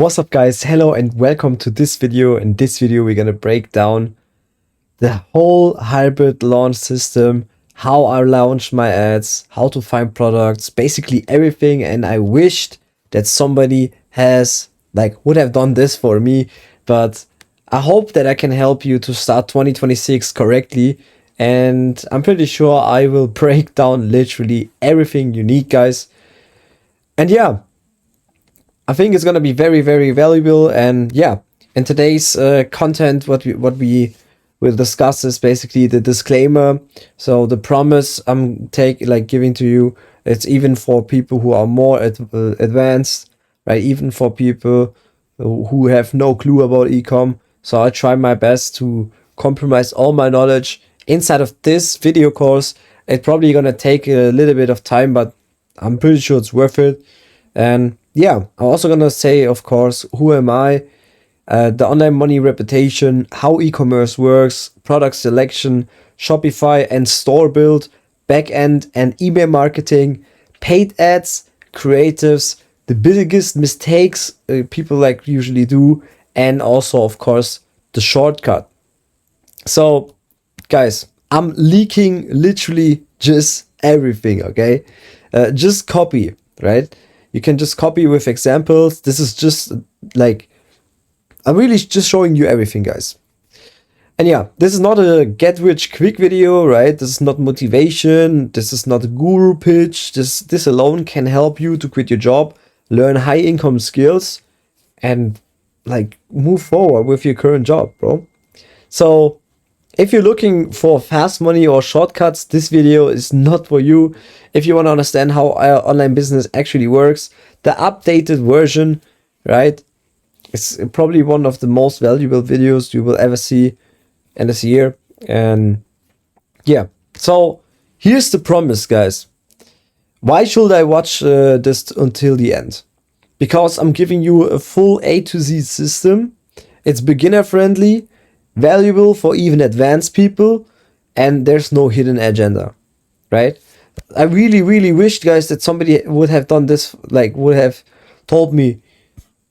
What's up guys, hello and welcome to this video. In this video we're gonna break down the whole hybrid launch system, how I launch my ads, how to find products, basically everything. And I wished that somebody would have done this for me, but I hope that I can help you to start 2026 correctly. And I'm pretty sure I will break down literally everything you need, guys. And yeah, I think it's gonna be very, very valuable. And yeah, in today's content, what we will discuss is basically the disclaimer. So the promise I'm giving to you, it's even for people who are more advanced, right? Even for people who have no clue about ecom. So I try my best to compromise all my knowledge inside of this video course. It's probably gonna take a little bit of time, but I'm pretty sure it's worth it. And yeah, I'm also gonna say, of course, who am I, the online money reputation, how e-commerce works, product selection, Shopify and store build, backend and email marketing, paid ads, creatives, the biggest mistakes people usually do, and also, of course, the shortcut. So, guys, I'm leaking literally just everything, okay? Just copy, right? You can just copy with examples. This is just I'm really just showing you everything, guys. And yeah, this is not a get rich quick video, right? This is not motivation. This is not a guru pitch. This alone can help you to quit your job, learn high income skills, and move forward with your current job, bro. So if you're looking for fast money or shortcuts, this video is not for you. If you want to understand how our online business actually works, the updated version, right? It's probably one of the most valuable videos you will ever see in this year. And yeah, so here's the promise, guys. Why should I watch this until the end? Because I'm giving you a full A to Z system. It's beginner friendly, valuable for even advanced people, and there's no hidden agenda, right? I really, really wished, guys, that somebody would have done this, would have told me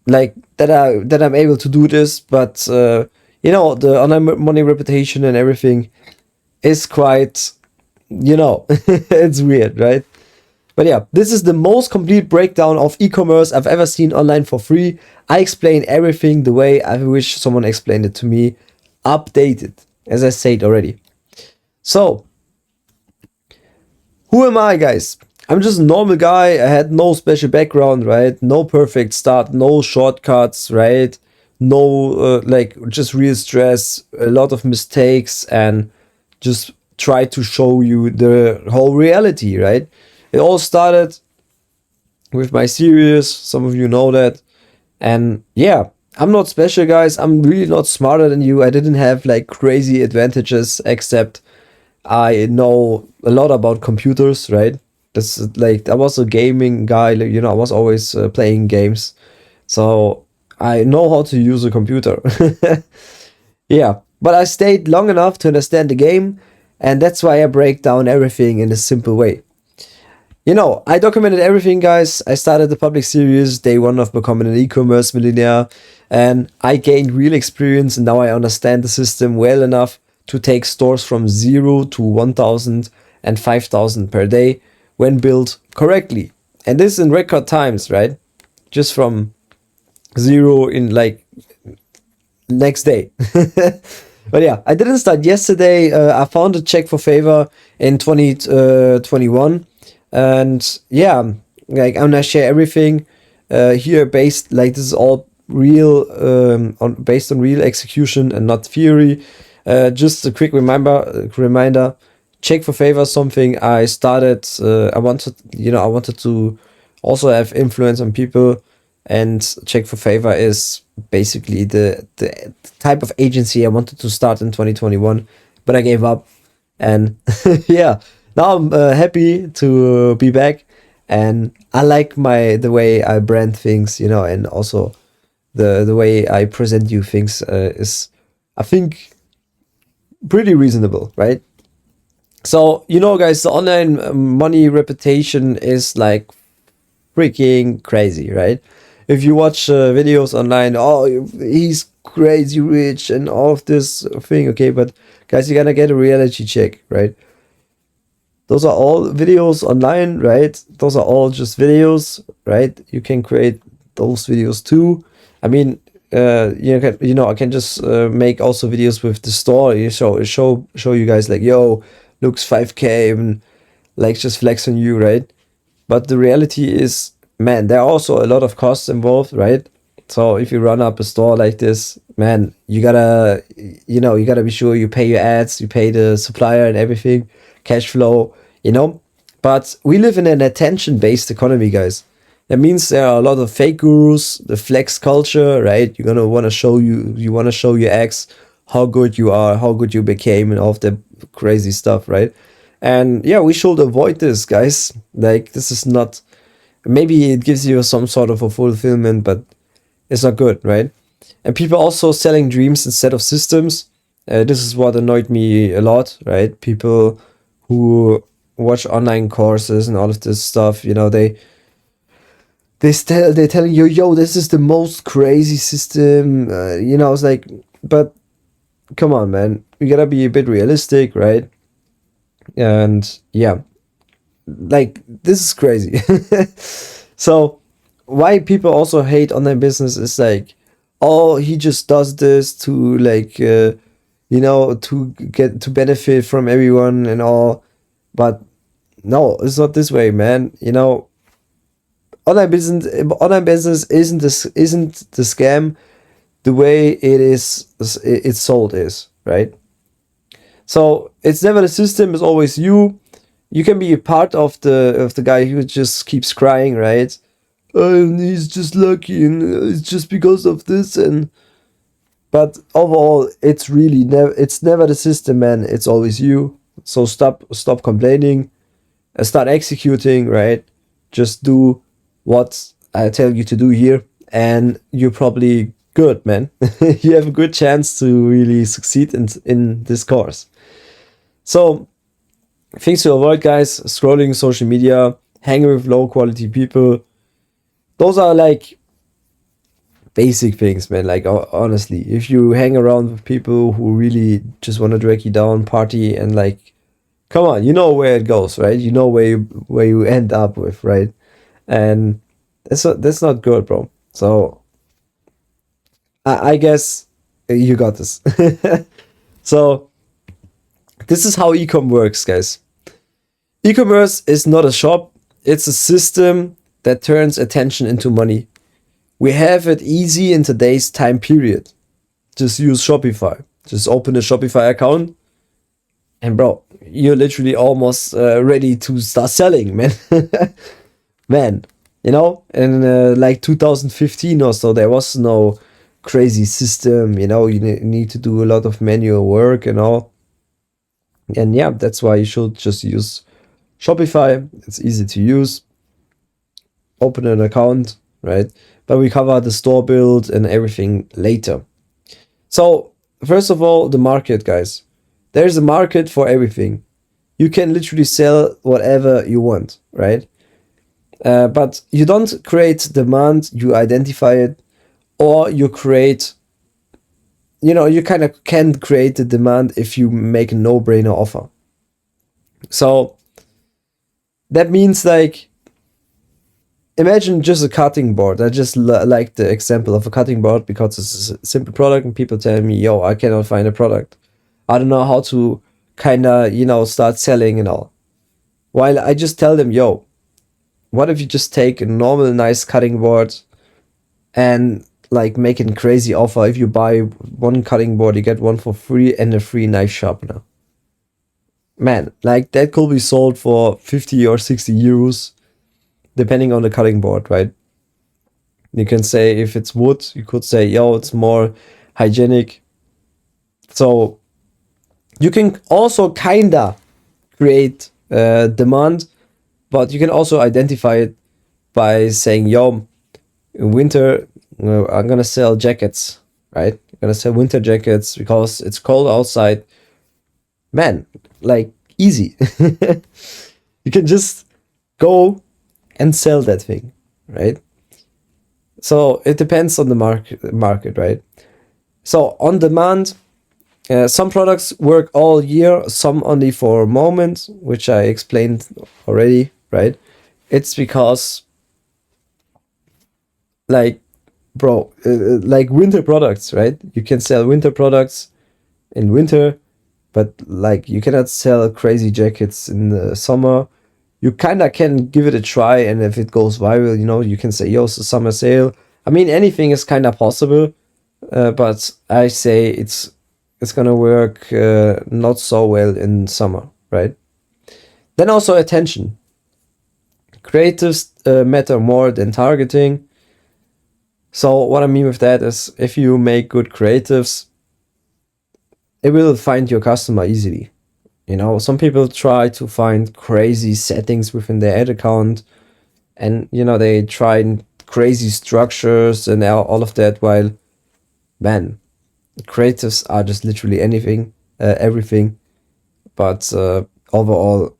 that I'm able to do this. But the online money reputation and everything is quite, it's weird, right? But yeah, this is the most complete breakdown of e-commerce I've ever seen online for free. I explain everything the way I wish someone explained it to me, updated, as I said already. So, who am I, guys? I'm just a normal guy. I had no special background, right? No perfect start, no shortcuts, right? No, just real stress, a lot of mistakes, and just try to show you the whole reality, right? It all started with my series. Some of you know that. And yeah, I'm not special, guys. I'm really not smarter than you. I didn't have crazy advantages, except I know a lot about computers, right? That's I was a gaming guy, I was always playing games. So I know how to use a computer. Yeah, but I stayed long enough to understand the game, and that's why I break down everything in a simple way. I documented everything, guys. I started the public series day one of becoming an e-commerce millionaire, and I gained real experience, and now I understand the system well enough to take stores from 0 to 1,000 and 5,000 per day when built correctly. And this in record times, right? Just from 0 in next day. But yeah, I didn't start yesterday. I found a check for favor in 2021. And yeah, I'm gonna share everything here based, this is all real, based on real execution and not theory. Just a quick reminder, check for favor, something I started. I wanted to also have influence on people, and check for favor is basically the type of agency I wanted to start in 2021, but I gave up. And yeah, now I'm happy to be back, and I like the way I brand things, and also the way I present you things is, I think, pretty reasonable, right? So, guys, the online money reputation is freaking crazy, right? if you watch videos online, oh, he's crazy rich and all of this thing. Okay, but guys, you gotta get a reality check, right? Those are all videos online, right? Those are all just videos, right? You can create those videos too. I mean, I can just make also videos with the store. You show you guys like, yo, looks 5K and like just flex on you, right? But the reality is, man, there are also a lot of costs involved, right? So if you run up a store like this, man, you gotta be sure you pay your ads, you pay the supplier and everything, cash flow, you know. But we live in an attention-based economy, guys. That means there are a lot of fake gurus, the flex culture, right? You're gonna you wanna show your ex how good you are, how good you became, and all of the crazy stuff, right? And yeah, we should avoid this, guys. Like, this is not, maybe it gives you some sort of a fulfillment, but it's not good, right? And people also selling dreams instead of systems. This is what annoyed me a lot, right? People who watch online courses and all of this stuff, they're telling you, yo, this is the most crazy system. It's like, but come on, man, we gotta be a bit realistic, right? And yeah, like, this is crazy. So why people also hate online business is like, oh, he just does this to like to get to benefit from everyone and all. But no, it's not this way, man. Online business isn't the scam the way it's sold is, right? So it's never the system, it's always you. You can be a part of the guy who just keeps crying, right? And he's just lucky, and it's just because of this. And but overall, it's never the system, man. It's always you. So stop complaining and start executing, right? Just do what I tell you to do here, and you're probably good, man. You have a good chance to really succeed in this course. So things to avoid, guys: scrolling social media, hanging with low quality people. Those are like basic things, man. Like, honestly, if you hang around with people who really just want to drag you down, party, and like, come on, you know where it goes, right? You know where you end up with, right? And that's not good, bro. So I guess you got this. So this is how ecom works, guys. E-commerce is not a shop, it's a system that turns attention into money. We have it easy in today's time period. Just use Shopify. Just open a Shopify account, and bro, you're literally almost ready to start selling, man. Man, in like 2015 or so, there was no crazy system. You need to do a lot of manual work and all. And yeah, that's why you should just use Shopify. It's easy to use. Open an account, right? But we cover the store build and everything later. So, first of all, the market, guys. There's a market for everything. You can literally sell whatever you want, right? But you don't create demand, you identify it, or you create, you kind of can create the demand if you make a no-brainer offer. So, that means like, imagine just a cutting board. I just like the example of a cutting board because it's a simple product and people tell me, yo, I cannot find a product. I don't know how to kind of, start selling and all. While I just tell them, yo, what if you just take a normal, nice cutting board and like make a crazy offer? If you buy one cutting board, you get one for free and a free knife sharpener. Man, like that could be sold for 50 or 60 euros, depending on the cutting board, right? You can say if it's wood, you could say, yo, it's more hygienic. So you can also kinda create demand, but you can also identify it by saying, yo, in winter, I'm gonna sell jackets, right? I'm gonna sell winter jackets because it's cold outside. Man, like, easy. You can just go and sell that thing, right? So it depends on the market, right? So on demand, some products work all year, some only for a moment, which I explained already, right? It's because, like, bro, like winter products, right? You can sell winter products in winter, but like you cannot sell crazy jackets in the summer. You kind of can give it a try, and if it goes viral, you can say, yo, it's a summer sale. I mean, anything is kind of possible, but I say it's gonna work not so well in summer, right? Then also attention. Creatives matter more than targeting. So what I mean with that is, if you make good creatives, it will find your customer easily. Some people try to find crazy settings within their ad account, and they try crazy structures and all of that, while, man, creatives are just literally everything. But overall,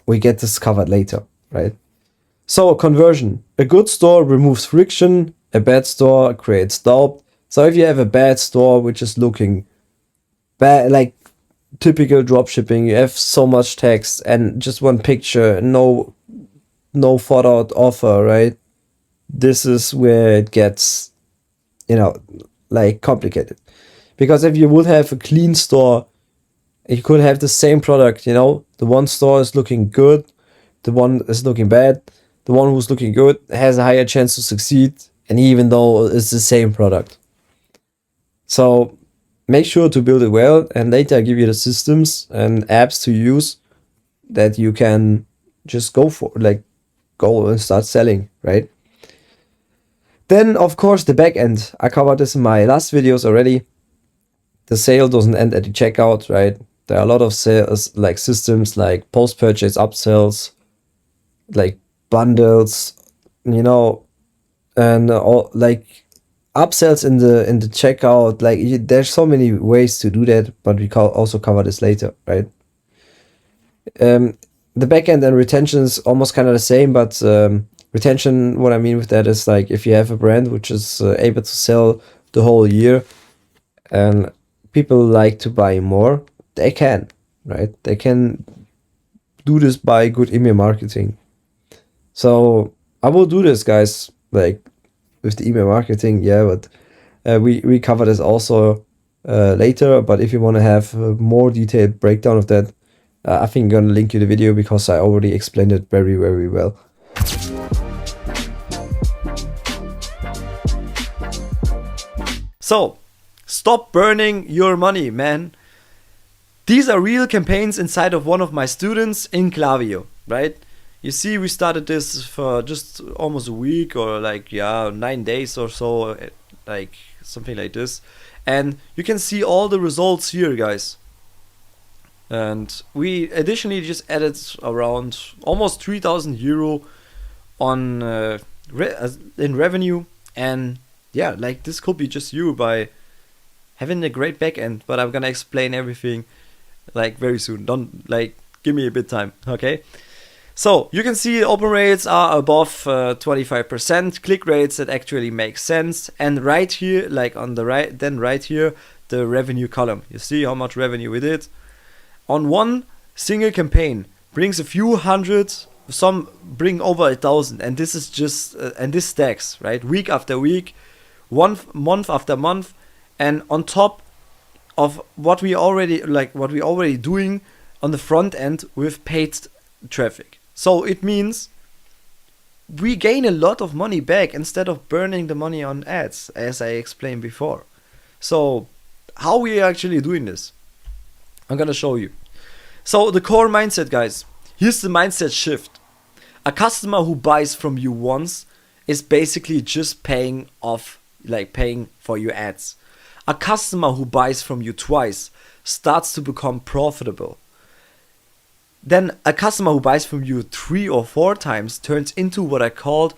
we get this covered later, right? So conversion. A good store removes friction. A bad store creates doubt. So if you have a bad store which is looking bad, like typical dropshipping, you have so much text and just one picture, no thought out offer, right? This is where it gets, like complicated. Because if you would have a clean store, you could have the same product, the one store is looking good, the one is looking bad. The one who's looking good has a higher chance to succeed, and even though it's the same product. So make sure to build it well, and later I give you the systems and apps to use that you can just go and start selling, right? Then, of course, the back end. I covered this in my last videos already. The sale doesn't end at the checkout, right? There are a lot of sales, like systems like post-purchase upsells, like bundles, and all, like upsells in the checkout. Like there's so many ways to do that, but we also cover this later, right? The backend and retention is almost kind of the same, but retention, what I mean with that is, like, if you have a brand which is able to sell the whole year and people like to buy more, they can, right? They can do this by good email marketing. So I will do this, guys, like with the email marketing, yeah, but we cover this also later. But if you want to have a more detailed breakdown of that, I think I'm gonna link you the video, because I already explained it very, very well. So, stop burning your money, man. These are real campaigns inside of one of my students in Klaviyo, right? You see, we started this for just almost a week, or 9 days or so, like something like this. And you can see all the results here, guys. And we additionally just added around almost 3,000 euro on in revenue. And yeah, like this could be just you by having a great backend. But I'm gonna explain everything like very soon. Don't give me a bit time, okay? So you can see open rates are above 25%, click rates that actually make sense, and right here, like on the right, then right here, the revenue column. You see how much revenue we did on one single campaign. Brings a few hundred, some bring over 1,000, and this is just and this stacks, right? Week after week, month after month, and on top of what we already doing on the front end with paid traffic. So it means we gain a lot of money back instead of burning the money on ads, as I explained before. So how we are actually doing this, I'm gonna show you. So the core mindset, guys. Here's the mindset shift. A customer who buys from you once is basically just paying for your ads. A customer who buys from you twice starts to become profitable. Then a customer who buys from you 3 or 4 times turns into what I call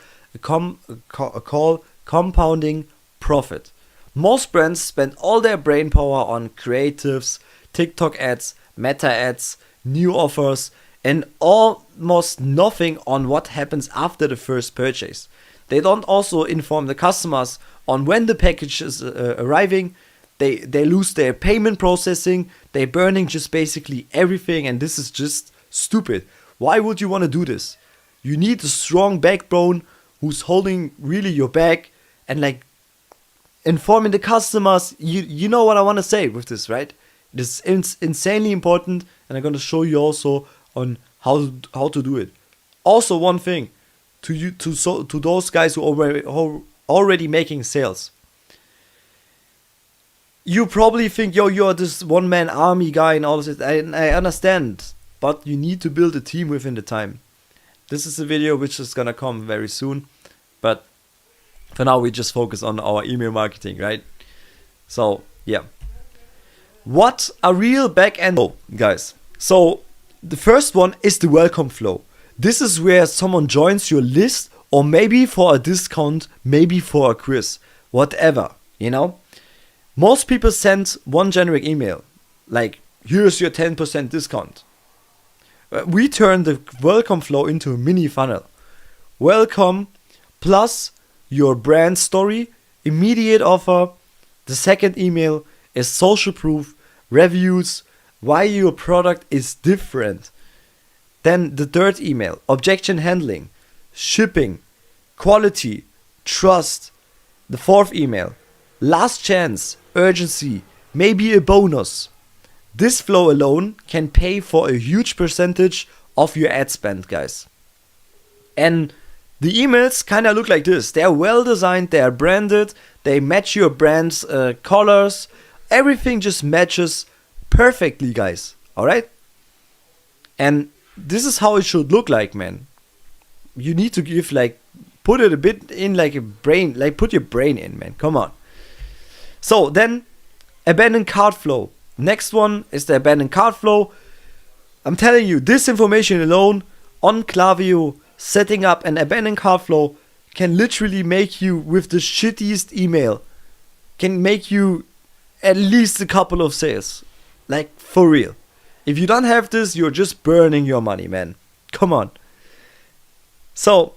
compounding profit. Most brands spend all their brain power on creatives, TikTok ads, meta ads, new offers, and almost nothing on what happens after the first purchase. They don't also inform the customers on when the package is arriving. They lose their payment processing. They're burning just basically everything, and this is just stupid. Why would you want to do this? You need a strong backbone who's holding really your back and like informing the customers. You know what I want to say with this, right? It is insanely important, and I'm going to show you also on how to do it. Also, one thing to those guys who already making sales. You probably think, yo, you're this one-man army guy and all this. I understand, but you need to build a team within the time. This is a video which is gonna come very soon, but for now we just focus on our email marketing, right? So yeah, what a real back-end flow, guys. So the first one is the welcome flow. This is where someone joins your list, or maybe for a discount, maybe for a quiz, whatever, you know. Most people send one generic email, like, here's your 10% discount. We turn the welcome flow into a mini funnel. Welcome plus your brand story, immediate offer. The second email is social proof, reviews, why your product is different. Then the third email, objection handling, shipping, quality, trust. The fourth email, last chance, urgency, maybe a bonus. This flow alone can pay for a huge percentage of your ad spend, guys. And the emails kind of look like this. They're well designed, they are branded, they match your brand's colors. Everything just matches perfectly, guys. Alright? And this is how it should look like, man. You need to give put it a bit in like a brain, put your brain in, man. Come on. So then, abandoned cart flow. Next one is the abandoned cart flow. I'm telling you, this information alone on Klaviyo, setting up an abandoned cart flow can literally make you, with the shittiest email, can make you at least a couple of sales. Like, for real. If you don't have this, you're just burning your money, man. Come on. So,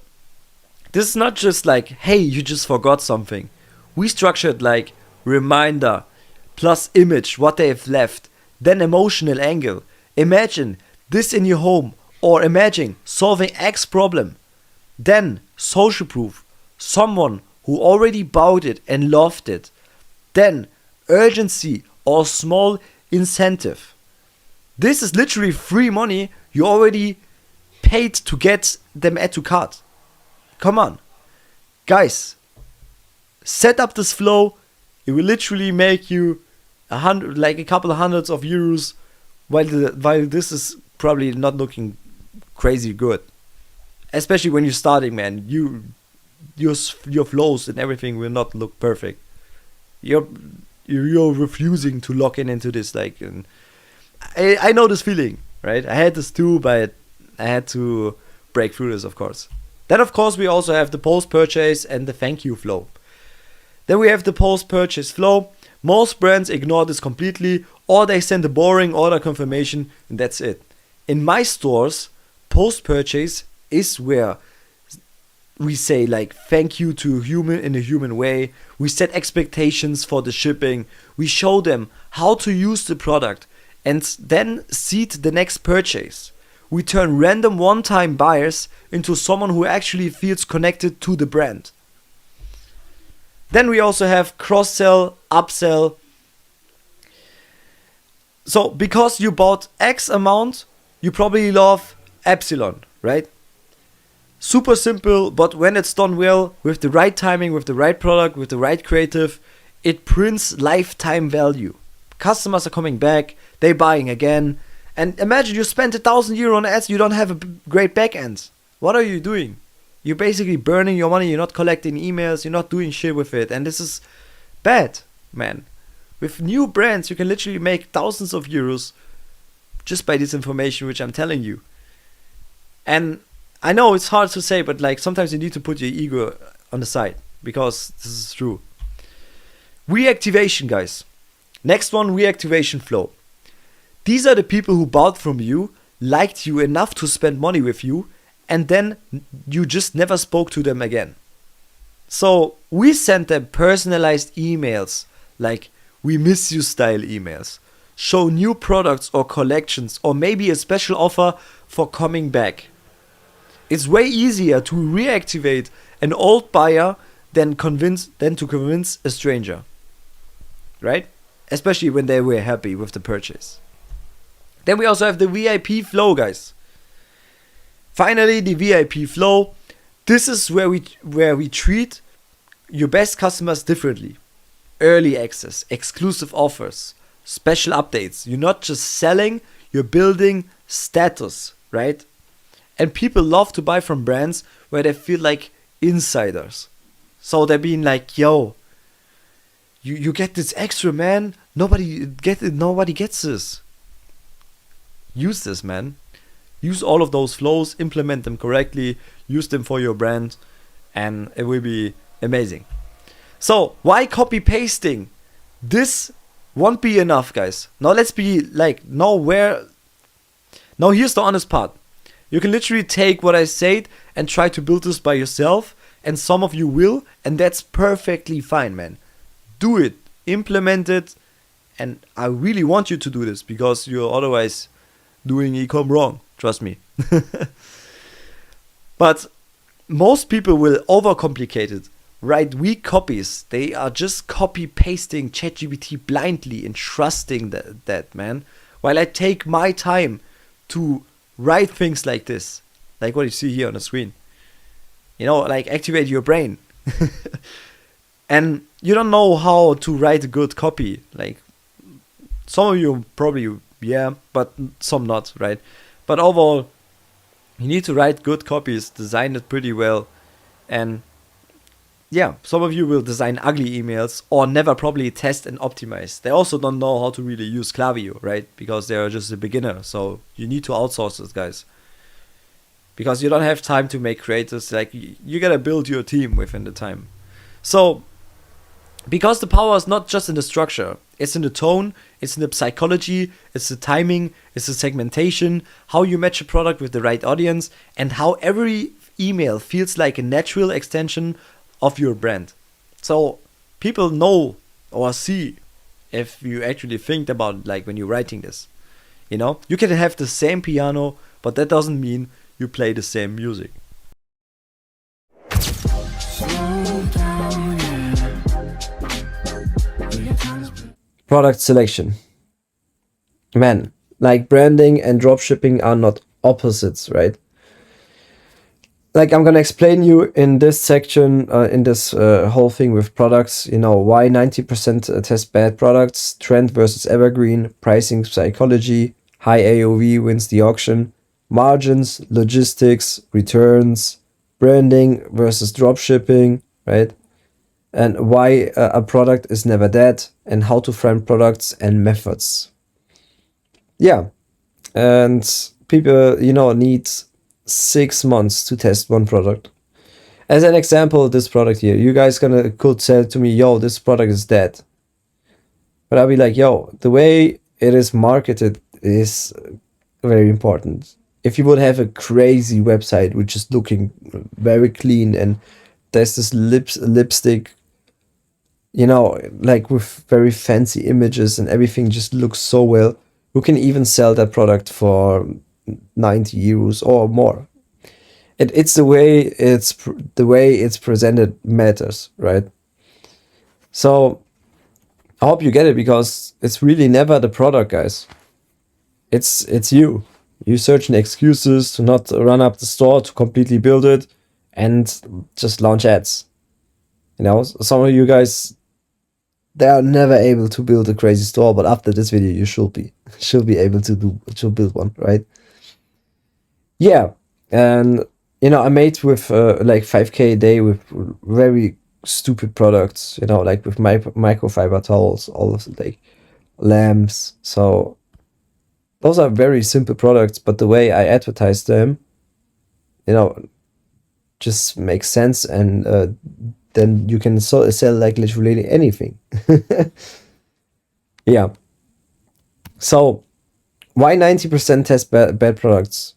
this is not just like, hey, you just forgot something. We structured like reminder plus image, what they have left, then emotional angle. Imagine this in your home, or imagine solving X problem. Then social proof, someone who already bought it and loved it. Then urgency or small incentive. This is literally free money you already paid to get them add to cart. Come on. Guys, set up this flow. It will literally make you a couple of hundreds of euros, while this is probably not looking crazy good. Especially when you're starting, man. Your flows and everything will not look perfect. You're refusing to lock into this, and I know this feeling, right? I had this too, but I had to break through this, of course. Then, of course, we also have the post-purchase and the thank you flow. Then we have the post-purchase flow. Most brands ignore this completely, or they send a boring order confirmation, and that's it. In my stores, post-purchase is where we say thank you to a human in a human way. We set expectations for the shipping. We show them how to use the product, and then seed the next purchase. We turn random one-time buyers into someone who actually feels connected to the brand. Then we also have cross-sell, upsell. So because you bought X amount, you probably love Epsilon, right? Super simple, but when it's done well, with the right timing, with the right product, with the right creative, it prints lifetime value. Customers are coming back, they're buying again. And imagine you spent €1,000 on ads, you don't have a great back end. What are you doing? You're basically burning your money, you're not collecting emails, you're not doing shit with it. And this is bad, man. With new brands, you can literally make thousands of euros just by this information which I'm telling you. And I know it's hard to say, but sometimes you need to put your ego on the side, because this is true. Reactivation, guys. Next one, reactivation flow. These are the people who bought from you, liked you enough to spend money with you, and then you just never spoke to them again. So we send them personalized emails, like we miss you style emails, show new products or collections, or maybe a special offer for coming back. It's way easier to reactivate an old buyer than to convince a stranger, right? Especially when they were happy with the purchase. Then we also have the VIP flow, guys. Finally, the VIP flow. This is where we treat your best customers differently. Early access, exclusive offers, special updates. You're not just selling, you're building status, right? And people love to buy from brands where they feel like insiders. So they're being like, yo, you get this extra, man. Nobody gets this. Use this, man. Use all of those flows, implement them correctly, use them for your brand, and it will be amazing. So why copy pasting? This won't be enough, guys. Now let's be like, now here's the honest part. You can literally take what I said and try to build this by yourself, and some of you will, and that's perfectly fine, man. Do it, implement it, and I really want you to do this because you're otherwise doing ecom wrong, trust me. But most people will overcomplicate it, write weak copies. They are just copy pasting ChatGPT blindly and trusting that, man. While I take my time to write things like this, like what you see here on the screen. Like activate your brain. And you don't know how to write a good copy. Like some of you probably, yeah, but some not, right? But overall, you need to write good copies, design it pretty well, and yeah, some of you will design ugly emails or never probably test and optimize. They also don't know how to really use Klaviyo, right? Because they're just a beginner. So you need to outsource this, guys. Because you don't have time to make creators. Like, you gotta build your team within the time. So, because the power is not just in the structure, it's in the tone, it's in the psychology, it's the timing, it's the segmentation, how you match a product with the right audience, and how every email feels like a natural extension of your brand. So people know or see if you actually think about, like, when you're writing this. You can have the same piano, but that doesn't mean you play the same music. Product selection. Man, like branding and dropshipping are not opposites, right? Like, I'm gonna explain you in this section, in this whole thing with products, why 90% test bad products, trend versus evergreen, pricing psychology, high AOV wins the auction, margins, logistics, returns, branding versus dropshipping, right? And why a product is never dead, and how to find products and methods. Yeah, and people, need 6 months to test one product. As an example, this product here, you guys could say to me, yo, this product is dead. But I'll be like, yo, the way it is marketed is very important. If you would have a crazy website which is looking very clean and there's this lipstick, like with very fancy images and everything just looks so well, you can even sell that product for 90 euros or more. It's the way it's presented matters, right? So I hope you get it, because it's really never the product, guys. It's you. You searching excuses to not run up the store, to completely build it and just launch ads. Some of you guys, they are never able to build a crazy store, but after this video, you should be able to build one, right? Yeah, and I made with like 5K a day with very stupid products, like with microfiber towels, all of the, like, lamps. So those are very simple products, but the way I advertise them, just makes sense, and then you can sell like literally anything. Yeah. So why 90% test bad products?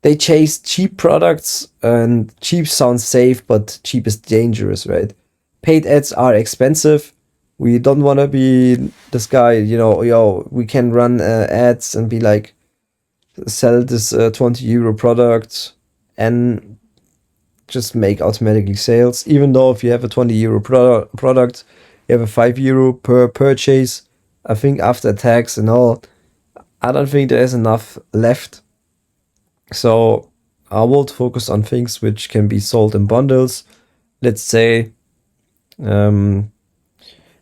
They chase cheap products, and cheap sounds safe, but cheap is dangerous, right? Paid ads are expensive. We don't want to be this guy, we can run ads and be like, sell this 20 euro product and just make automatically sales. Even though if you have a 20 euro product, you have a 5 euro per purchase. I think after tax and all, I don't think there is enough left. So I will focus on things which can be sold in bundles. Let's say,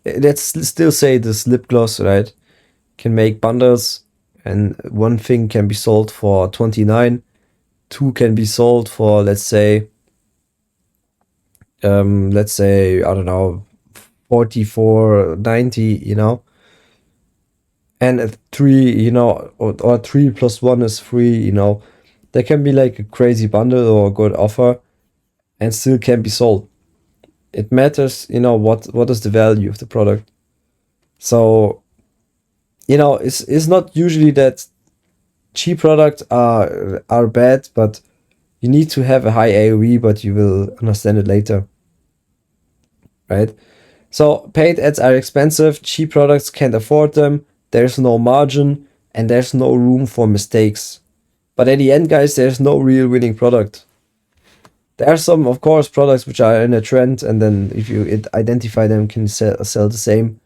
let's still say this lip gloss, right? Can make bundles, and one thing can be sold for 29, two can be sold for, let's say, I don't know, 44.90, and three, or 3 plus 1 is free, there can be like a crazy bundle or a good offer and still can be sold. It matters, what is the value of the product. So, it's not usually that cheap products are bad, but you need to have a high AOV, but you will understand it later, right? So paid ads are expensive, cheap products can't afford them, there's no margin, and there's no room for mistakes. But at the end, guys, there's no real winning product. There are some, of course, products which are in a trend, and then if you identify them, can sell the same.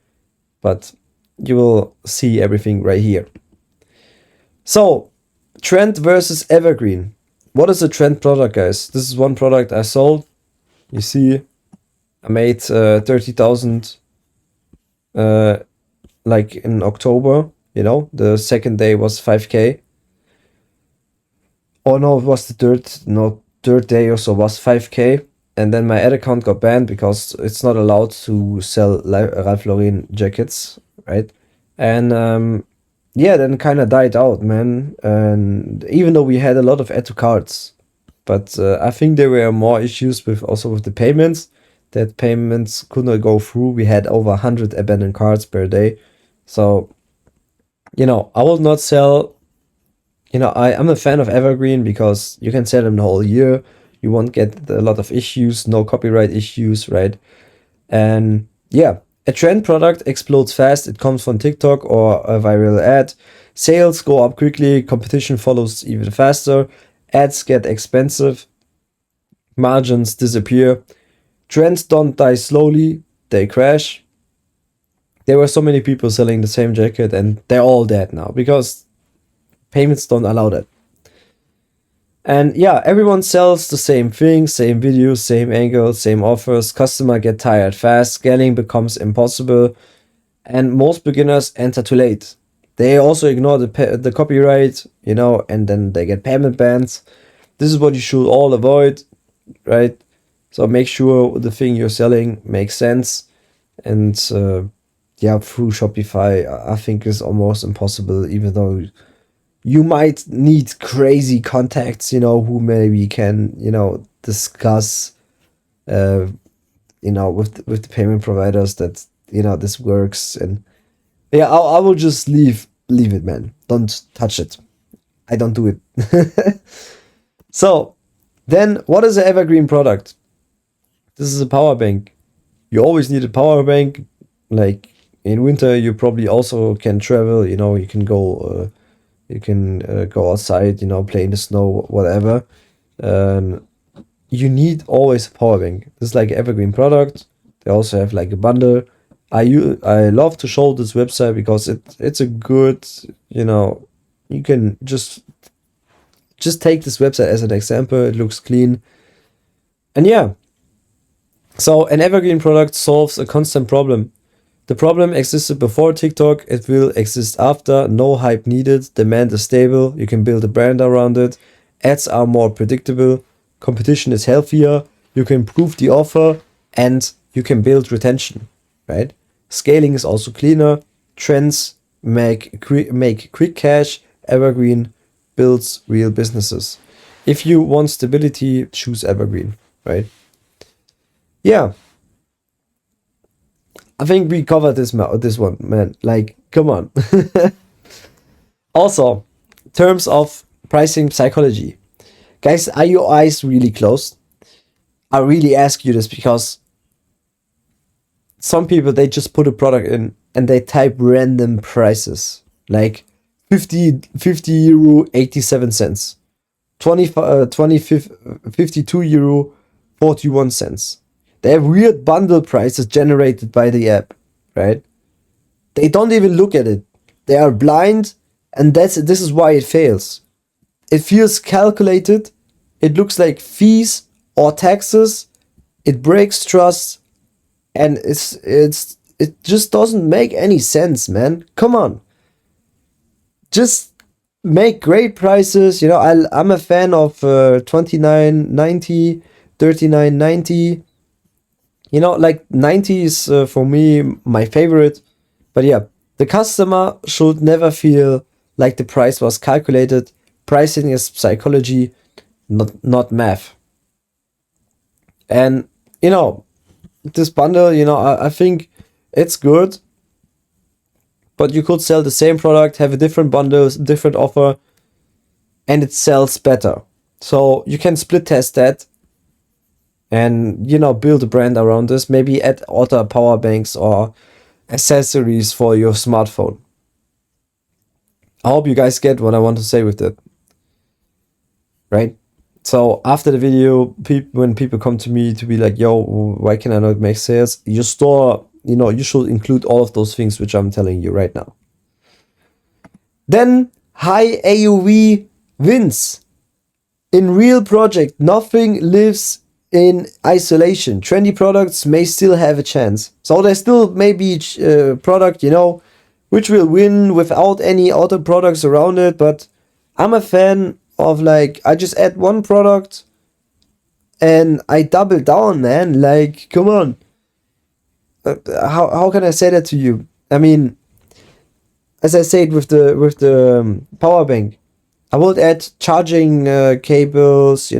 But you will see everything right here. So, trend versus evergreen. What is a trend product, guys? This is one product I sold. You see, I made 30,000 like in October. The second day was 5K. Oh no, it was the third day or so was 5K. And then my ad account got banned because it's not allowed to sell Ralph Lauren jackets, right? And then kind of died out, man. And even though we had a lot of add to carts, but I think there were more issues with the payments. That payments could not go through. We had over 100 abandoned carts per day. So, I will not sell. I'm a fan of evergreen because you can sell them the whole year. You won't get a lot of issues, no copyright issues, right? And yeah, a trend product explodes fast. It comes from TikTok or a viral ad. Sales go up quickly. Competition follows even faster. Ads get expensive. Margins disappear. Trends don't die slowly. They crash. There were so many people selling the same jacket and they're all dead now because payments don't allow that. And yeah, everyone sells the same thing, same videos, same angles, same offers. Customer get tired fast. Scaling becomes impossible. And most beginners enter too late. They also ignore the copyright, and then they get payment bans. This is what you should all avoid, right? So make sure the thing you're selling makes sense. And through Shopify, I think is almost impossible, even though you might need crazy contacts, who maybe can, discuss, with the payment providers that, this works. And yeah, I will just leave it, man. Don't touch it. I don't do it. So then what is an evergreen product? This is a power bank. You always need a power bank. Like in winter, you probably also can travel, you can go, go outside, play in the snow, whatever. You need always a power bank. This is like an evergreen product. They also have like a bundle. I love to show this website because it's a good, you can just take this website as an example. It looks clean. And yeah, so an evergreen product solves a constant problem. The problem existed before TikTok, it will exist after, no hype needed, demand is stable, you can build a brand around it, ads are more predictable, competition is healthier, you can improve the offer, and you can build retention, right? Scaling is also cleaner, trends make quick cash, evergreen builds real businesses. If you want stability, choose evergreen, right? Yeah. I think we covered this one, man. Like, come on. Also, terms of pricing psychology. Guys, are your eyes really closed? I really ask you this because some people, they just put a product in and they type random prices like 50 euro 87 cents, 52 euro 41 cents. They have weird bundle prices generated by the app, right? They don't even look at it. They are blind, and this is why it fails. It feels calculated. It looks like fees or taxes. It breaks trust, and it just doesn't make any sense, man. Come on, just make great prices. I'm a fan of 29.90, 39.90. Like 90 is for me my favorite. But yeah, the customer should never feel like the price was calculated. Pricing is psychology, not math. And this bundle, I think it's good, but you could sell the same product, have a different bundle, different offer, and it sells better. So you can split test that and build a brand around this. Maybe add other power banks or accessories for your smartphone. I hope you guys get what I want to say with that, right? So after the video, when people come to me to be like, yo, why can I not make sales? Your store, you should include all of those things which I'm telling you right now. Then high AOV wins. In real project, nothing lives in isolation. Trendy products may still have a chance. So there still may be a product, which will win without any other products around it. But I'm a fan of like, I just add one product and I double down, man. Like, come on. How can I say that to you? I mean, as I said with the power bank, I would add charging cables,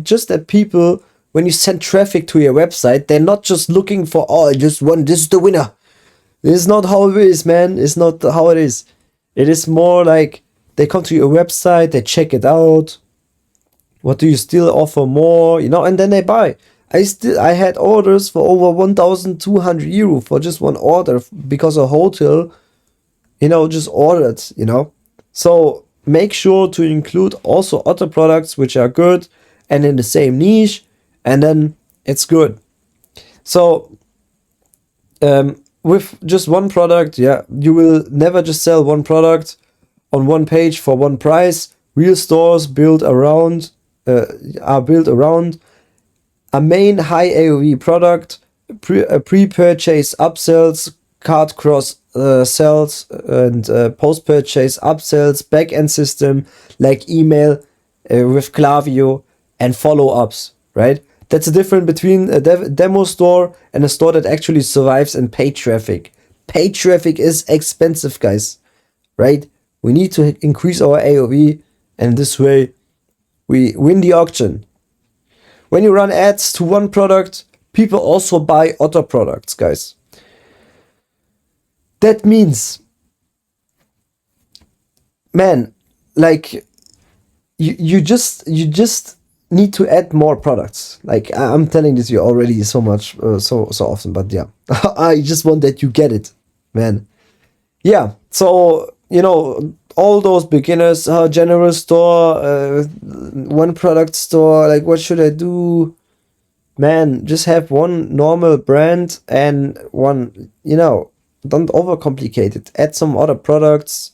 just that people, when you send traffic to your website, they're not just looking for, oh, just one, this is the winner. This is not how it is, man. It's not how it is. It is more like they come to your website, they check it out. What do you still offer more? And then they buy. I had orders for over 1,200 euro for just one order because a hotel, just ordered, So make sure to include also other products which are good and in the same niche, and then it's good. So with just one product, you will never just sell one product on one page for one price. Real stores are built around a main high AOV product, pre-purchase upsells, cart cross sells, and post-purchase upsells, back-end system like email with Klaviyo, and follow-ups, right? That's the difference between a demo store and a store that actually survives in paid traffic. Paid traffic is expensive, guys, right? We need to increase our AOV, and this way we win the auction. When you run ads to one product, people also buy other products, guys. That means, man, like you just need to add more products. Like I'm telling this you already so much, so often, but yeah, I just want that you get it, man. Yeah, so all those beginners, general store, one product store, like what should I do? Man, just have one normal brand and one, don't overcomplicate it. Add some other products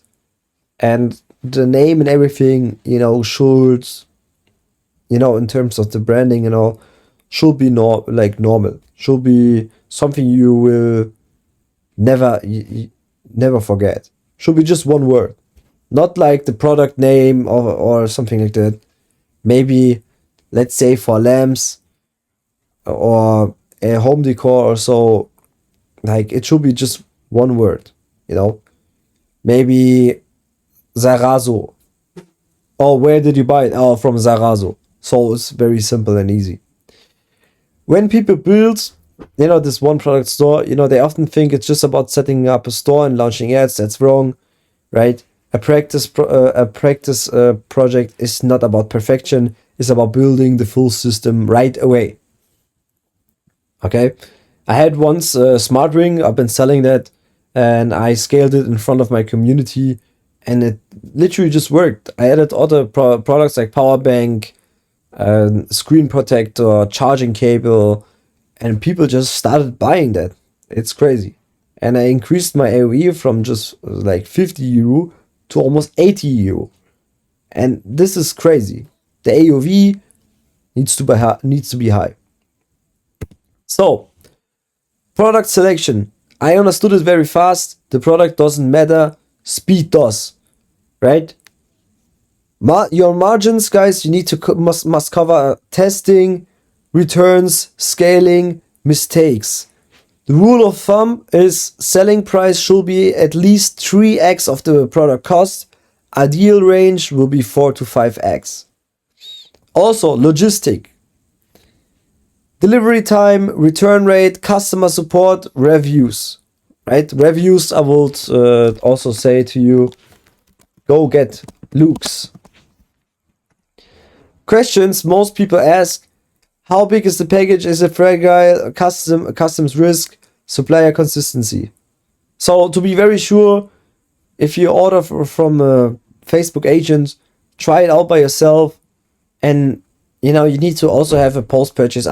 and the name and everything, should, in terms of the branding and all, should be normal. Should be something you will never forget. Should be just one word. Not like the product name or something like that. Maybe, let's say for lamps or a home decor or so, like it should be just one word, Maybe Zarazo. Oh, where did you buy it? Oh, from Zarazo. So it's very simple and easy. When people build, this one product store, they often think it's just about setting up a store and launching ads. That's wrong, right? A practice project is not about perfection. It's about building the full system right away. Okay, I had once a smart ring. I've been selling that, and I scaled it in front of my community, and it literally just worked. I added other products like power bank, screen protector, charging cable, and people just started buying that. It's crazy. And I increased my AOE from just like 50 euro to almost 80 euro. And this is crazy. The AOV needs to be high. So, product selection. I understood it very fast. The product doesn't matter. Speed does. Right? Your margins, guys, you need to must cover testing, returns, scaling, mistakes. The rule of thumb is selling price should be at least 3x of the product cost. Ideal range will be 4 to 5x. Also, logistic. Delivery time, return rate, customer support, reviews. Right? Reviews, I would also say to you, go get Luke's. Questions most people ask: how big is the package? Is it fragile? Customs risk, supplier consistency. So to be very sure, if you order from a Facebook agent, try it out by yourself, and you need to also have a post-purchase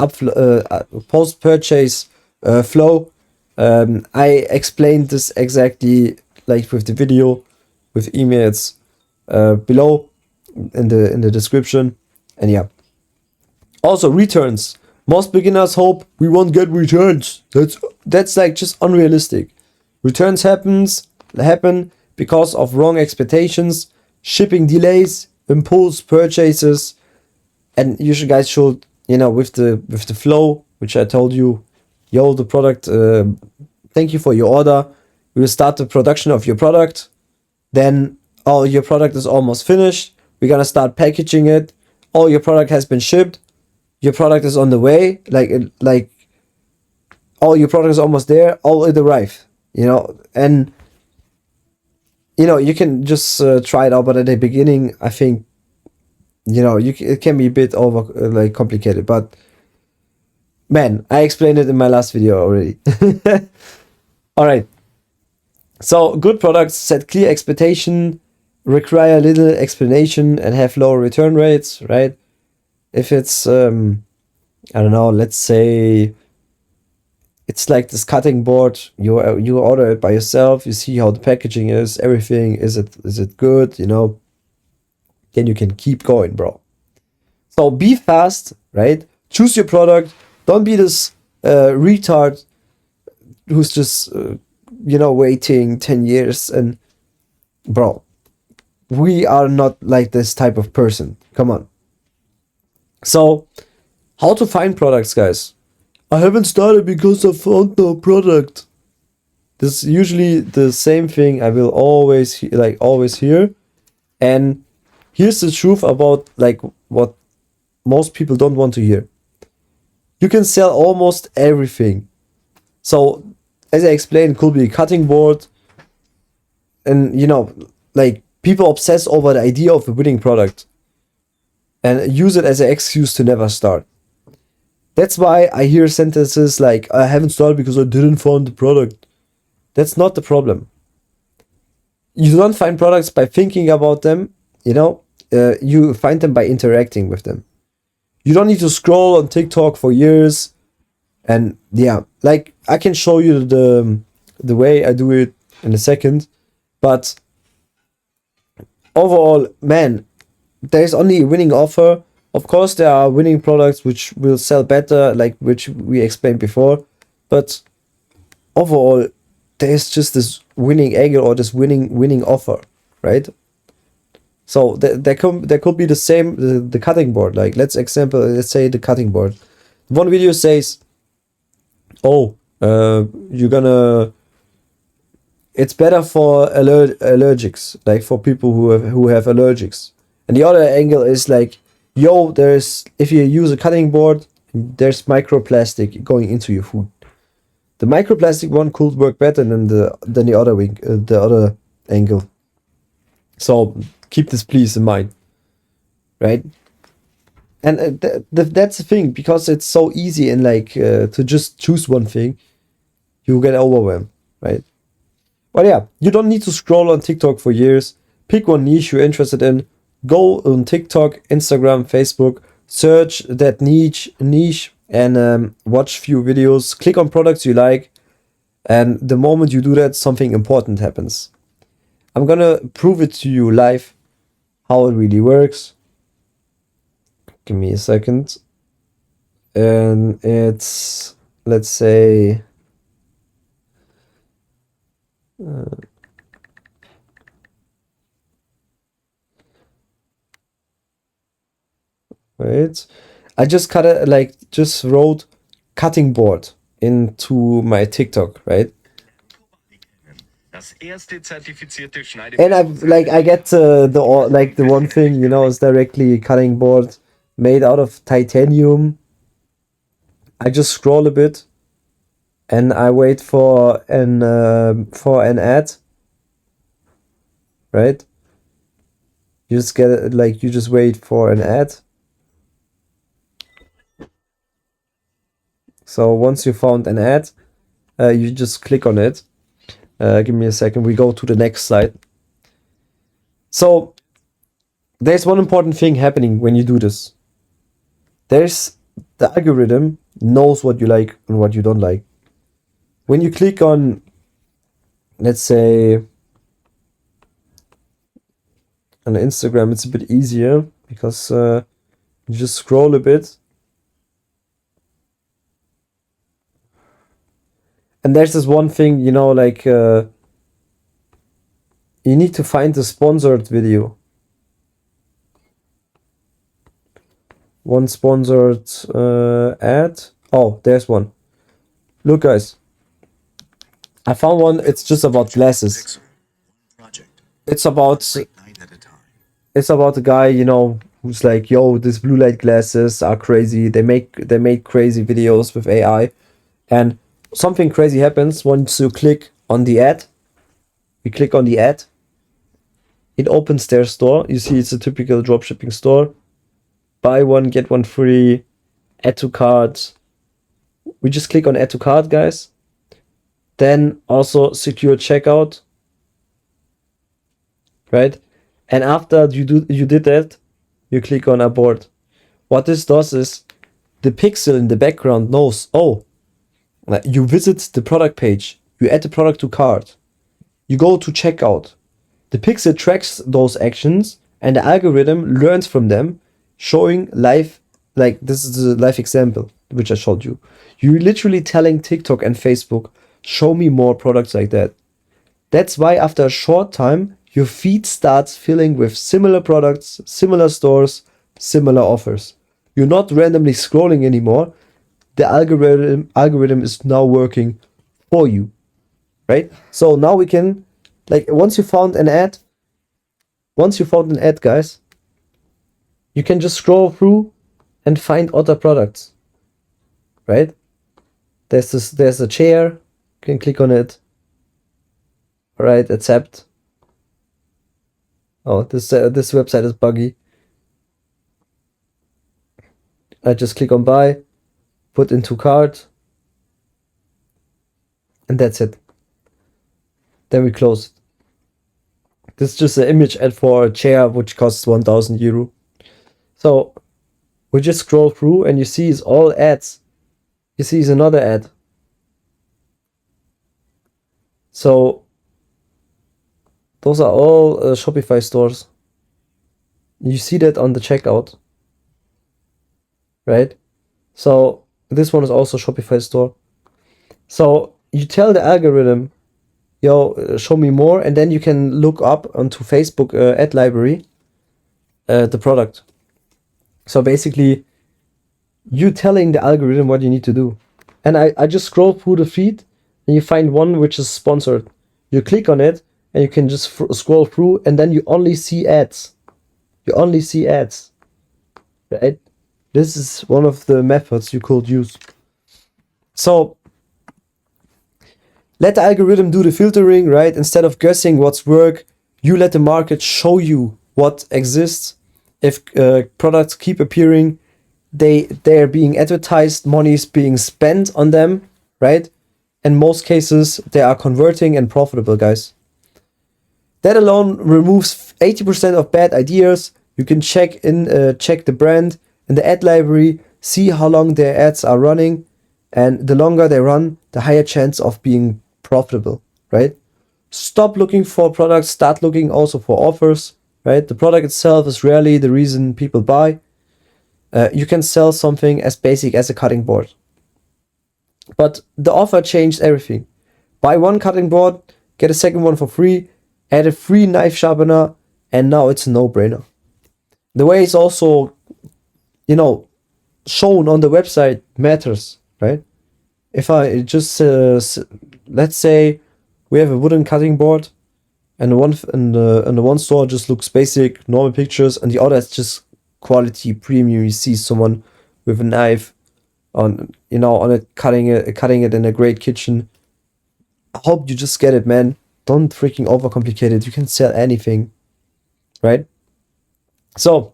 flow. I explained this exactly like with the video, with emails below in the description. And yeah. Also, returns. Most beginners hope we won't get returns. That's like just unrealistic. Returns happen because of wrong expectations, shipping delays, impulse purchases, and you guys should, with the flow, which I told you, the product. Thank you for your order. We will start the production of your product. Then, your product is almost finished. We're gonna start packaging it. Your product has been shipped. Your product is on the way. Your product is almost there. It arrived. And you can just try it out. But at the beginning, I think it can be a bit over complicated. But man, I explained it in my last video already. All right. So good products set clear expectation, require little explanation, and have lower return rates, right? If it's I don't know, let's say it's like this cutting board, you order it by yourself, you see how the packaging is, everything, is it good, then you can keep going, bro. So be fast, right? Choose your product. Don't be this retard who's just waiting 10 years. And bro, we are not like this type of person. Come on. So, how to find products, guys? I haven't started because I found no product. This is usually the same thing I will always hear. And here's the truth about what most people don't want to hear. You can sell almost everything. So, as I explained, it could be a cutting board. And people obsess over the idea of a winning product and use it as an excuse to never start. That's why I hear sentences like, I haven't started because I didn't find the product. That's not the problem. You don't find products by thinking about them, you find them by interacting with them. You don't need to scroll on TikTok for years. And yeah, I can show you the way I do it in a second. But overall, man, there's only a winning offer. Of course, there are winning products which will sell better, which we explained before. But overall, there's just this winning angle or this winning offer, right? So there could be the same the cutting board. Let's say the cutting board. One video says, it's better for allergics, for people who have allergics. And the other angle is if you use a cutting board, there's microplastic going into your food. The microplastic one could work better than the other angle. So keep this please in mind, right? And that's the thing, because it's so easy and like to just choose one thing, you get overwhelmed, right? But yeah, you don't need to scroll on TikTok for years. Pick one niche you're interested in. Go on TikTok, Instagram, Facebook, search that niche, and watch few videos. Click on products you like, and the moment you do that, something important happens. I'm gonna prove it to you live how it really works. Give me a second. And it's, let's say, wait. I just just wrote cutting board into my TikTok, right? And I get the one thing, is directly cutting board made out of titanium. I just scroll a bit and I wait for an ad, right? You just get it, you just wait for an ad. So once you found an ad, you just click on it. Give me a second. We go to the next slide. So there's one important thing happening when you do this. There's the algorithm knows what you like and what you don't like. When you click on, let's say, on Instagram, it's a bit easier because you just scroll a bit. And there's this one thing, you need to find the sponsored video. One sponsored ad. Oh, there's one. Look, guys. I found one. It's just about glasses. It's about a guy, who's like, yo, these blue light glasses are crazy. They make crazy videos with AI. And something crazy happens once you click on the ad. You click on the ad. It opens their store. You see, it's a typical dropshipping store. Buy one, get one free. Add to cart. We just click on add to cart, guys. Then also secure checkout, right? And after you did that, you click on abort. What this does is the pixel in the background knows, oh, you visit the product page, you add the product to cart, you go to checkout. The pixel tracks those actions and the algorithm learns from them, showing live, like this is a live example which I showed you. You're literally telling TikTok and Facebook, show me more products like that. That's why after a short time, your feed starts filling with similar products, similar stores, similar offers. You're not randomly scrolling anymore. The algorithm is now working for you, right? So now we can, once you found an ad, guys, you can just scroll through and find other products, right? There's a chair. You can click on it. All right, accept. Oh, this website is buggy. I just click on buy, put into cart, and that's it. Then we close it. This is just an image ad for a chair which costs 1,000 euro. So we just scroll through and you see it's all ads. You see it's another ad. So those are all Shopify stores. You see that on the checkout, right? So this one is also Shopify store. So you tell the algorithm, yo, show me more, and then you can look up onto Facebook ad library the product. So basically, you telling the algorithm what you need to do. And I just scroll through the feed, and you find one which is sponsored. You click on it, and you can just scroll through, and then you only see ads. You only see ads, right? This is one of the methods you could use. So let the algorithm do the filtering, right? Instead of guessing what's work, You let the market show you what exists. If products keep appearing, they're being advertised, money is being spent on them, right? In most cases, they are converting and profitable, guys. That alone removes 80% of bad ideas. You can check the brand in the ad library, see how long their ads are running, and the longer they run, the higher chance of being profitable, right? Stop looking for products, start looking also for offers, right? The product itself is rarely the reason people buy. You can sell something as basic as a cutting board. But the offer changed everything. Buy one cutting board, get a second one for free, add a free knife sharpener, and now it's a no-brainer. The way it's also, shown on the website matters, right? If I just, let's say we have a wooden cutting board, and the one store just looks basic, normal pictures, and the other is just quality premium. You see someone with a knife on it, cutting it in a great kitchen. I hope you just get it, man. Don't freaking overcomplicate it. You can sell anything, right? So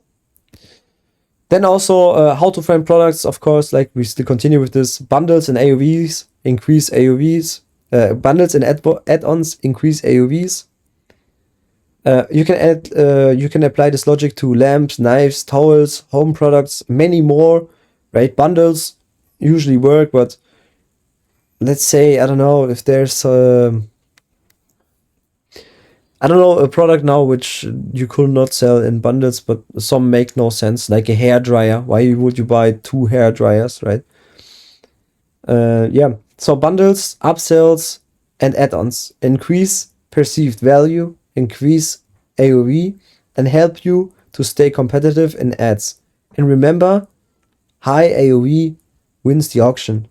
then also how to find products, of course, like we still continue with this. Bundles and AOVs increase AOVs. Bundles and add-ons increase AOVs. You can apply this logic to lamps, knives, towels, home products, many more, right? Bundles usually work, but let's say, I don't know, if there's a product now which you could not sell in bundles, but some make no sense, like a hair dryer. Why would you buy 2 hair dryers, right? Yeah, so bundles, upsells, and add-ons increase perceived value, increase AOV, and help you to stay competitive in ads. And remember, high AOV wins the auction.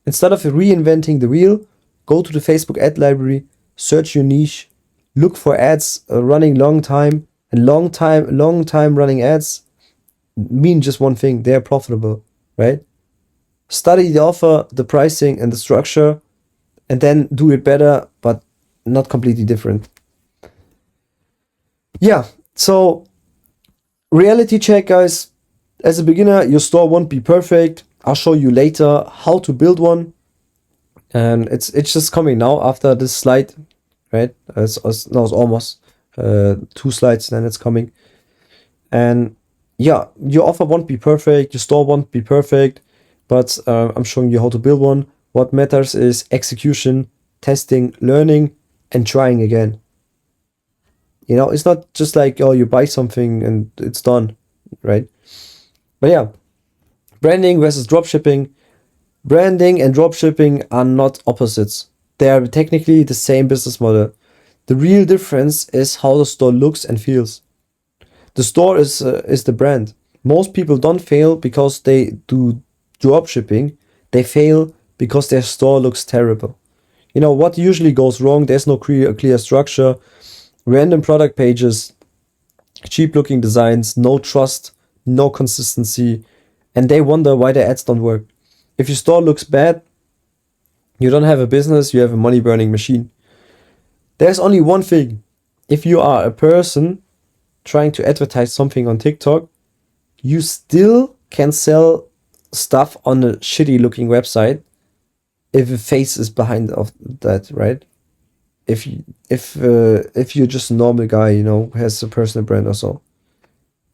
Instead of reinventing the wheel, go to the Facebook ad library, search your niche, look for ads running long time, and long time running ads mean just one thing: they're profitable, right? Study the offer, the pricing, and the structure, and then do it better, but not completely different. Yeah, so reality check, guys. As a beginner, your store won't be perfect. I'll show you later how to build one. And it's just coming now after this slide, right? It's almost 2 slides, then it's coming. And yeah, your offer won't be perfect, your store won't be perfect, but I'm showing you how to build one. What matters is execution, testing, learning, and trying again. It's not just like, oh, you buy something and it's done, right? But yeah, branding versus dropshipping. Branding and dropshipping are not opposites. They are technically the same business model. The real difference is how the store looks and feels. The store is the brand. Most people don't fail because they do dropshipping. They fail because their store looks terrible. What usually goes wrong? There's no clear structure, random product pages, cheap looking designs, no trust, no consistency, and they wonder why their ads don't work. If your store looks bad, you don't have a business, you have a money burning machine. There's only one thing. If you are a person trying to advertise something on TikTok, you still can sell stuff on a shitty looking website if a face is behind of that, right? If you're just a normal guy, has a personal brand or so,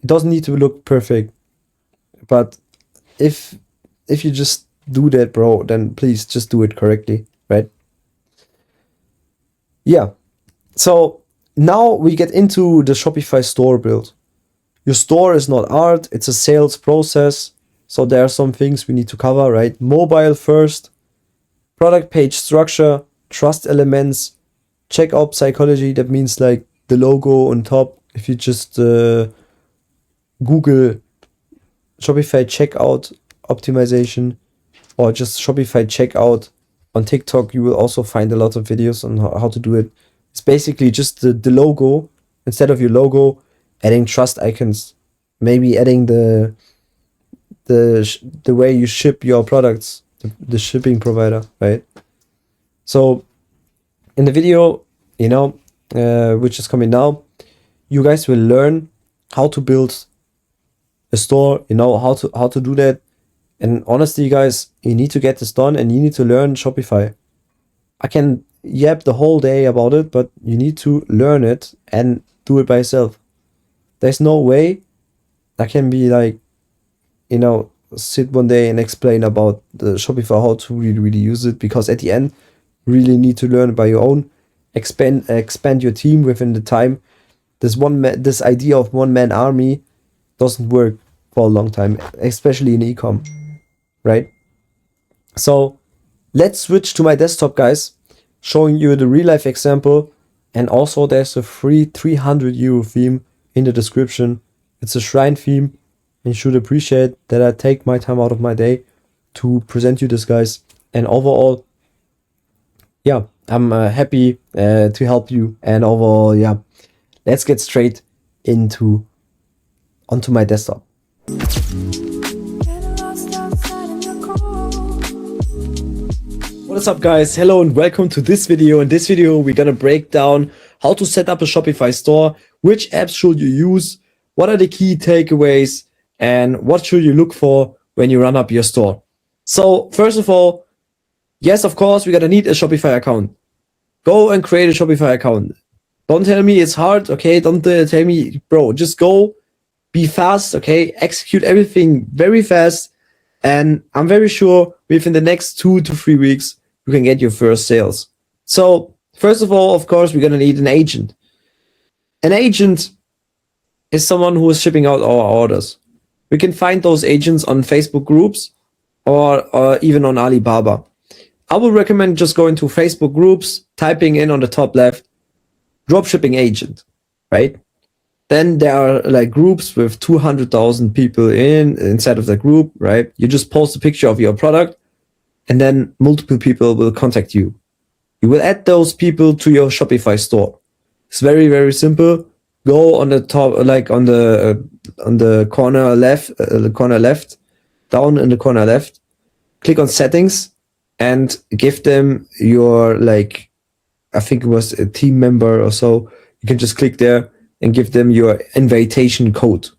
it doesn't need to look perfect. But if you just do that, bro, then please just do it correctly, right? Yeah. So now we get into the Shopify store build. Your store is not art, it's a sales process. So there are some things we need to cover, right? Mobile first, product page structure, trust elements, checkout psychology. That means like the logo on top. If you just Google Shopify checkout optimization or just Shopify checkout on TikTok, you will also find a lot of videos on how to do it. It's basically just the logo. Instead of your logo, adding trust icons, maybe adding the way you ship your products, the shipping provider, right? So in the video, which is coming now, you guys will learn how to build a store, how to do that. And honestly, guys, you need to get this done and you need to learn Shopify. I can yap the whole day about it, but you need to learn it and do it by yourself. There's no way I can be like, sit one day and explain about the Shopify, how to really use it, because at the end, you really need to learn it by your own. Expand your team within the time. This idea of one man army doesn't work for a long time, especially in ecom, right? So let's switch to my desktop, guys, showing you the real life example. And also there's a free 300 euro theme in the description. It's a shrine theme, and you should appreciate that I take my time out of my day to present you this, guys. And overall, yeah, I'm happy to help you. And overall, yeah, let's get straight onto my desktop. What is up, guys? Hello and welcome to this video. In this video, we're gonna break down how to set up a Shopify store, which apps should you use, what are the key takeaways, and what should you look for when you run up your store. So first of all, yes, of course, we're gonna need a Shopify account. Go and create a Shopify account. Don't tell me it's hard, okay? Don't tell me, bro, just go, be fast, okay? Execute everything very fast. And I'm very sure within the next 2 to 3 weeks, you can get your first sales. So first of all, of course, we're going to need an agent. An agent is someone who is shipping out our orders. We can find those agents on Facebook groups or even on Alibaba. I would recommend just going to Facebook groups, typing in on the top left, dropshipping agent, right? Then there are like groups with 200,000 people inside of the group, right? You just post a picture of your product and then multiple people will contact you. You will add those people to your Shopify store. It's very, very simple. Go on the top, like on the corner left, down in the corner left, click on settings and give them your, like, I think it was a team member or so. You can just click there and give them your invitation code.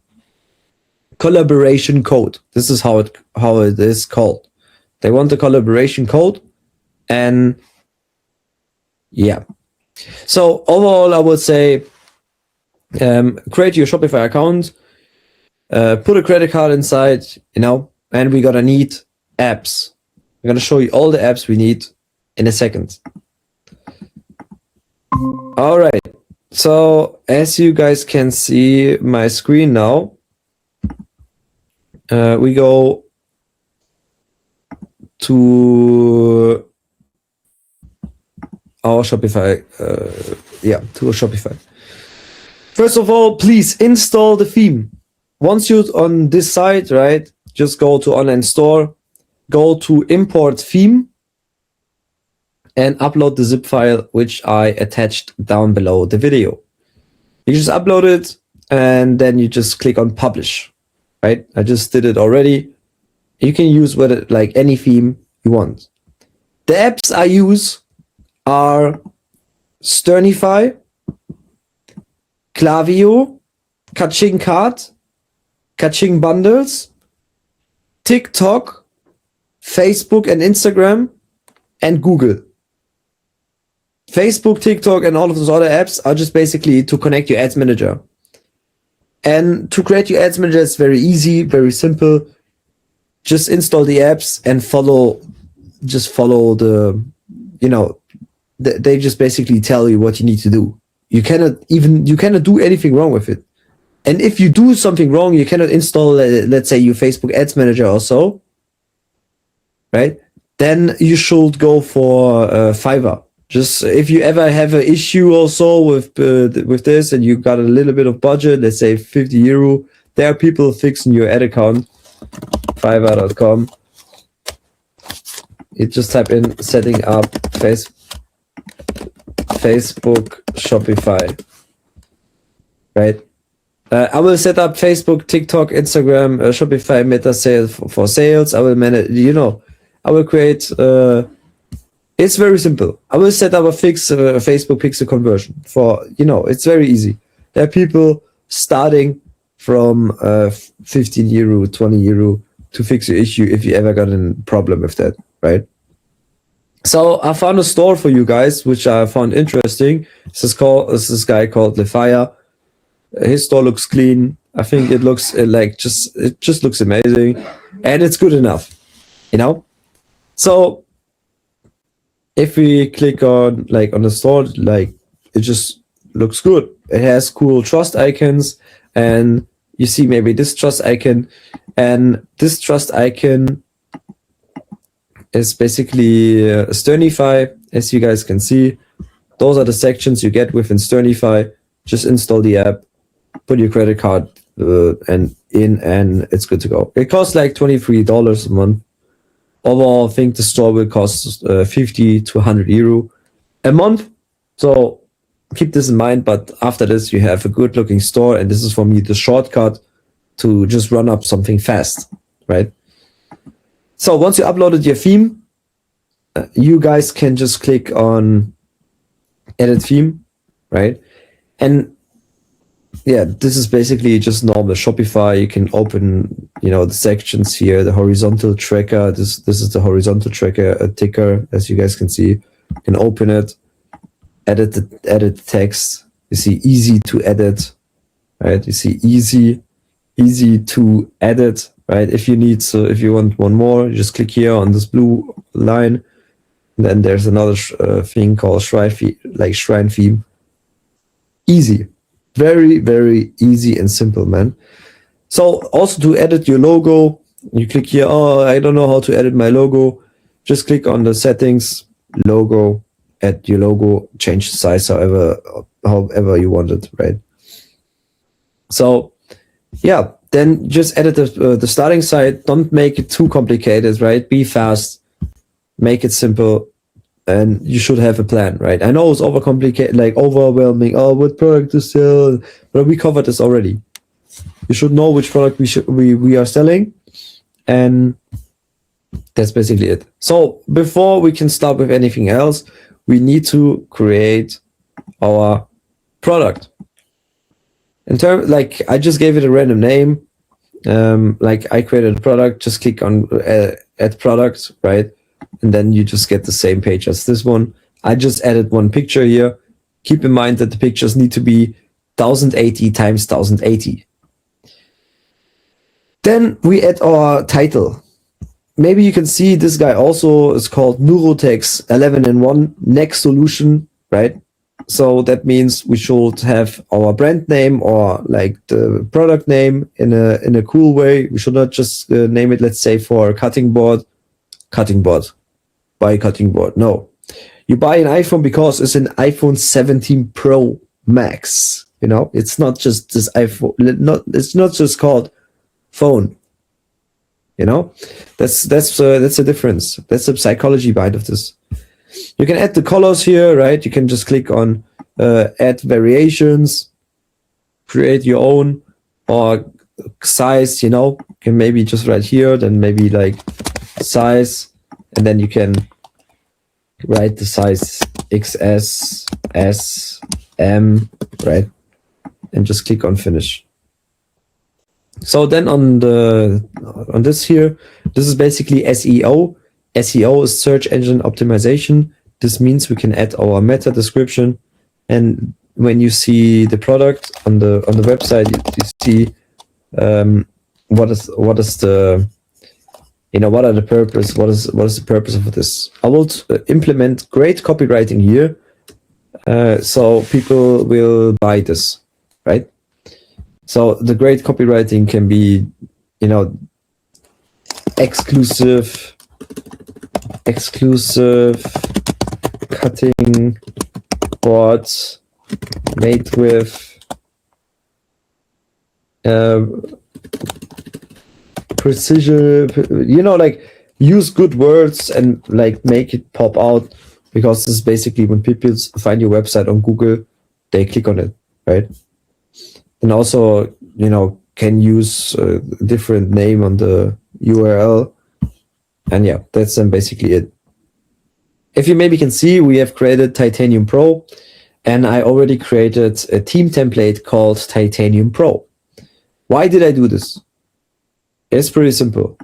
Collaboration code. This is how it is called. They want the collaboration code. And yeah. So overall, I would say, create your Shopify account, put a credit card inside, and we're gonna need apps. I'm gonna show you all the apps we need in a second. All right. So as you guys can see my screen now, we go to our Shopify, to a Shopify. First of all, please install the theme. Once you're on this site, right, just go to online store, go to import theme, and upload the zip file, which I attached down below the video. You just upload it, and then you just click on publish, right? I just did it already. You can use like any theme you want. The apps I use are Sternify, Klaviyo, Kaching Cart, Kaching Bundles, TikTok, Facebook and Instagram, and Google. Facebook, TikTok, and all of those other apps are just basically to connect your ads manager. And to create your ads manager is very easy, very simple. Just install the apps and follow the, they just basically tell you what you need to do. You cannot do anything wrong with it. And if you do something wrong, you cannot install, let's say, your Facebook ads manager or so, right? Then you should go for Fiverr. Just if you ever have an issue also with this and you got a little bit of budget, let's say 50 euro, there are people fixing your ad account. Fiverr.com. You just type in setting up Facebook Shopify, right? I will set up Facebook, TikTok, Instagram, Shopify Meta Sales for sales. I will manage, I will create, it's very simple. I will set up a fixed Facebook pixel conversion for, it's very easy. There are people starting from 15 euro, 20 euro to fix your issue if you ever got a problem with that, right? So I found a store for you guys, which I found interesting. This is this guy called Lefire. His store looks clean. I think it looks it just looks amazing, and it's good enough, you know. So if we click on the store, it just looks good. It has cool trust icons, and you see maybe this trust icon, and this trust icon is basically Sternify, as you guys can see. Those are the sections you get within Sternify. Just install the app, put your credit card and it's good to go. It costs like $23 a month. Overall, I think the store will cost 50 to 100 euro a month. So keep this in mind. But after this, you have a good looking store. And this is for me the shortcut to just run up something fast, right? So once you uploaded your theme, you guys can just click on edit theme, right? And yeah, this is basically just normal Shopify. You can open, the sections here, the horizontal tracker. This is the horizontal tracker, a ticker, as you guys can see. You can open it, edit the text. You see easy to edit, right? You see easy to edit, right? If you want one more, you just click here on this blue line. And then there's another thing called shrine theme. Easy. Very, very easy and simple, man. So also to edit your logo, you click here. Oh, I don't know how to edit my logo. Just click on the settings, logo, add your logo, change the size however you want it, right? So yeah, then just edit the starting site. Don't make it too complicated, right? Be fast, make it simple. And you should have a plan, right? I know it's overcomplicated, overwhelming. Oh, what product to sell? But we covered this already. You should know which product we are selling, and that's basically it. So before we can start with anything else, we need to create our product. I just gave it a random name. I created a product. Just click on add product, right? And then you just get the same page as this one. I just added one picture here. Keep in mind that the pictures need to be 1080 times 1080. Then we add our title. Maybe you can see this guy also is called Neurotex 11-in-1 next solution, right? So that means we should have our brand name or the product name in a cool way. We should not just name it, let's say, for cutting board. Buy cutting board. No, you buy an iPhone because it's an iPhone 17 Pro Max. It's not just this iPhone. It's not just called phone. That's a difference. That's the psychology behind of this. You can add the colors here, right? You can just click on add variations, create your own, or size. You can maybe just right here, then maybe size, and then you can write the size XS, S, M, right? And just click on finish. So then on this here, this is basically SEO. SEO is search engine optimization. This means we can add our meta description, and when you see the product on the website, you see what is the what are the purpose? What is the purpose of this? I will implement great copywriting here, so people will buy this, right? So the great copywriting can be, exclusive cutting boards made with precision, use good words and make it pop out, because this is basically when people find your website on Google, they click on it, right? And also, can use a different name on the URL. And yeah, that's then basically it. If you maybe can see, we have created Titanium Pro. And I already created a theme template called Titanium Pro. Why did I do this? It's pretty simple.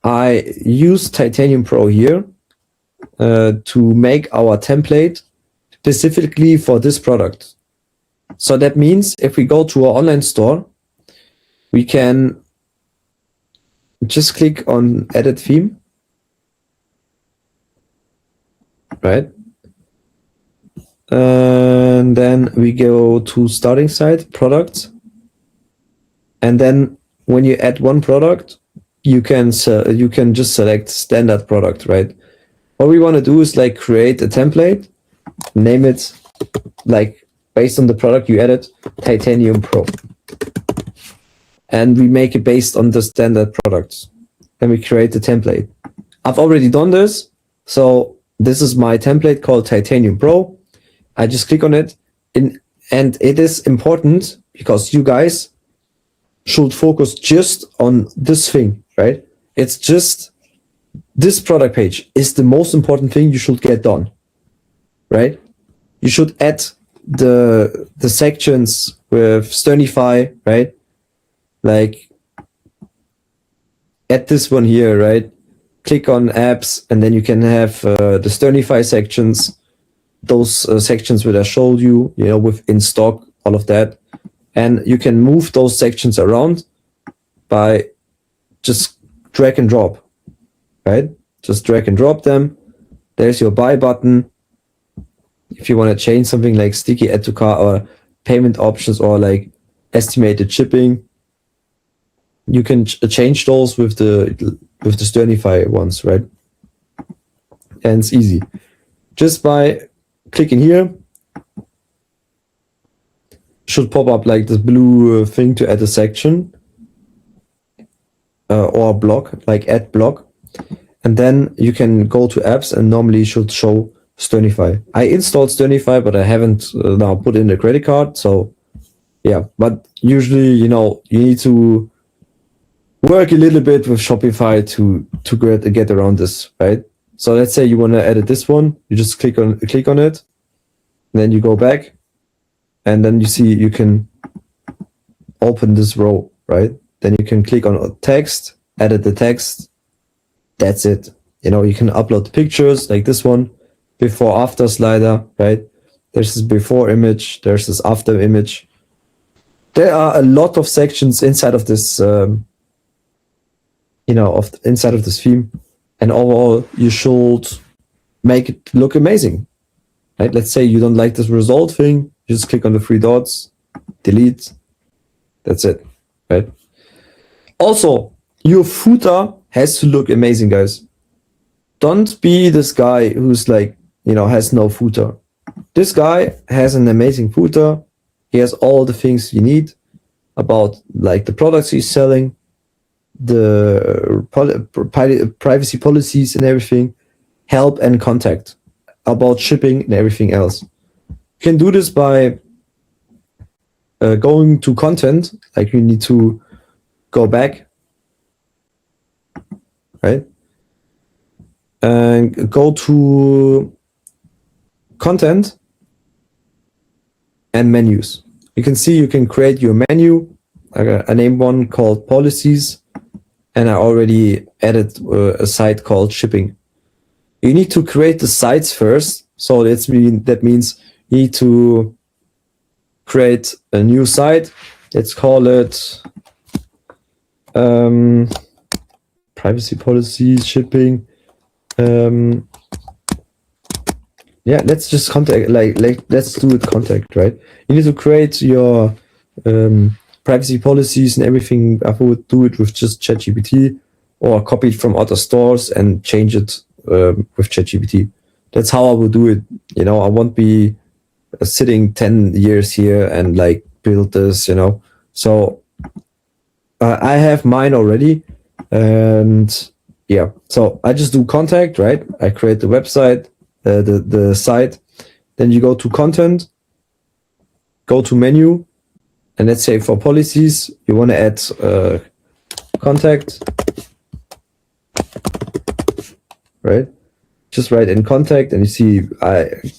I use Titanium Pro here to make our template specifically for this product. So that means if we go to our online store, we can just click on edit theme, right? And then we go to starting site, products. And then when you add one product, you can just select standard product, right? What we want to do is like create a template, name it like based on the product you added, Titanium Pro. And we make it based on the standard products. And we create the template. I've already done this. So this is my template called Titanium Pro. I just click on it. And it is important because you guys should focus just on this thing, right? It's just this product page is the most important thing you should get done, right? You should add the sections with Sternify, right? Like add this one here, right? Click on apps, and then you can have the Sternify sections, those sections that I showed you, with in stock, all of that. And you can move those sections around by just drag and drop, right? Just drag and drop them. There's your buy button. If you want to change something like sticky add to cart or payment options or like estimated shipping, you can change those with the Sternify ones, right? And it's easy. Just by clicking here, should pop up like this blue thing to add a section or a block, like add block. And then you can go to apps and normally it should show Sternify. I installed Sternify, but I haven't now put in the credit card. So yeah, but usually, you need to work a little bit with Shopify to get around this, right? So let's say you want to edit this one. You just click on it, and then you go back. And then you see you can open this row, right? Then you can click on text, edit the text. That's it. You can upload pictures like this one, before after slider, right? There's this before image, there's this after image. There are a lot of sections inside of this, inside of this theme. And overall, you should make it look amazing, right? Let's say you don't like this result thing. You just click on the three dots, delete. That's it, right? Also, your footer has to look amazing, guys. Don't be this guy who's like, has no footer. This guy has an amazing footer. He has all the things you need about like the products he's selling, the privacy policies and everything, help and contact, about shipping and everything else. You can do this by going to content, like you need to go back, right? And go to content and menus. You can see you can create your menu. I named one called policies, and I already added a site called shipping. You need to create the sites first. So that means you need to create a new site. Let's call it privacy policies, shipping. Yeah, let's just contact, let's do it contact, right? You need to create your privacy policies and everything. I would do it with just ChatGPT or copy it from other stores and change it with ChatGPT. That's how I would do it. I won't be sitting 10 years here and like build this, So I have mine already, and yeah, so I just do contact, right? I create the website, the site, then you go to content, go to menu, and let's say for policies, you want to add contact, right? Just write in contact, and you see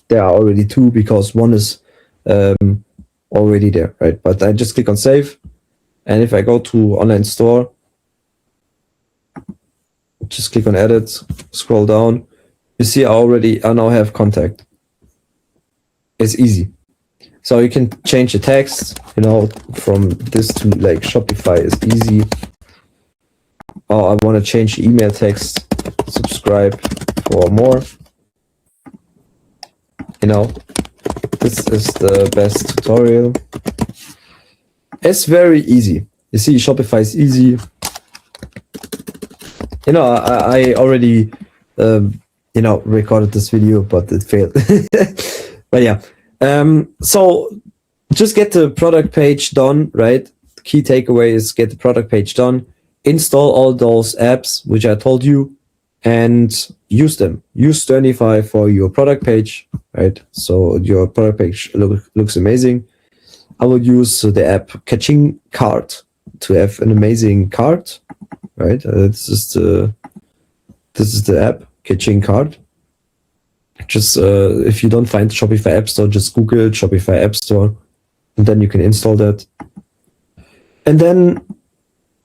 there are already two, because one is already there, right? But I just click on save, and if I go to online store, just click on edit, scroll down, you see I now have contact. It's easy. So you can change the text, from this to like Shopify is easy. Oh, I want to change the email text, subscribe for more. This is the best tutorial. It's very easy. You see, Shopify is easy. I already, recorded this video, but it failed. But yeah, so just get the product page done, right? The key takeaway is get the product page done, install all those apps, which I told you, and use them. Use Sternify for your product page, right? So your product page looks amazing. I will use the app Catching Cart to have an amazing cart, right? This is the app Catching Cart. Just if you don't find Shopify App Store, just Google Shopify App Store, and then you can install that. And then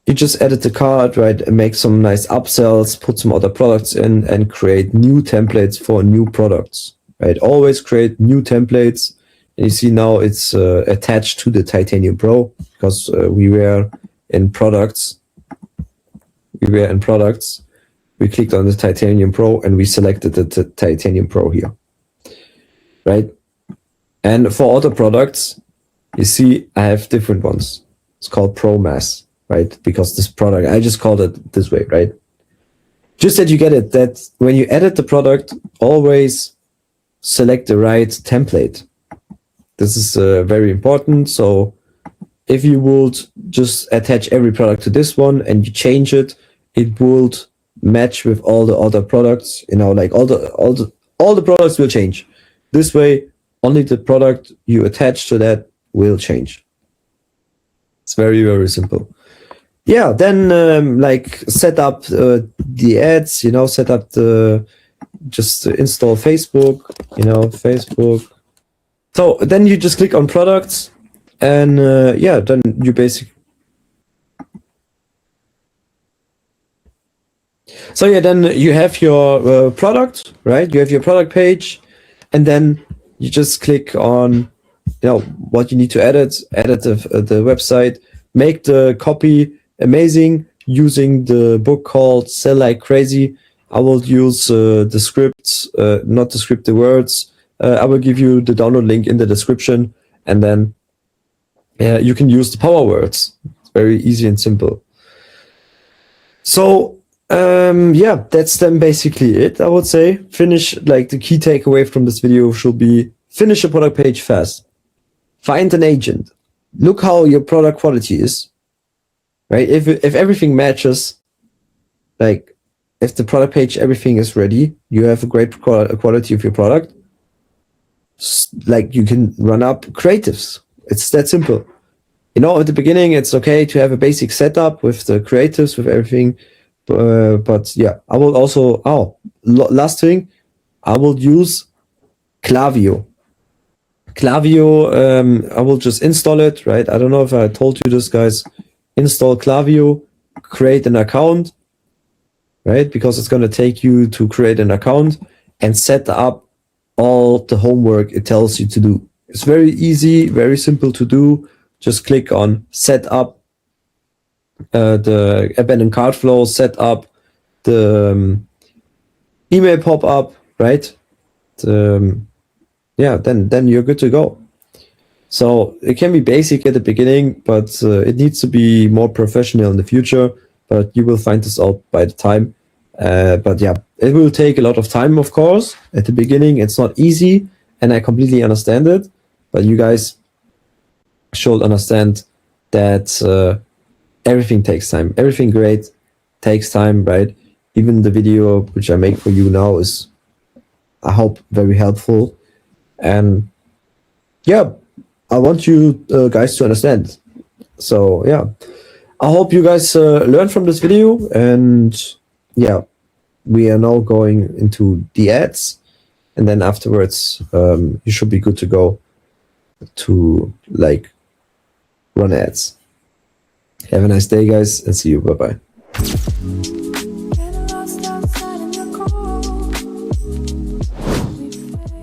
you just edit the cart, right, and make some nice upsells, put some other products in, and create new templates for new products, right? Always create new templates. And you see now it's attached to the Titanium Pro because we were in products. We clicked on the Titanium Pro and we selected the Titanium Pro here, right? And for other products, you see I have different ones. It's called Pro Mass, right? Because this product, I just called it this way, right? Just that you get it, that when you edit the product, always select the right template. This is very important. So if you would just attach every product to this one and you change it, it would match with all the other products. Like all the products will change. This way, only the product you attach to that will change. It's very, very simple. Yeah, then set up the ads, set up just install Facebook, Facebook. So then you just click on products and then you basically. So yeah, then you have your product, right? You have your product page, and then you just click on, what you need to edit the website, make the copy amazing using the book called Sell Like Crazy. I will use the scripts, not the script, the words. I will give you the download link in the description, and then you can use the power words. It's very easy and simple. So that's then basically it, I would say. The key takeaway from this video should be finish a product page fast. Find an agent. Look how your product quality is, right? If everything matches, like if the product page, everything is ready, you have a great quality of your product, like you can run up creatives. It's that simple. At the beginning, it's okay to have a basic setup with the creatives, with everything. But yeah, I will also, last thing, I will use Klaviyo. I will just install it, right? I don't know if I told you this, guys. Install Klaviyo, create an account, right? Because it's going to take you to create an account and set up all the homework it tells you to do. It's very easy, very simple to do. Just click on set up the abandoned cart flow, set up the email pop-up, right? Then you're good to go. So it can be basic at the beginning, but it needs to be more professional in the future. But you will find this out by the time. But yeah, it will take a lot of time, of course. At the beginning, it's not easy, and I completely understand it. But you guys should understand that everything takes time. Everything great takes time, right? Even the video which I make for you now is, I hope, very helpful. And yeah, I want you guys to understand. So yeah, I hope you guys learn from this video. And yeah, we are now going into the ads. And then afterwards, you should be good to go. to like run ads. Have a nice day, guys, and see you. Bye-bye.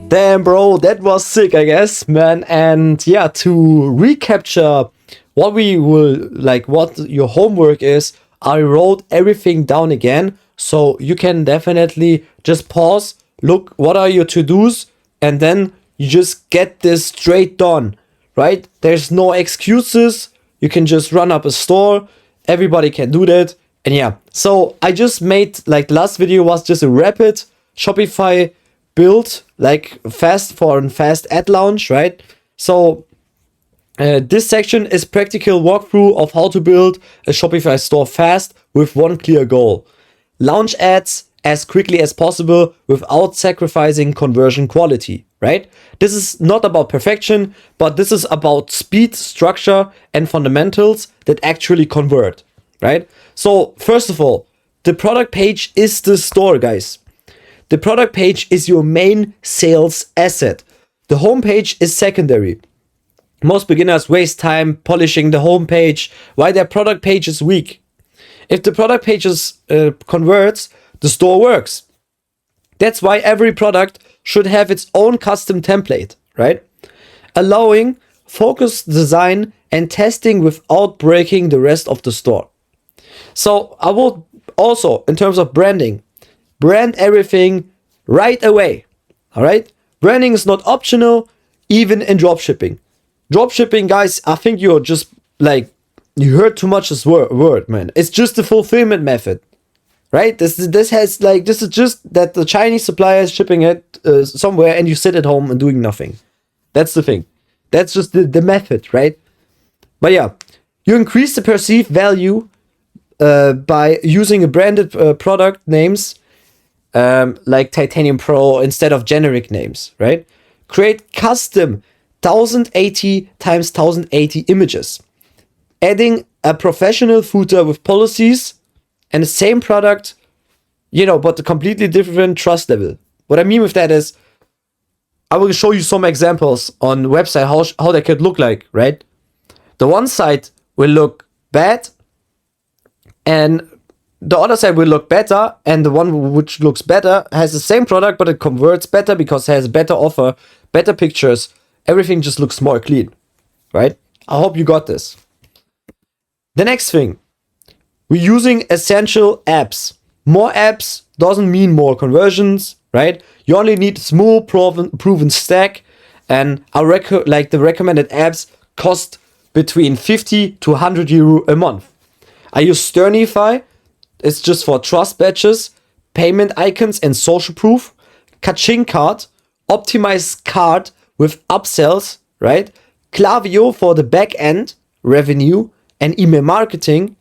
Damn, bro, that was sick, I guess, man. And yeah, to recapture what we will like, what your homework is, I wrote everything down again, so you can definitely just pause, look what are your to-dos, and then you just get this straight done, right? There's no excuses. You can just run up a store. Everybody can do that. And yeah, so I just made, like, the last video was just a rapid Shopify build, like fast ad launch, right? So this section is practical walkthrough of how to build a Shopify store fast with one clear goal: launch ads as quickly as possible without sacrificing conversion quality, right? This is not about perfection, but this is about speed, structure, and fundamentals that actually convert, right? So first of all, the product page is the store, guys. The product page is your main sales asset. The homepage is secondary. Most beginners waste time polishing the homepage, why their product page is weak. If the product page converts, the store works. That's why every product should have its own custom template, right? Allowing focused design and testing without breaking the rest of the store. So I will also, in terms of branding, brand everything right away. All right. Branding is not optional, even in dropshipping. Dropshipping, guys, I think you're just like, you heard too much this word, man. It's just the fulfillment method, right? This is just that the Chinese supplier is shipping it somewhere and you sit at home and doing nothing. That's the thing. That's just the method, right? But yeah, you increase the perceived value by using a branded product names like Titanium Pro instead of generic names, right? Create custom 1080 times 1080 images, adding a professional footer with policies and the same product, but a completely different trust level. What I mean with that is, I will show you some examples on the website how they could look like, right? The one side will look bad, and the other side will look better, and the one which looks better has the same product, but it converts better because it has better offer, better pictures. Everything just looks more clean, right? I hope you got this. The next thing, we're using essential apps. More apps doesn't mean more conversions, right? You only need a small proven stack, and the recommended apps cost between 50 to 100 euro a month. I use Sternify. It's just for trust badges, payment icons, and social proof. Kaching card, optimized card with upsells, right? Klaviyo for the back end revenue and email marketing.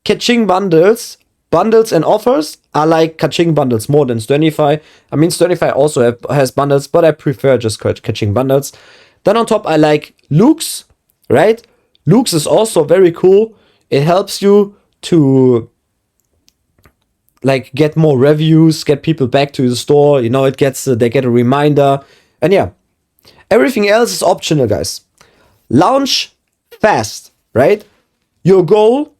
Kaching bundles and offers. I like Kaching bundles more than Sternify. I mean, Sternify also has bundles, but I prefer just Kaching bundles. Then on top, I like Loox, right? Loox is also very cool. It helps you to like get more reviews, get people back to the store. They get a reminder. And yeah, everything else is optional, guys. Launch fast, right? Your goal,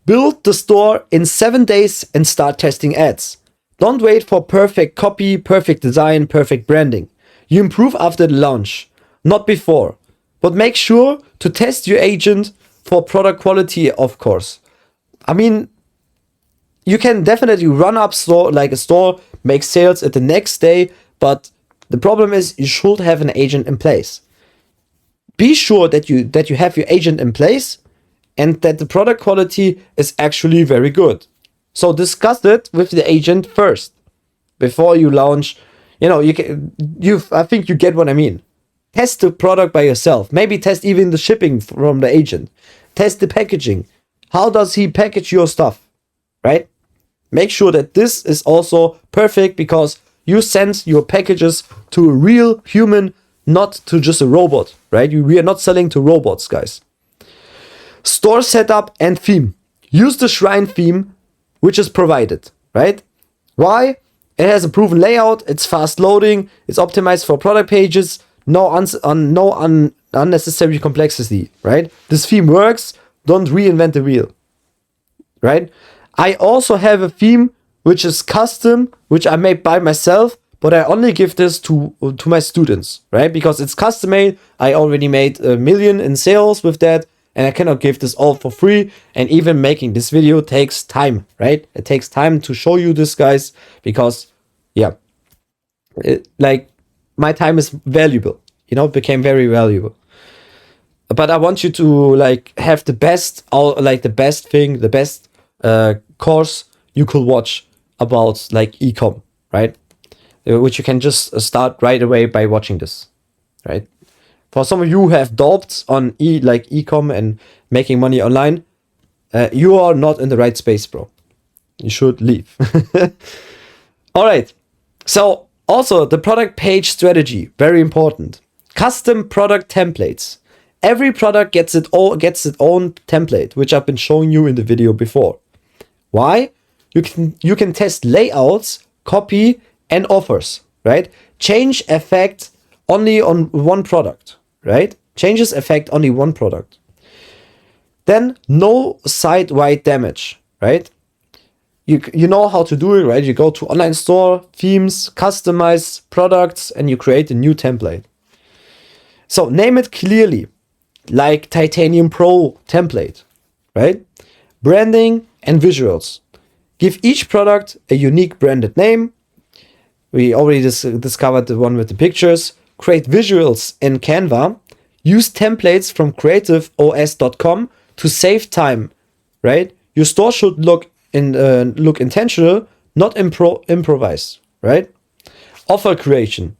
build the store in 7 days and start testing ads. Don't wait for perfect copy, perfect design, perfect branding. You improve after the launch, not before. But make sure to test your agent for product quality, of course. I mean, you can definitely run up a store, make sales at the next day, but the problem is you should have an agent in place. Be sure that you have your agent in place and that the product quality is actually very good. So discuss it with the agent first before you launch. I think you get what I mean. Test the product by yourself. Maybe test even the shipping from the agent. Test the packaging. How does he package your stuff, right? Make sure that this is also perfect because you send your packages to a real human, not to just a robot, right? We are not selling to robots, guys. Store setup and theme. Use the Shrine theme, which is provided, right? Why? It has a proven layout, it's fast loading, it's optimized for product pages, no unnecessary complexity, right? This theme works. Don't reinvent the wheel, right? I also have a theme which is custom, which I made by myself, but I only give this to my students, right? Because it's custom made. I already made $1 million in sales with that, and I cannot give this all for free. And even making this video takes time, right? It takes time to show you this, guys, because yeah, like my time is valuable, became very valuable. But I want you to like have the best, the best course you could watch about like ecom, right? Which you can just start right away by watching this, right? For some of you who have doubts on ecom and making money online, you are not in the right space, bro. You should leave. All right. So also the product page strategy, very important. Custom product templates. Every product gets its own template, which I've been showing you in the video before. Why? You can test layouts, copy, and offers, right? Change effect only on one product, right? Changes affect only one product. Then no site-wide damage, right? You know how to do it, right? You go to online store, themes, customize products, and you create a new template. So name it clearly, like Titanium Pro template, right? Branding and visuals. Give each product a unique branded name. We already discovered the one with the pictures. Create visuals in Canva. Use templates from creativeos.com to save time, right? Your store should look intentional, not improvise, right? Offer creation.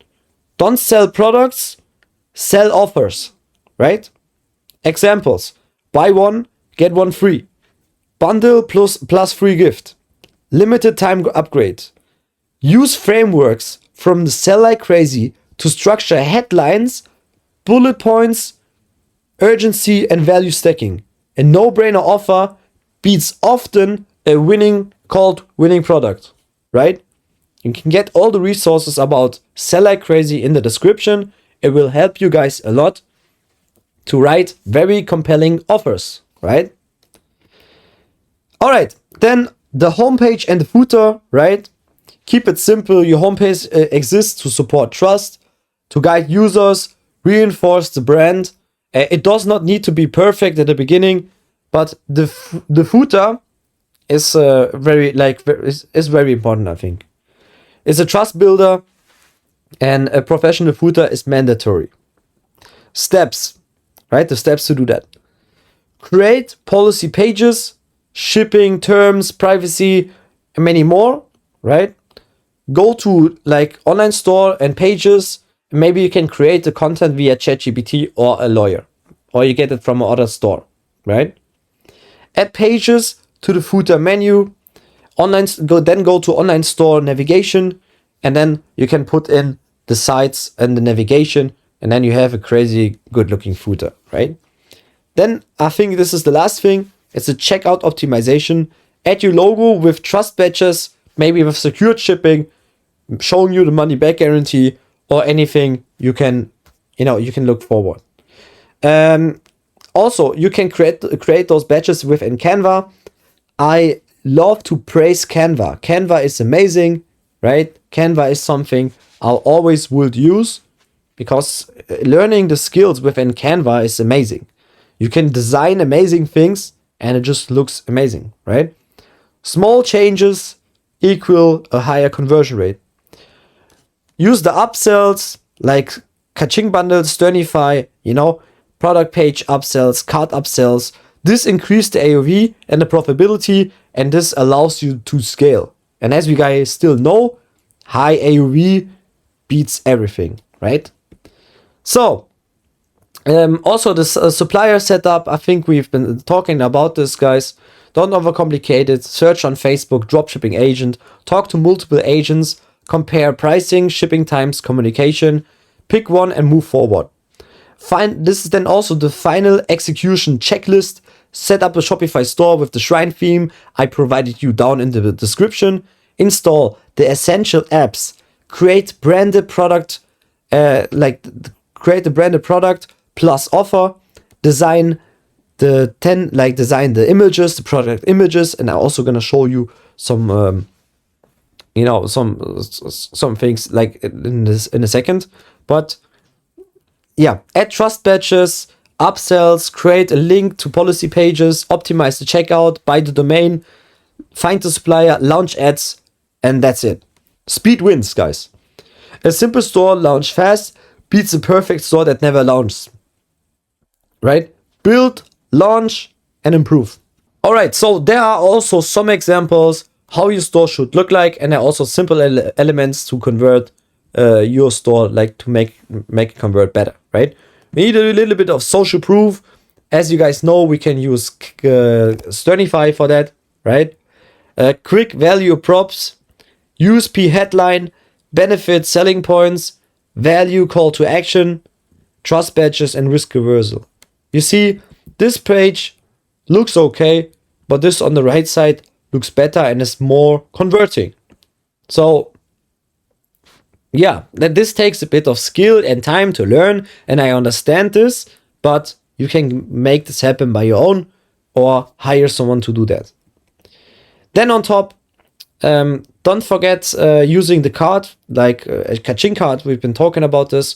Don't sell products, sell offers, right? Examples: buy one, get one free. Bundle plus free gift. Limited time upgrade. Use frameworks from the Sell Like Crazy to structure headlines, bullet points, urgency, and value stacking. A no-brainer offer beats often a winning product, right? You can get all the resources about Sell Like Crazy in the description. It will help you guys a lot to write very compelling offers, right? All right, then the homepage and the footer, right? Keep it simple. Your homepage exists to support trust, to guide users, reinforce the brand. It does not need to be perfect at the beginning, but the footer is very important, I think. It's a trust builder, and a professional footer is mandatory. Steps, right? The steps to do that. Create policy pages, shipping, terms, privacy, and many more, right? Go to like online store and pages. Maybe you can create the content via ChatGPT or a lawyer, or you get it from another store, right? Add pages to the footer menu. Go to online store navigation, and then you can put in the sites and the navigation, and then you have a crazy good looking footer, right? Then I think this is the last thing. It's a checkout optimization. Add your logo with trust badges, maybe with secured shipping, showing you the money back guarantee, or anything you can look forward. Also, you can create those badges within Canva. I love to praise Canva. Canva is amazing, right? Canva is something I always would use, because learning the skills within Canva is amazing. You can design amazing things and it just looks amazing, right? Small changes equal a higher conversion rate. Use the upsells like Kaching bundles, Sternify, product page upsells, cart upsells. This increases the AOV and the profitability, and this allows you to scale. And as we guys still know, high AOV beats everything, right? So, also the supplier setup, I think we've been talking about this, guys. Don't overcomplicate it. Search on Facebook, dropshipping agent, talk to multiple agents, compare pricing, shipping times, communication, pick one and move forward. This is then also the final execution checklist. Set up a Shopify store with the Shrine theme I provided you down in the description. Install the essential apps. Create branded product, create a branded product plus offer, design the images, the product images, and I'm also gonna show you some some things like in a second. But yeah, add trust badges, upsells, create a link to policy pages, optimize the checkout, buy the domain, find the supplier, launch ads, and that's it. Speed wins, guys. A simple store launched fast beats a perfect store that never launches. Right? Build, launch, and improve. All right, so there are also some examples how your store should look like, and there are also simple elements to convert your store, like to make it convert better, right? We need a little bit of social proof. As you guys know, we can use Sternify for that, right? Quick value props, USP headline, benefit selling points, value call to action, trust badges, and risk reversal. You see, this page looks okay, but this on the right side looks better and is more converting. So yeah, this takes a bit of skill and time to learn, and I understand this, but you can make this happen by your own or hire someone to do that. Then on top, don't forget using the card, like a Kaching card. We've been talking about this.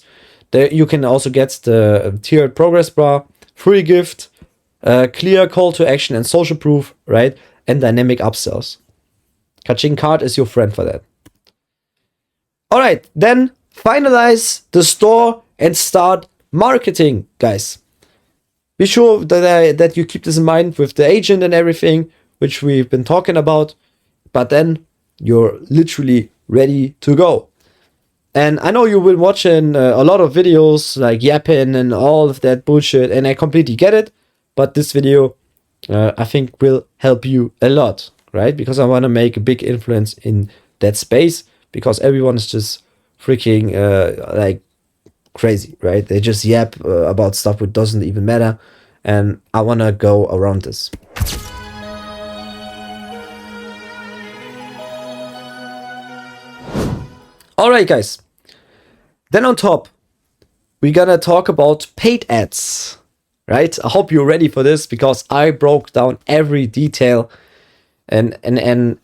There you can also get the tiered progress bar, free gift, clear call to action and social proof, right? And dynamic upsells. Kaching card is your friend for that. All right, then finalize the store and start marketing, guys. Be sure that you keep this in mind with the agent and everything, which we've been talking about. But then you're literally ready to go. And I know you've been watching a lot of videos like yapping and all of that bullshit, and I completely get it. But this video, I think, will help you a lot, right? Because I want to make a big influence in that space, because everyone is just freaking like crazy, right? They just yap about stuff which doesn't even matter. And I want to go around this. All right, guys. Then on top, we're gonna talk about paid ads, right? I hope you're ready for this, because I broke down every detail and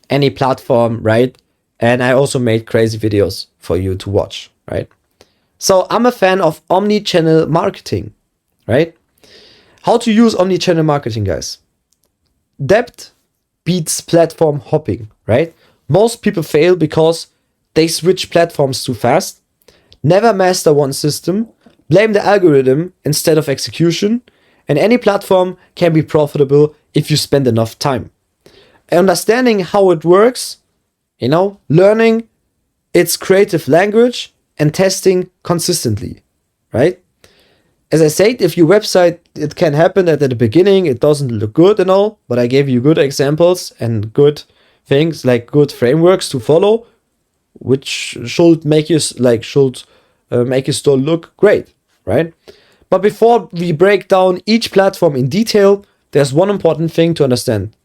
any platform, right? And I also made crazy videos for you to watch, right? So I'm a fan of omni-channel marketing, right? How to use omni-channel marketing, guys. Depth beats platform hopping, right? Most people fail because they switch platforms too fast, never master one system, blame the algorithm instead of execution, and any platform can be profitable if you spend enough time. Understanding how it works, learning its creative language and testing consistently, right? As I said, if your website, it can happen that at the beginning it doesn't look good and all, but I gave you good examples and good things, like good frameworks to follow, which should make your store look great, right? But before we break down each platform in detail, there's one important thing to understand.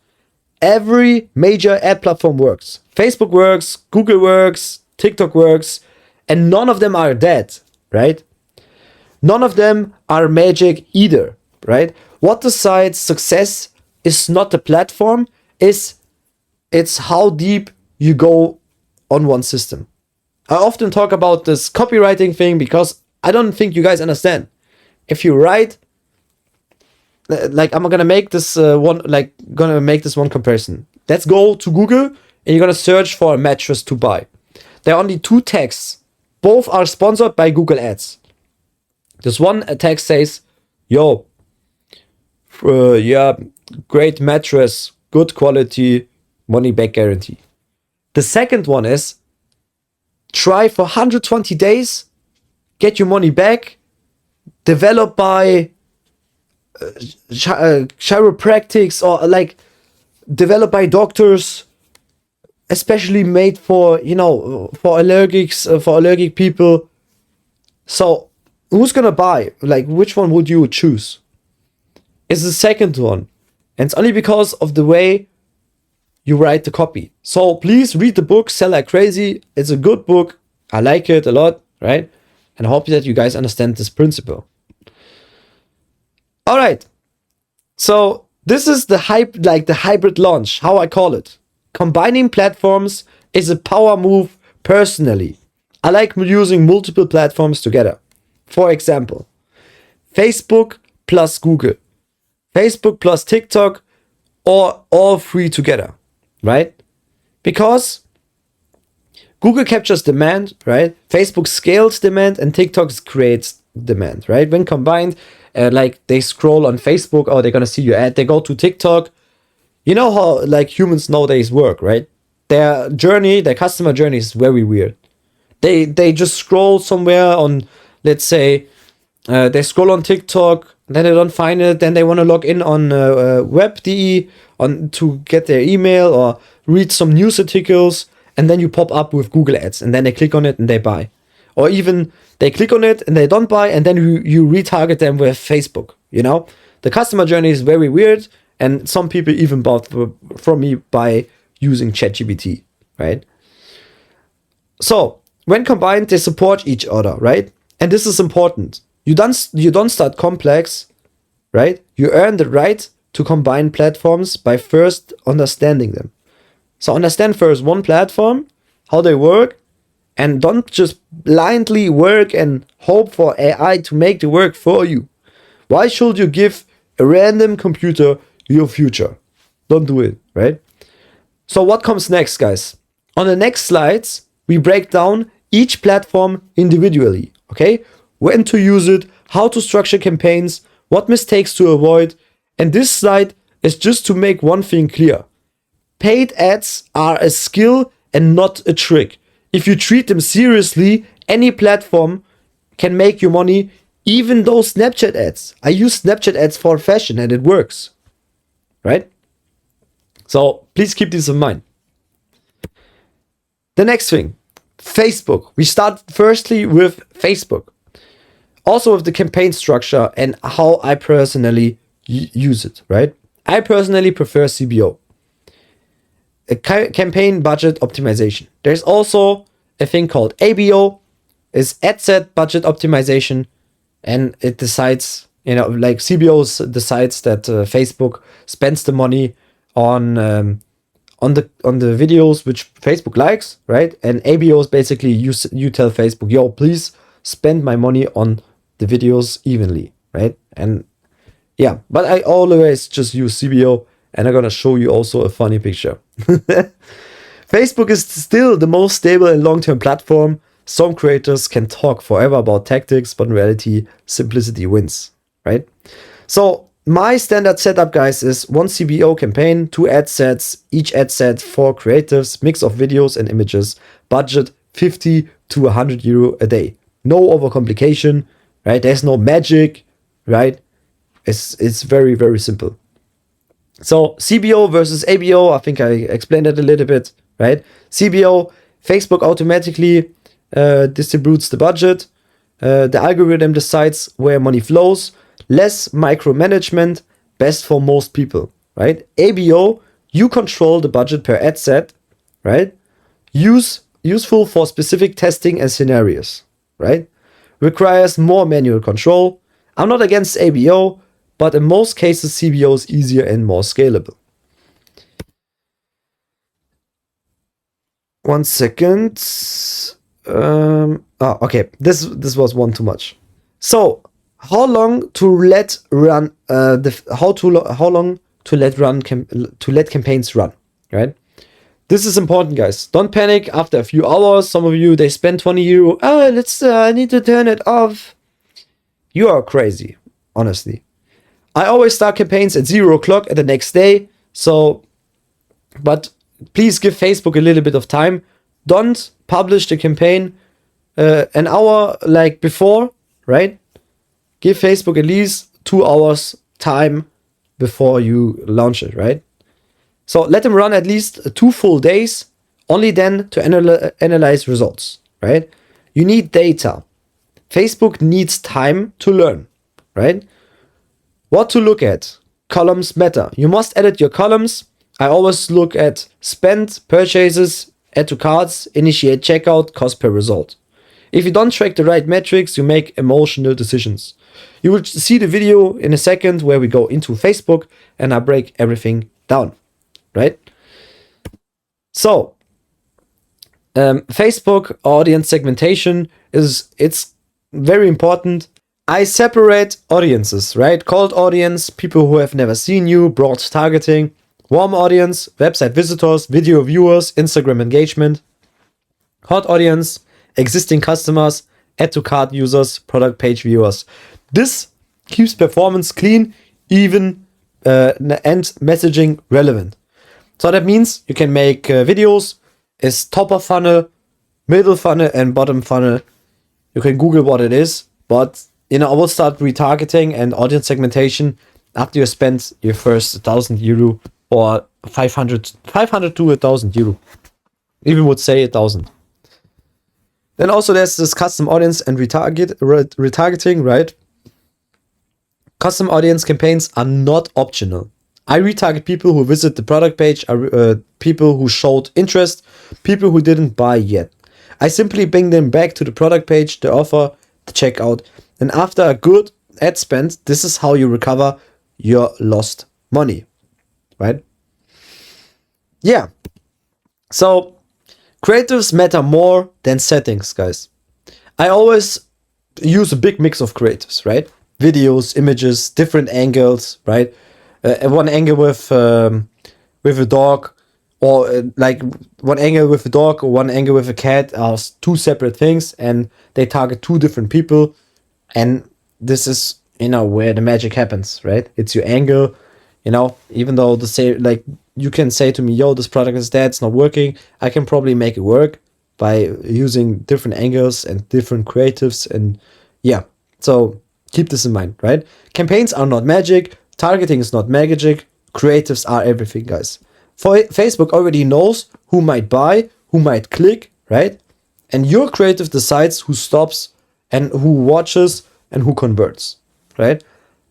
Every major ad platform works. Facebook works, Google works, TikTok works, and none of them are dead, right? None of them are magic either, right? What decides success is not the platform, it's how deep you go on one system. I often talk about this copywriting thing because I don't think you guys understand. If you write, like I'm gonna make this one comparison. Let's go to Google and you're gonna search for a mattress to buy. There are only two texts. Both are sponsored by Google Ads. This one text says, "Yo, yeah, great mattress, good quality, money back guarantee." The second one is, "Try for 120 days, get your money back, developed by chiropractics, or like developed by doctors, especially made for allergic people." So who's gonna buy? Like, which one would you choose? It's the second one, and it's only because of the way you write the copy. So please read the book Sell Like Crazy. It's a good book. I like it a lot, right? And I hope that you guys understand this principle. All right. So this is the hybrid launch, how I call it. Combining platforms is a power move personally. I like using multiple platforms together. For example, Facebook plus Google, Facebook plus TikTok, or all three together, right? Because Google captures demand, right? Facebook scales demand and TikTok creates demand, right? When combined, like they scroll on Facebook, oh, they're gonna see your ad. They go to TikTok. You know how like humans nowadays work, right? Their journey, their customer journey is very weird. They just scroll somewhere on, let's say, they scroll on TikTok, then they don't find it, then they want to log in on web.de on to get their email or read some news articles, and then you pop up with Google Ads, and then they click on it and they buy. Or even they click on it and they don't buy, and then you retarget them with Facebook. You know, the customer journey is very weird, and some people even bought from me by using ChatGPT, right? So when combined, they support each other, right? And this is important. You don't start complex, right? You earn the right to combine platforms by first understanding them. So understand first one platform, how they work, and don't just blindly work and hope for AI to make the work for you. Why should you give a random computer your future? Don't do it, right? So what comes next, guys? On the next slides, we break down each platform individually, okay? When to use it, how to structure campaigns, what mistakes to avoid. And this slide is just to make one thing clear. Paid ads are a skill and not a trick. If you treat them seriously, any platform can make you money, even those Snapchat ads. I use Snapchat ads for fashion and it works, right? So please keep this in mind. The next thing, Facebook. We start firstly with Facebook. Also with the campaign structure and how I personally use it, right? I personally prefer CBO. A campaign budget optimization. There's also a thing called ABO, is ad set budget optimization, and it decides, you know, like CBO decides that Facebook spends the money on the videos which Facebook likes, right? And ABO is basically you tell Facebook, yo, please spend my money on the videos evenly, right? And yeah, but I always just use CBO, and I'm gonna show you also a funny picture. Facebook is still the most stable and long-term platform. Some creators can talk forever about tactics, but in reality, simplicity wins, right? So my standard setup, guys, is one CBO campaign, 2 ad sets, each ad set 4 creatives, mix of videos and images, budget 50 to 100 euro a day. No overcomplication, right? There's no magic, right? It's very, very simple. So CBO versus ABO, I think I explained it a little bit, right? CBO, Facebook automatically distributes the budget. The algorithm decides where money flows. Less micromanagement, best for most people, right? ABO, you control the budget per ad set, right? Useful for specific testing and scenarios, right? Requires more manual control. I'm not against ABO, but in most cases, CBO is easier and more scalable. One second. Okay, this was one too much. So, how long to let run how long to let campaigns run, right? This is important, guys. Don't panic after a few hours. Some of you, they spend 20 euro. I need to turn it off. You are crazy, honestly. I always start campaigns at 0 o'clock at the next day. So, but please give Facebook a little bit of time. Don't publish the campaign an hour like before, right? Give Facebook at least 2 hours time before you launch it, right? So let them run at least 2 full days, only then to analyze results, right? You need data. Facebook needs time to learn, right? What to look at? Columns matter. You must edit your columns. I always look at spend, purchases, add to carts, initiate checkout, cost per result. If you don't track the right metrics, you make emotional decisions. You will see the video in a second where we go into Facebook and I break everything down, right? So, Facebook audience segmentation it's very important. I separate audiences, right? Cold audience, people who have never seen you, broad targeting. Warm audience, website visitors, video viewers, Instagram engagement. Hot audience, existing customers, add to cart users, product page viewers. This keeps performance clean, even and messaging relevant. So that means you can make videos as top of funnel, middle funnel, and bottom funnel. You can Google what it is, but I will start retargeting and audience segmentation after you spend your first 1,000 euro or 500 to 1,000 euro. Even would say 1,000. Then also there's this custom audience and retargeting, right? Custom audience campaigns are not optional. I retarget people who visit the product page, people who showed interest, people who didn't buy yet. I simply bring them back to the product page, the offer, the checkout. And after a good ad spend, this is how you recover your lost money, right? Yeah. So creatives matter more than settings, guys. I always use a big mix of creatives, right? Videos, images, different angles, right? One angle with a dog, or like one angle with a dog or one angle with a cat are two separate things, and they target two different people. And this is where the magic happens, right? It's your angle, even though you can say to me, yo, this product is dead, it's not working. I can probably make it work by using different angles and different creatives. And yeah, so keep this in mind, right? Campaigns are not magic. Targeting is not magic. Creatives are everything, guys. Facebook already knows who might buy, who might click, right? And your creative decides who stops and who watches and who converts, right?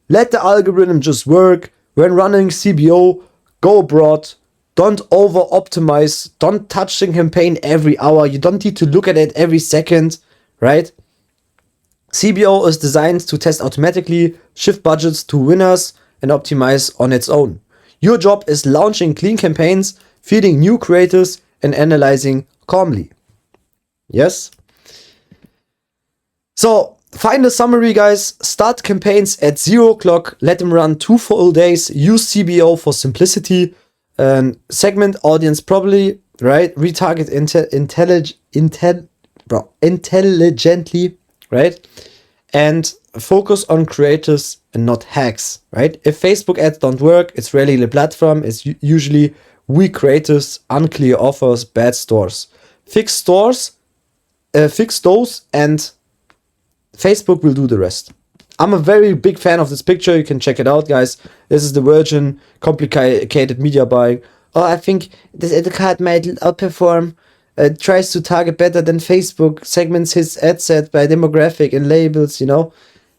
Let the algorithm just work. When running CBO, go broad. Don't over optimize. Don't touch the campaign every hour. You don't need to look at it every second, right? CBO is designed to test automatically, shift budgets to winners, and optimize on its own. Your job is launching clean campaigns, feeding new creators, and analyzing calmly. Yes? So, final summary, guys. Start campaigns at 0 o'clock. Let them run 2 full days. Use CBO for simplicity. Segment audience properly, right? Retarget intelligently, right? And focus on creators and not hacks, right? If Facebook ads don't work, it's rarely the platform. It's usually weak creators, unclear offers, bad stores. Fix those, and Facebook will do the rest. I'm a very big fan of this picture. You can check it out, guys. This is the Virgin complicated media buying. Oh, I think this ad card might outperform. Tries to target better than Facebook, segments his ad set by demographic and labels,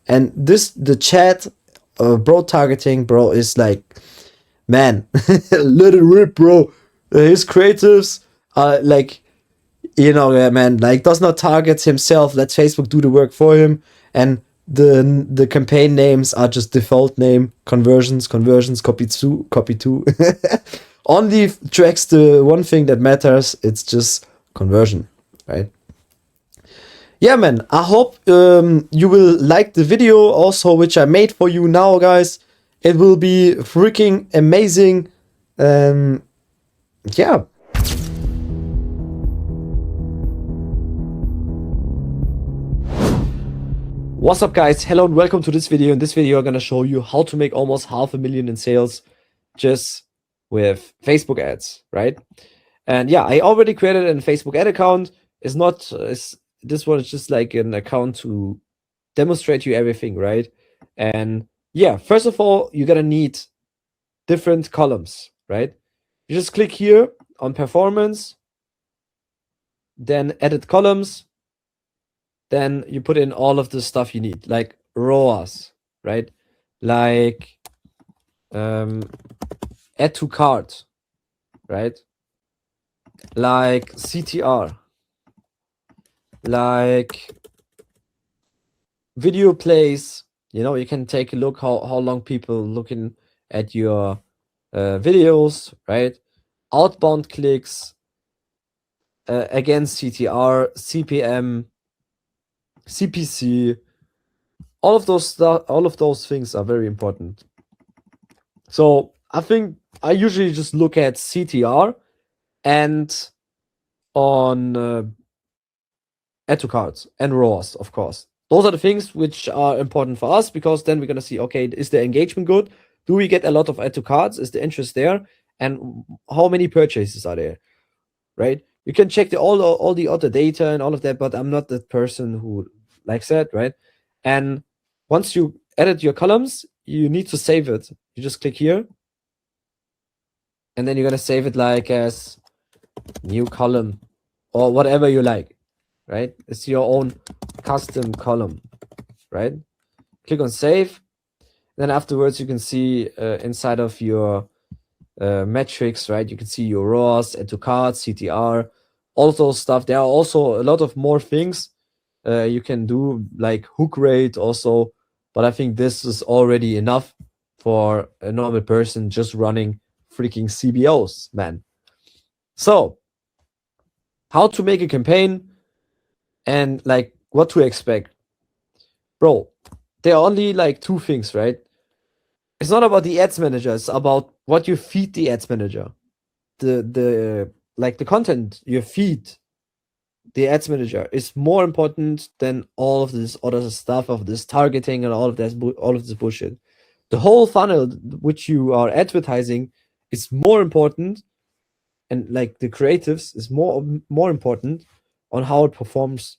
And the chat, broad targeting, bro, is like, man, let it rip, bro. His creatives are like, man, like does not target himself. Let Facebook do the work for him. And the campaign names are just default name, conversions, copy two. Only tracks the one thing that matters. It's just conversion, right? Yeah, man, I hope you will like the video also, which I made for you now, guys. It will be freaking amazing. Yeah. What's up, guys? Hello and welcome to this video. In this video, I'm gonna show you how to make almost $500,000 in sales just with Facebook ads, right? And yeah, I already created a Facebook ad account. This one is just like an account to demonstrate you everything, right? And yeah, first of all, you're gonna need different columns, right? You just click here on performance, then edit columns, then you put in all of the stuff you need, like ROAS, right? Like add to cart, right? Like CTR, like video plays. You can take a look how long people looking at your videos, right? Outbound clicks, again CTR, CPM, CPC, all of those things are very important. So I think I usually just look at CTR and on add to carts and ROAS, of course. Those are the things which are important for us, because then we're gonna see, okay, is the engagement good? Do we get a lot of add to carts? Is the interest there? And how many purchases are there? Right? You can check all the other data and all of that, but I'm not the person who likes that, right? And once you edit your columns, you need to save it. You just click here, and then you're gonna save it like as new column or whatever you like, right? It's your own custom column, right? Click on save. Then afterwards, you can see inside of your metrics, right? You can see your ROAS, add to cart, CTR, all those stuff. There are also a lot of more things you can do, like hook rate also. But I think this is already enough for a normal person just running freaking CBOs, man. So, how to make a campaign and like what to expect. Bro, there are only like two things, right? It's not about the ads manager, it's about what you feed the ads manager. The like the content you feed the ads manager is more important than all of this other stuff of this targeting and all of this bullshit. The whole funnel which you are advertising is more important, and like the creatives is more important on how it performs,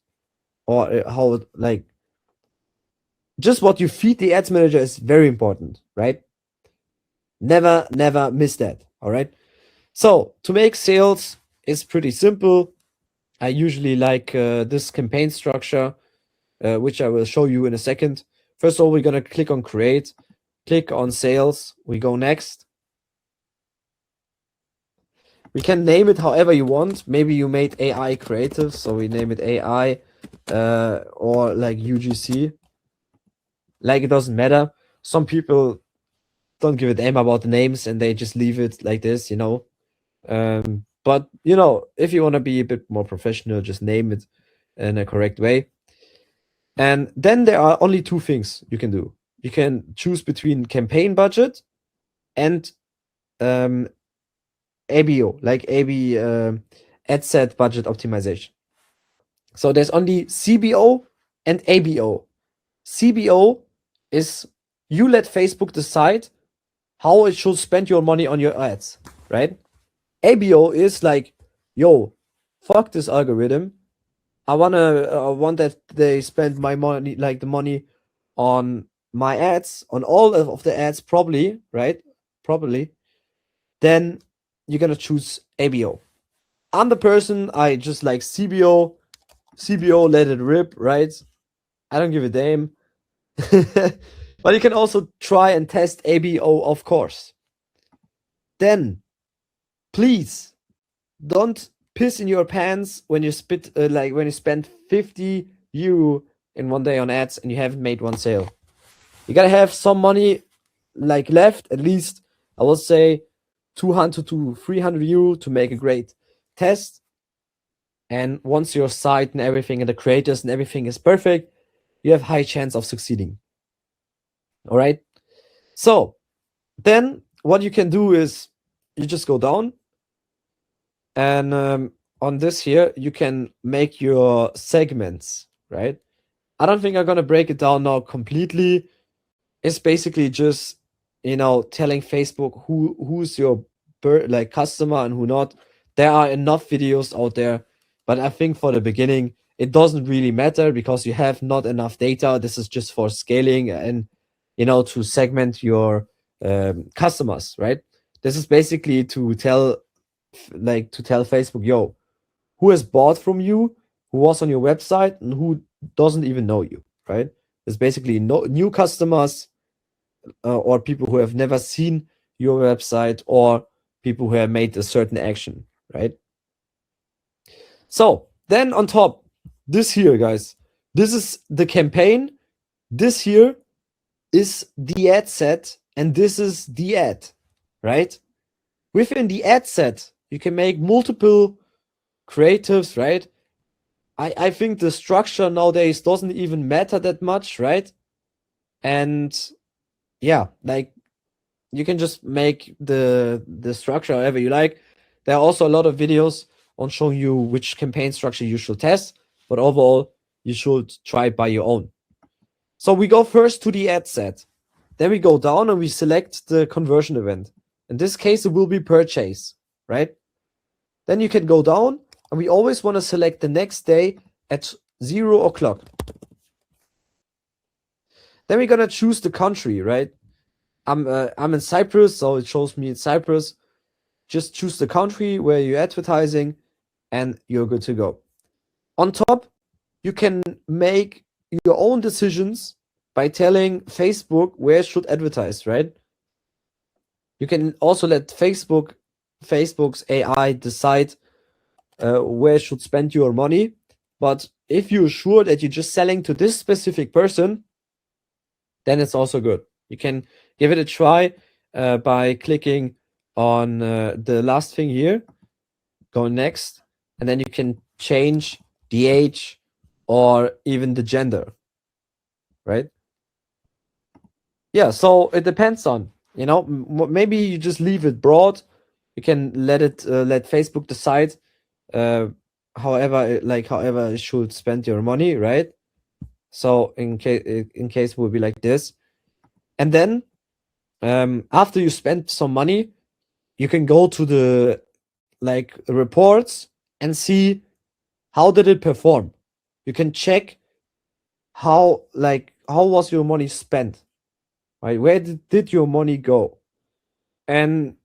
or how it, like, just what you feed the ads manager is very important, right? Never miss that. All right. So to make sales is pretty simple. I usually like this campaign structure, which I will show you in a second. First of all, we're gonna click on create, click on sales. We go next. We can name it however you want. Maybe you made AI creative, so we name it AI, or like UGC. Like, it doesn't matter. Some people don't give a damn about the names and they just leave it like this, but if you want to be a bit more professional, just name it in a correct way. And then there are only two things you can do. You can choose between campaign budget and ABO, like AB, ad set budget optimization. So there's only CBO and ABO. CBO is you let Facebook decide how it should spend your money on your ads, right? ABO is like, yo, fuck this algorithm. I want that they spend my money, like the money, on my ads, on all of the ads, probably, right? Probably. Then you're gonna choose ABO. I'm the person, I just like CBO. CBO, let it rip, right? I don't give a damn. But you can also try and test ABO, of course. Then, please don't piss in your pants when you when you spend 50 euro in one day on ads and you haven't made one sale. You gotta have some money like left, at least I would say 200 to 300 euro to make a great test. And once your site and everything and the creators and everything is perfect, you have high chance of succeeding. All right. So then what you can do is you just go down, and on this here, you can make your segments, right? I don't think I'm gonna break it down now completely. It's basically just, telling Facebook who's your like customer and who not. There are enough videos out there, but I think for the beginning, it doesn't really matter because you have not enough data. This is just for scaling and, to segment your customers, right? This is basically to tell Facebook, yo, who has bought from you, who was on your website, and who doesn't even know you, right? It's basically new customers, or people who have never seen your website, or people who have made a certain action, right? So then on top, this here, guys, this is the campaign. This here is the ad set, and this is the ad, right? Within the ad set, you can make multiple creatives, right? I think the structure nowadays doesn't even matter that much, right? And yeah, like you can just make the structure however you like. There are also a lot of videos on showing you which campaign structure you should test, but overall, you should try it by your own. So we go first to the ad set. Then we go down and we select the conversion event. In this case, it will be purchase, right? Then you can go down, and we always want to select the next day at 0 o'clock. Then we're gonna choose the country, right? I'm in Cyprus, so it shows me in Cyprus. Just choose the country where you're advertising, and you're good to go. On top, you can make your own decisions by telling Facebook where it should advertise, right? You can also let Facebook's AI decide where it should spend your money. But if you're sure that you're just selling to this specific person, then it's also good. You can give it a try by clicking on the last thing here, go next, and then you can change the age or even the gender, right? Yeah, so it depends on, maybe you just leave it broad. You can let Facebook decide however it should spend your money, right? So in case it will be like this. And then after you spend some money, you can go to the reports and see how did it perform. You can check how was your money spent, right? Where did your money go? And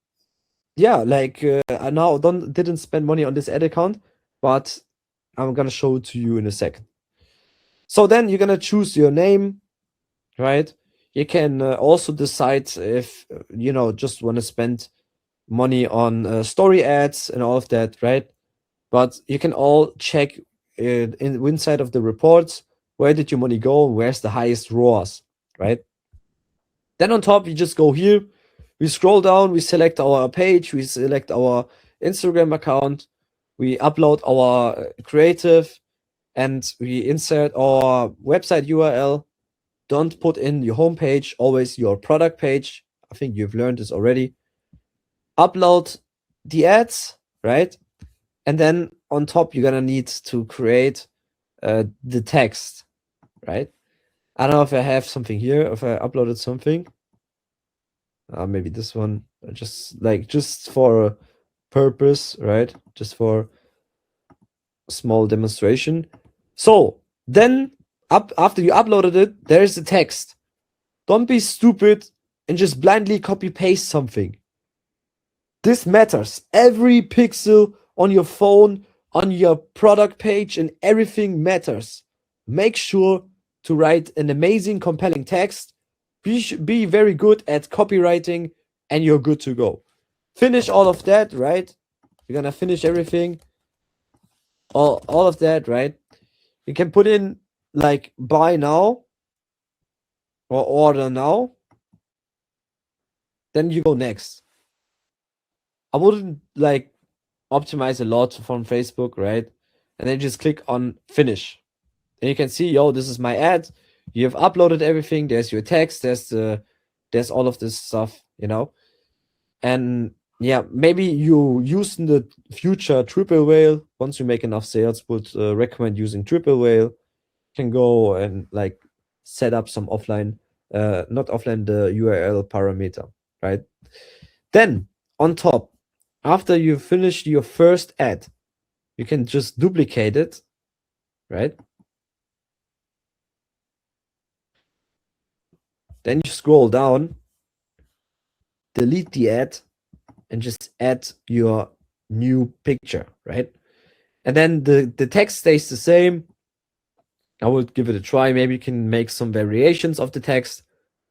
yeah, I now didn't spend money on this ad account, but I'm gonna show it to you in a second. So then you're gonna choose your name, right? You can also decide if just want to spend money on story ads and all of that, right? But you can all check inside of the reports, where did your money go? Where's the highest ROAS, right? Then on top, you just go here, we scroll down, we select our page, we select our Instagram account, we upload our creative, and we insert our website URL. Don't put in your homepage, always your product page. I think you've learned this already. Upload the ads, right? And then on top, you're gonna need to create the text, right? I don't know if I have something here, if I uploaded something. Maybe this one, just for a purpose, right? Just for a small demonstration. So then after you uploaded it, there's the text. Don't be stupid and just blindly copy paste something. This matters. Every pixel on your phone, on your product page, and everything matters. Make sure to write an amazing, compelling text. Be very good at copywriting, and you're good to go. Finish all of that, right? You're gonna finish everything. All of that, right? You can put in buy now or order now. Then you go next. I wouldn't optimize a lot from Facebook, right? And then just click on finish. And you can see, yo, this is my ad. You have uploaded everything. There's your text. There's all of this stuff, And yeah, maybe you use in the future triple whale. Once you make enough sales, would recommend using triple whale. Can go and set up some offline, not offline, the URL parameter, right? Then on top, after you finish your first ad, you can just duplicate it, right? Then you scroll down, delete the ad, and just add your new picture, right? And then the text stays the same. I would give it a try. Maybe you can make some variations of the text.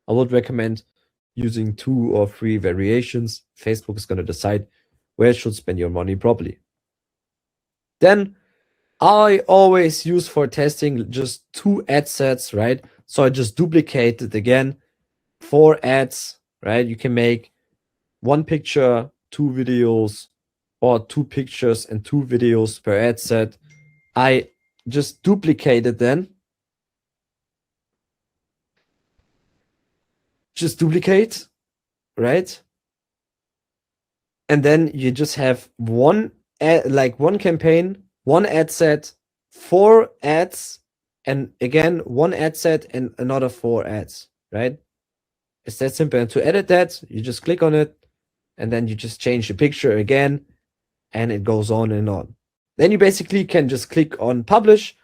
I would recommend using 2 or 3 variations. Facebook is going to decide where it should spend your money properly. Then I always use for testing just 2 ad sets, right? So I just duplicate it again. 4 ads, right? You can make 1 picture, 2 videos, or 2 pictures and 2 videos per ad set. I just duplicate it then. Just duplicate, right? And then you just have one ad, like one campaign, one ad set, 4 ads, and again, 1 ad set and another 4 ads, right? It's that simple. And to edit that, you just click on it, and then you just change the picture again, and it goes on and on. Then you basically can just click on publish,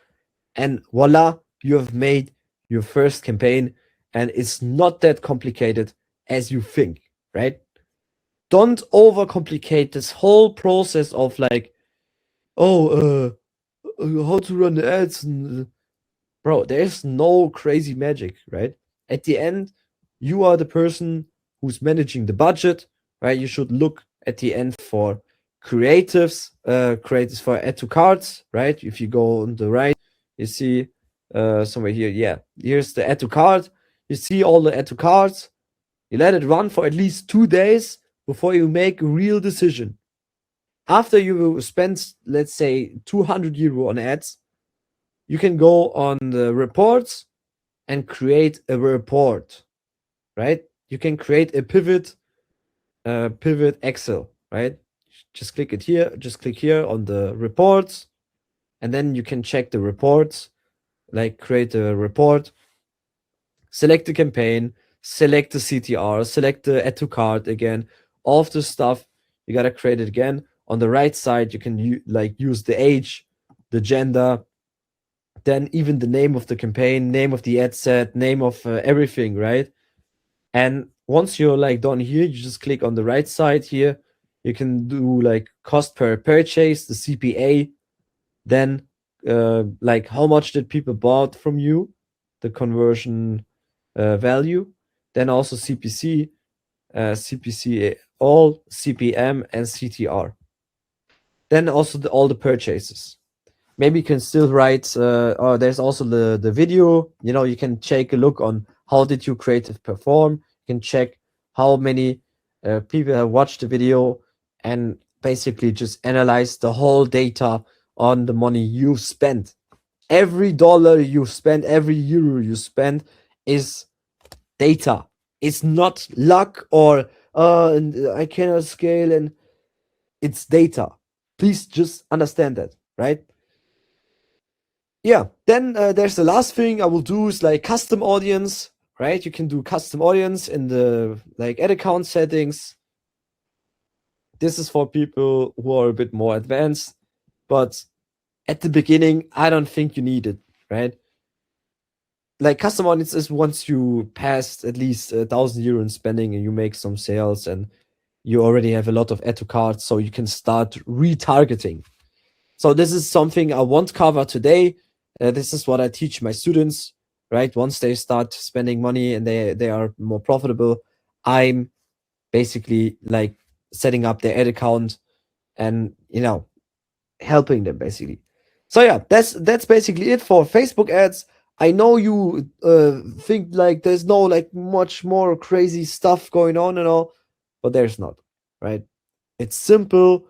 and voila, you have made your first campaign, and it's not that complicated as you think, right? Don't overcomplicate this whole process of like, oh, how to run the ads. And, bro, there's no crazy magic, right? At the end, you are the person who's managing the budget, right? You should look at the end for creatives for add to carts, right? If you go on the right, you see somewhere here, yeah, here's the add to cart. You see all the add to carts. You let it run for at least 2 days before you make a real decision. After you spend, let's say, 200 euro on ads, you can go on the reports and create a report, right? You can create a pivot Excel, right? Just click it here, just click here on the reports, and then you can check the reports, like create a report, select the campaign, select the CTR, select the add to cart again, all of this stuff. You gotta create it again. On the right side, you can use the age, the gender, then even the name of the campaign, name of the ad set, name of everything, right? And once you're like done here, you just click on the right side here. You can do like cost per purchase, the CPA, then like how much did people bought from you, the conversion value, then also CPC, CPC, all CPM and CTR. Then also all the purchases. Maybe you can still write, oh, there's also the video, you know, you can take a look on how did your creative perform. You can check how many people have watched the video and basically just analyze the whole data on the money you've spent. Every dollar you spend, every euro you spend is data. It's not luck or and I cannot scale, and it's data. Please just understand that, right? Yeah, then there's the last thing I will do is like custom audience, right? You can do custom audience in the like ad account settings. This is for people who are a bit more advanced, but at the beginning, I don't think you need it, right? Like custom audience is once you pass at least 1,000 euro in spending and you make some sales and you already have a lot of add to carts, so you can start retargeting. So this is something I won't cover today. This is what I teach my students, right? Once they start spending money and they are more profitable, I'm basically like setting up their ad account and, you know, helping them basically. So yeah, that's basically it for Facebook ads. I know you think like there's no like much more crazy stuff going on and all, but there's not, right? It's simple.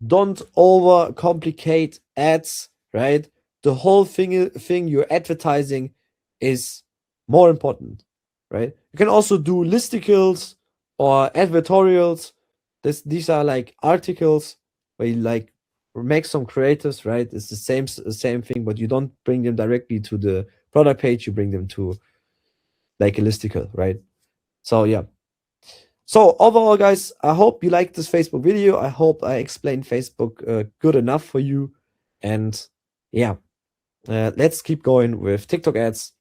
Don't overcomplicate ads, right? The whole thing you're advertising is more important, right? You can also do listicles or advertorials. These are like articles where you like make some creatives, right? It's the same thing, but you don't bring them directly to the product page. You bring them to like a listicle, right? So yeah. So overall, guys, I hope you liked this Facebook video. I hope I explained Facebook good enough for you. And yeah, let's keep going with TikTok ads.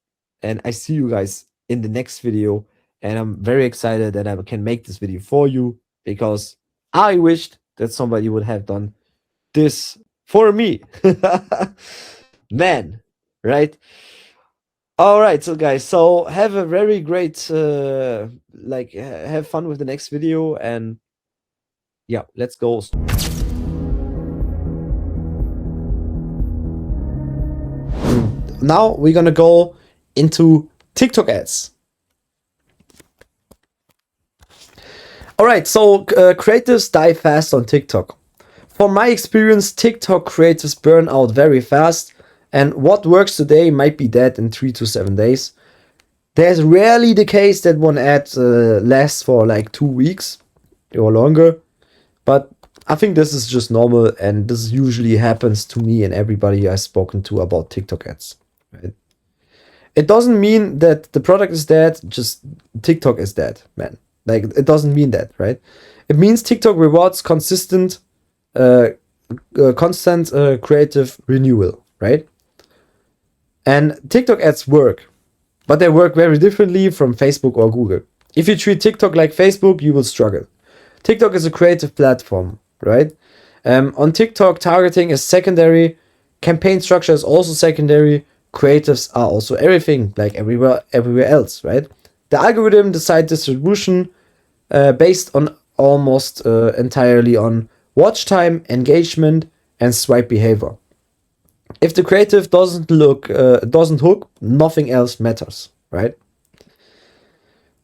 And I see you guys in the next video. And I'm very excited that I can make this video for you because I wished that somebody would have done this for me. Man, right? All right, so guys, so have a very great have fun with the next video, and yeah, let's go. now we're gonna go into TikTok ads. All right, so creatives die fast on TikTok. From my experience, TikTok creatives burn out very fast, and what works today might be dead in 3 to 7 days. There's rarely the case that one ad lasts for like 2 weeks or longer, but I think this is just normal, and this usually happens to me and everybody I've spoken to about TikTok ads. Right? It doesn't mean that the product is dead, just TikTok is dead, man. Like, it doesn't mean that, right? It means TikTok rewards constant creative renewal, right? And TikTok ads work, but they work very differently from Facebook or Google. If you treat TikTok like Facebook, you will struggle. TikTok is a creative platform, right? On TikTok, targeting is secondary. Campaign structure is also secondary. Creatives are also everything, like everywhere else, right? The algorithm decides distribution based on almost entirely on watch time, engagement, and swipe behavior. If the creative doesn't hook, nothing else matters, right?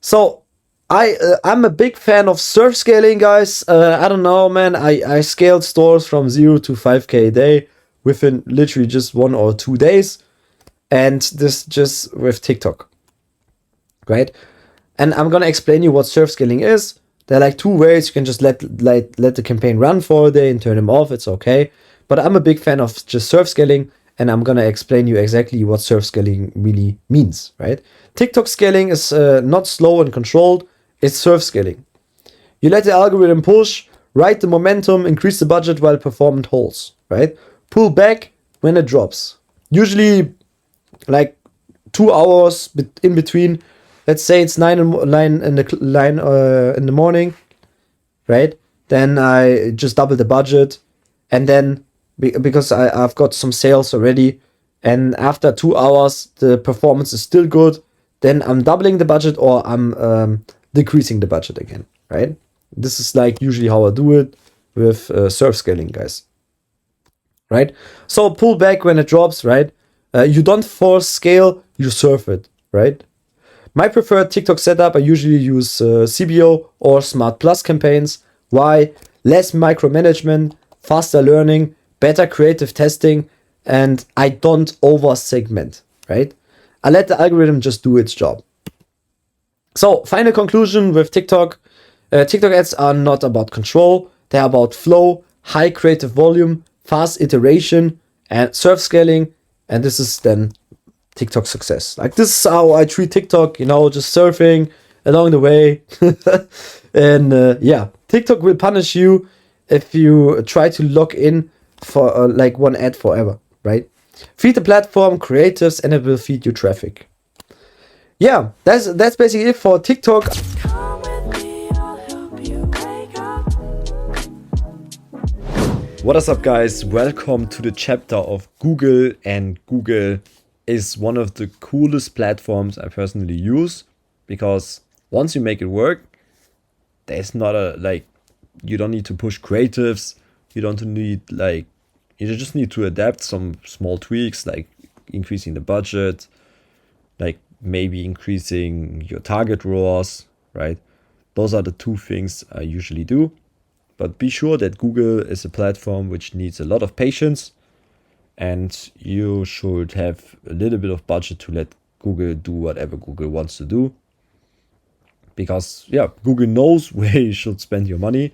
So I'm a big fan of surf scaling, guys. I don't know, man. I scaled stores from 0 to 5K a day within literally just 1 or 2 days, and this just with TikTok, right? And I'm gonna explain you what surf scaling is. There are like 2 ways. You can just let the campaign run for a day and turn them off. It's okay. But I'm a big fan of just surf scaling, and I'm gonna explain you exactly what surf scaling really means, right? TikTok scaling is not slow and controlled. It's surf scaling. You let the algorithm push, ride the momentum, increase the budget while performance holds, right? Pull back when it drops. Usually, like 2 hours in between. Let's say it's 9 in the morning, right? Then I just double the budget, and then because I've got some sales already, and after 2 hours the performance is still good, then I'm doubling the budget or I'm decreasing the budget again, right? This is like usually how I do it with surf scaling, guys, right? So pull back when it drops, right? You don't force scale, you surf it, right? My preferred TikTok setup, I usually use CBO or Smart Plus campaigns. Why? Less micromanagement, faster learning, better creative testing, and I don't over segment, right? I let the algorithm just do its job. So, final conclusion with TikTok. TikTok ads are not about control. They're about flow, high creative volume, fast iteration, and surf scaling. And this is then TikTok success. Like, this is how I treat TikTok, just surfing along the way. And yeah, TikTok will punish you if you try to lock in for like one ad forever, right? Feed the platform creatives and it will feed you traffic. Yeah, that's basically it for TikTok. What is up, guys? Welcome to the chapter of Google, and Google is one of the coolest platforms I personally use, because once you make it work, there's not you don't need to push creatives, you don't need you just need to adapt some small tweaks, like increasing the budget, like maybe increasing your target ROAS, right? Those are the 2 things I usually do. But be sure that Google is a platform which needs a lot of patience, and you should have a little bit of budget to let Google do whatever Google wants to do. Because, yeah, Google knows where you should spend your money.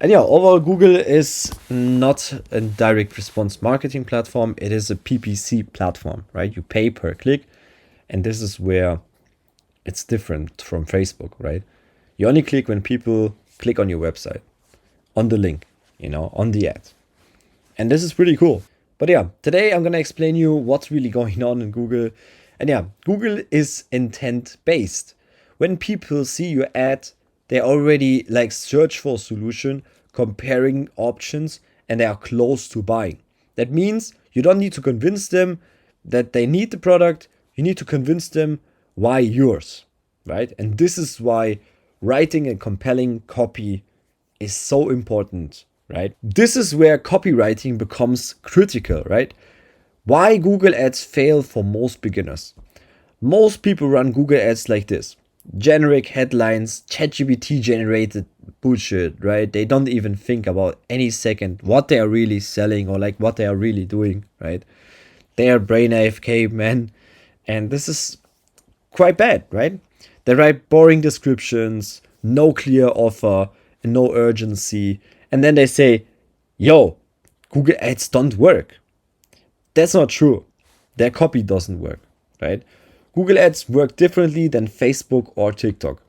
And yeah, overall, Google is not a direct response marketing platform. It is a PPC platform, right? You pay per click. And this is where it's different from Facebook, right? You only click when people click on your website, on the link, on the ad. And this is pretty cool. But yeah, today I'm going to explain you what's really going on in Google. And yeah, Google is intent based. When people see your ad, they already search for a solution, comparing options, and they are close to buying. That means you don't need to convince them that they need the product. You need to convince them why yours, right? And this is why writing a compelling copy is so important, right? This is where copywriting becomes critical, right? Why Google Ads fail for most beginners? Most people run Google Ads like this. Generic headlines, ChatGPT generated bullshit, right? They don't even think about any second what they are really selling or like what they are really doing, right? They are brain AFK, man. And this is quite bad, right? They write boring descriptions, no clear offer, and no urgency. And then they say, yo, Google Ads don't work. That's not true. Their copy doesn't work, right? Google Ads work differently than Facebook or TikTok.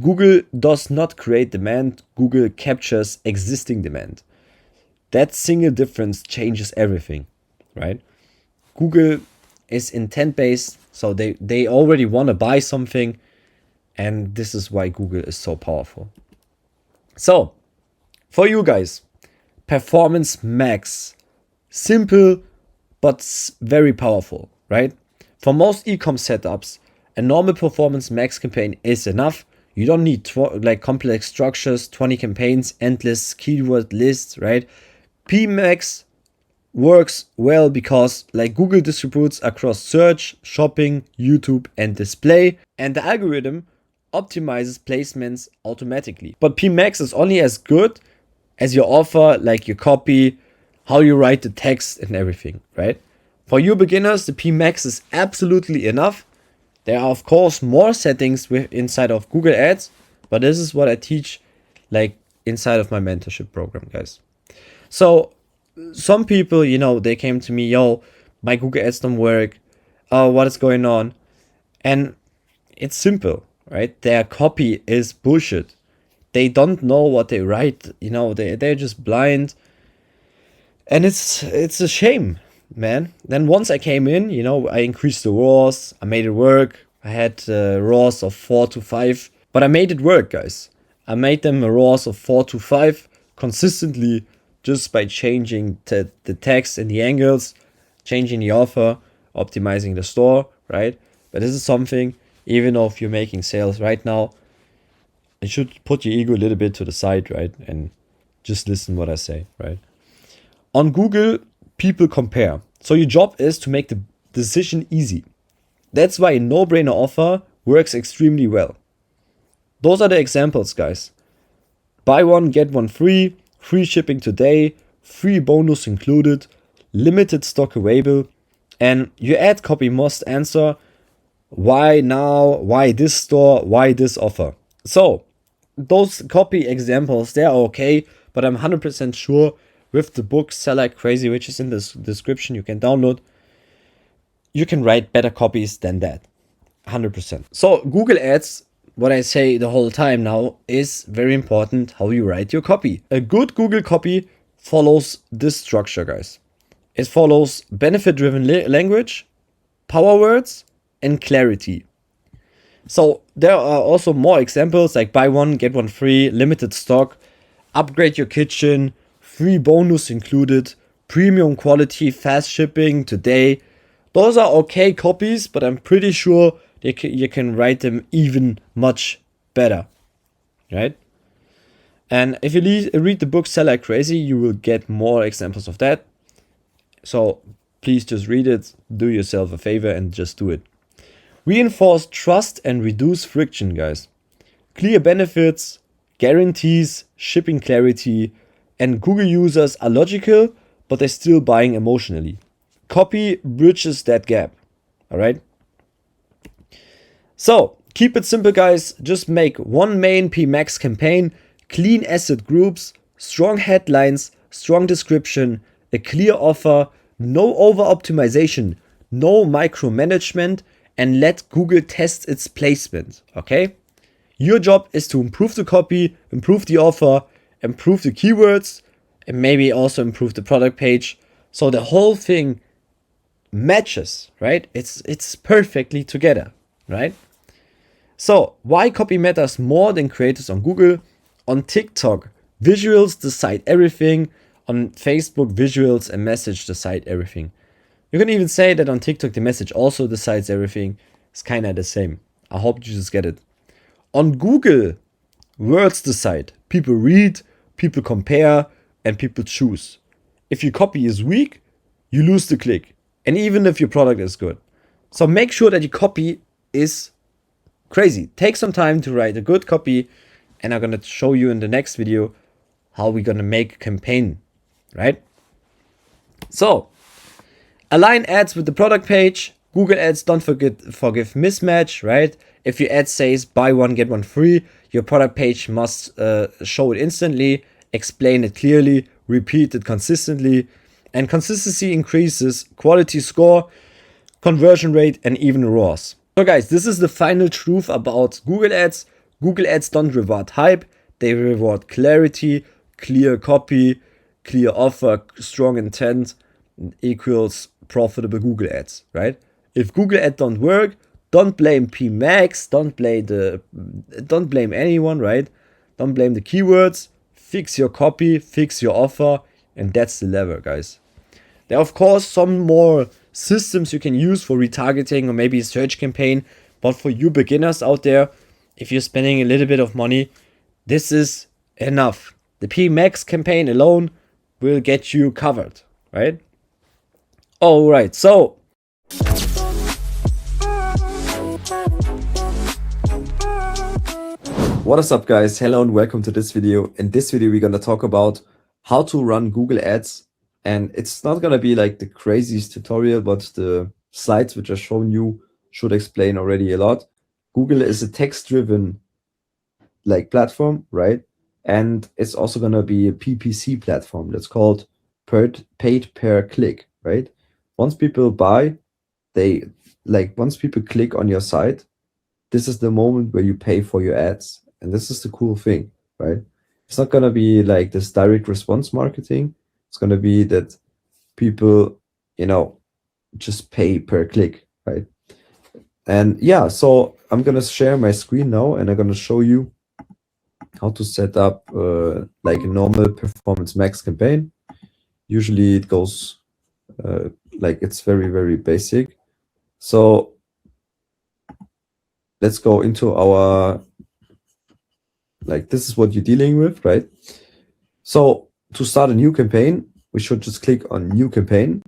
Google does not create demand, Google captures existing demand. That single difference changes everything, right? Google is intent based, so they already want to buy something, and this is why Google is so powerful. So, for you guys, Performance Max. Simple, but very powerful, right? For most e-com setups, a normal Performance Max campaign is enough. You don't need like complex structures, 20 campaigns, endless keyword lists, right? PMax works well because like Google distributes across search, shopping, YouTube, and display, and the algorithm optimizes placements automatically. But PMax is only as good as your offer, like your copy, how you write the text and everything, right? For you beginners, the PMax is absolutely enough. There are of course more settings inside of Google Ads, but this is what I teach like inside of my mentorship program, guys. So some people, they came to me, yo, my Google Ads don't work. Oh, what is going on? And it's simple, right? Their copy is bullshit. They don't know what they write, they're just blind. And it's a shame, man. Then once I came in, I increased the ROAS, I made it work. I had ROAS of 4 to 5, but I made it work, guys. I made them a ROAS of 4 to 5 consistently just by changing the text and the angles, changing the offer, optimizing the store, right? But this is something, even if you're making sales right now, you should put your ego a little bit to the side, right? And just listen what I say, right? On Google, people compare. So your job is to make the decision easy. That's why a no-brainer offer works extremely well. Those are the examples, guys. Buy one, get one free, free shipping today, free bonus included, limited stock available, and your ad copy must answer why now, why this store, why this offer. So those copy examples, they're okay, but I'm 100% sure with the book Sell Like Crazy, which is in the description, you can download, you can write better copies than that. 100%. So Google Ads, what I say the whole time now, is very important how you write your copy. A good Google copy follows this structure, guys. It follows benefit-driven language, power words, and clarity. So there are also more examples like buy one, get one free, limited stock, upgrade your kitchen, free bonus included, premium quality, fast shipping today. Those are okay copies, but I'm pretty sure you can write them even much better, right? And if you read the book Sell Like Crazy, you will get more examples of that. So please just read it, do yourself a favor and just do it. Reinforce trust and reduce friction, guys. Clear benefits, guarantees, shipping clarity, and Google users are logical, but they're still buying emotionally. Copy bridges that gap, all right? So keep it simple, guys. Just make one main PMax campaign, clean asset groups, strong headlines, strong description, a clear offer, no over optimization, no micromanagement, and let Google test its placement, okay? Your job is to improve the copy, improve the offer, improve the keywords, and maybe also improve the product page. So the whole thing matches, right? It's perfectly together, right? So why copy matters more than creators on Google? On TikTok, visuals decide everything. On Facebook, visuals and message decide everything. You can even say that on TikTok, the message also decides everything. It's kind of the same. I hope you just get it. On Google, words decide. People read, people compare, and people choose. If your copy is weak, you lose the click. and even if your product is good. So make sure that your copy is crazy. Take some time to write a good copy, and I'm gonna show you in the next video how we're gonna make a campaign, right? So align ads with the product page. Google Ads don't forgive mismatch, right? If your ad says buy one get one free, your product page must show it instantly, explain it clearly, repeat it consistently, and consistency increases quality score, conversion rate, and even ROAS. So guys, this is the final truth about Google Ads. Google Ads don't reward hype, they reward clarity, clear copy, clear offer, strong intent equals profitable Google Ads, right? If Google Ads don't work, don't blame PMax, don't blame anyone, right? Don't blame the keywords, fix your copy, fix your offer, and that's the lever, guys. There are of course some more systems you can use for retargeting or maybe a search campaign, but for you beginners out there, if you're spending a little bit of money, this is enough. The PMax campaign alone will get you covered, right? All right, so what is up guys, hello and welcome to this video. In this video we're gonna talk about how to run Google Ads, and it's not gonna be like the craziest tutorial, but the slides which I've shown you should explain already a lot. Google is a text-driven like platform, right? And it's also gonna be a PPC platform that's called paid per click, right? Once people buy, once people click on your site, this is the moment where you pay for your ads. And this is the cool thing, right? It's not gonna be like this direct response marketing. It's gonna be that people, just pay per click, right? And yeah, so I'm gonna share my screen now and I'm gonna show you how to set up like a normal Performance Max campaign. Usually it goes like it's very, very basic. So let's go into our, like this is what you're dealing with, right? So to start a new campaign, we should just click on new campaign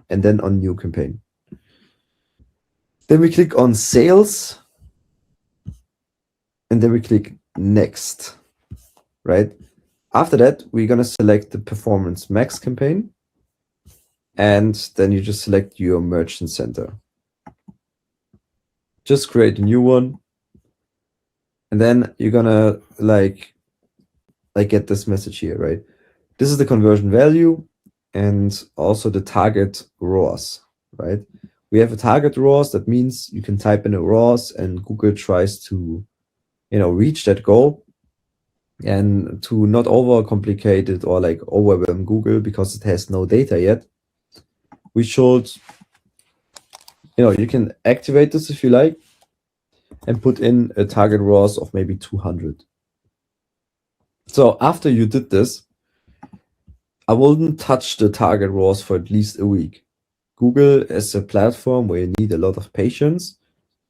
and then on new campaign. Then we click on sales and then we click next, right? After that, we're gonna select the Performance Max campaign and then you just select your merchant center. Just create a new one. And then you're gonna like get this message here, right? This is the conversion value and also the target ROAS, right? We have a target ROAS. That means you can type in a ROAS and Google tries to, reach that goal. And to not overcomplicate it or like overwhelm Google because it has no data yet, we should, you can activate this if you like and put in a target ROAS of maybe 200. So after you did this, I wouldn't touch the target ROAS for at least a week. Google is a platform where you need a lot of patience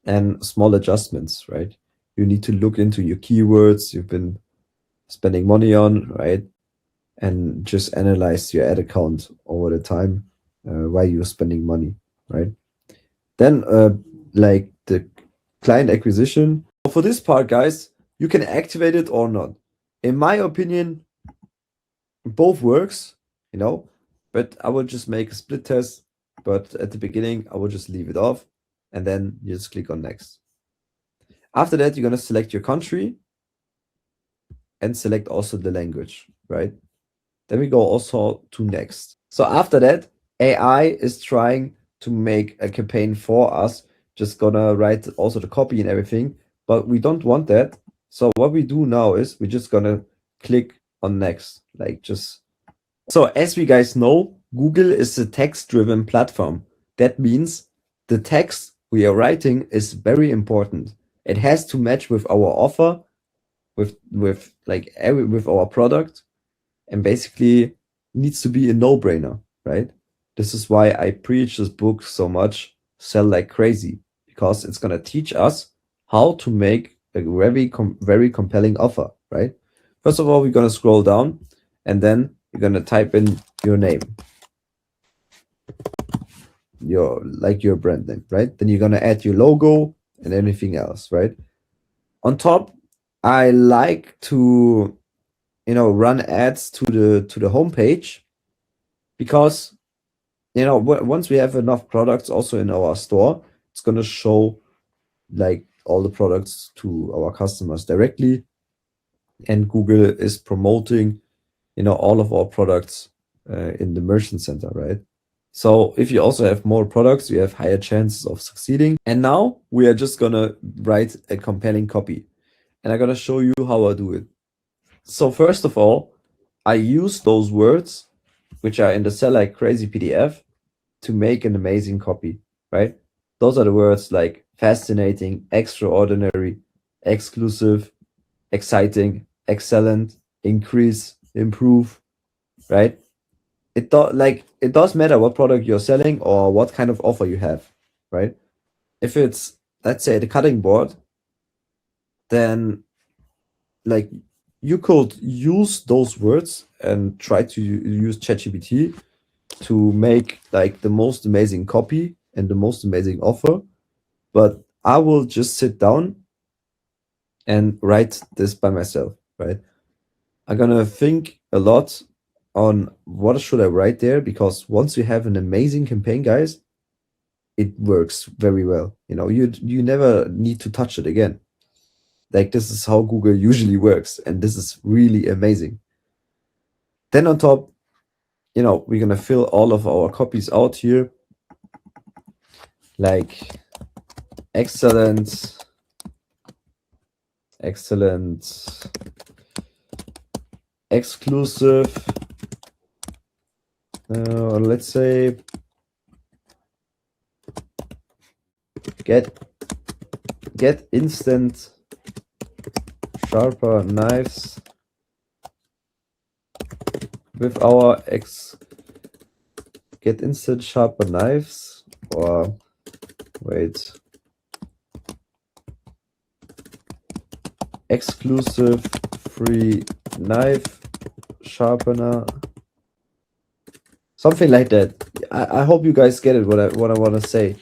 and small adjustments, right? You need to look into your keywords you've been spending money on, right? And just analyze your ad account over the time while you're spending money, right? Then like the client acquisition. For this part, guys, you can activate it or not. In my opinion, both works, but I will just make a split test. But at the beginning, I will just leave it off and then you just click on next. After that, you're going to select your country and select also the language, right? Then we go also to next. So after that, AI is trying to make a campaign for us, just gonna write also the copy and everything, but we don't want that. So what we do now is we're just gonna click on next, So as we guys know, Google is a text-driven platform. That means the text we are writing is very important. It has to match with our offer, with our product, and basically needs to be a no-brainer, right? This is why I preach this book so much, Sell Like Crazy, because it's gonna teach us how to make a very compelling offer, right? First of all, we're gonna scroll down and then you're gonna type in your name. your brand name, right? Then you're gonna add your logo and anything else, right? On top, I like to run ads to the homepage, because once we have enough products also in our store, it's gonna show like all the products to our customers directly, and Google is promoting all of our products in the merchant center, right? So if you also have more products, you have higher chances of succeeding. And now we are just gonna write a compelling copy, and I'm gonna show you how I do it. So first of all, I use those words which are in the Sell Like Crazy PDF to make an amazing copy, right? Those are the words like fascinating, extraordinary, exclusive, exciting, excellent, increase, improve, right? It does matter what product you're selling or what kind of offer you have, right? If it's, let's say, the cutting board, then like you could use those words and try to use ChatGPT to make like the most amazing copy and the most amazing offer. But I will just sit down and write this by myself, right? I'm gonna think a lot on what should I write there, because once you have an amazing campaign, guys, it works very well. You never need to touch it again. Like, this is how Google usually works, and this is really amazing. Then on top, we're gonna fill all of our copies out here, like excellent, excellent, exclusive, let's say get instant sharper knives with our get instant sharper knives, or wait, exclusive free knife sharpener, something like that. I hope you guys get it, what I want to say.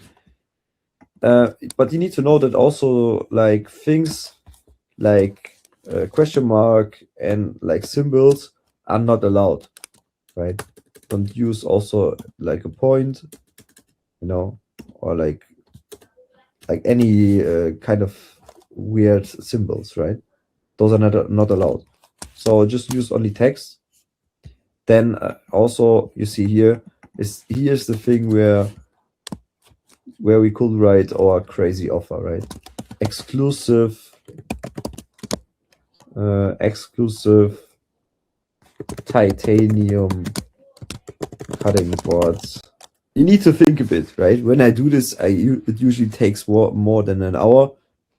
But you need to know that also, like, things like question mark and like symbols are not allowed, right? Don't use also like a point, or like any kind of weird symbols, right? Those are not allowed. So just use only text. Then also you see here's the thing where we could write our crazy offer, right? Exclusive titanium cutting boards. You need to think a bit, right? When I do this, it usually takes more than an hour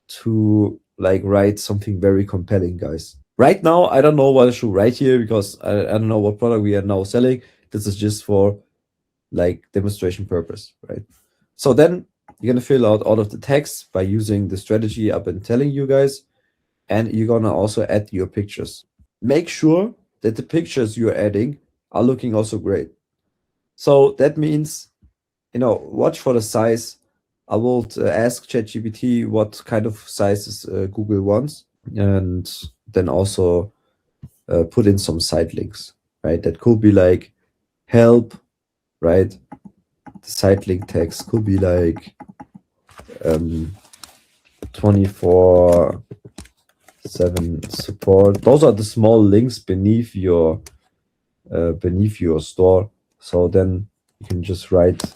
to like write something very compelling, guys. Right now, I don't know what I should write here, because I don't know what product we are now selling. This is just for like demonstration purpose, right? So then you're gonna fill out all of the text by using the strategy I've been telling you guys, and you're gonna also add your pictures. Make sure that the pictures you're adding are looking also great. So that means, watch for the size. I will ask ChatGPT what kind of sizes Google wants, and then also put in some side links, right? That could be like help, right? The side link text could be like 24/7 support. Those are the small links beneath your store. So then you can just write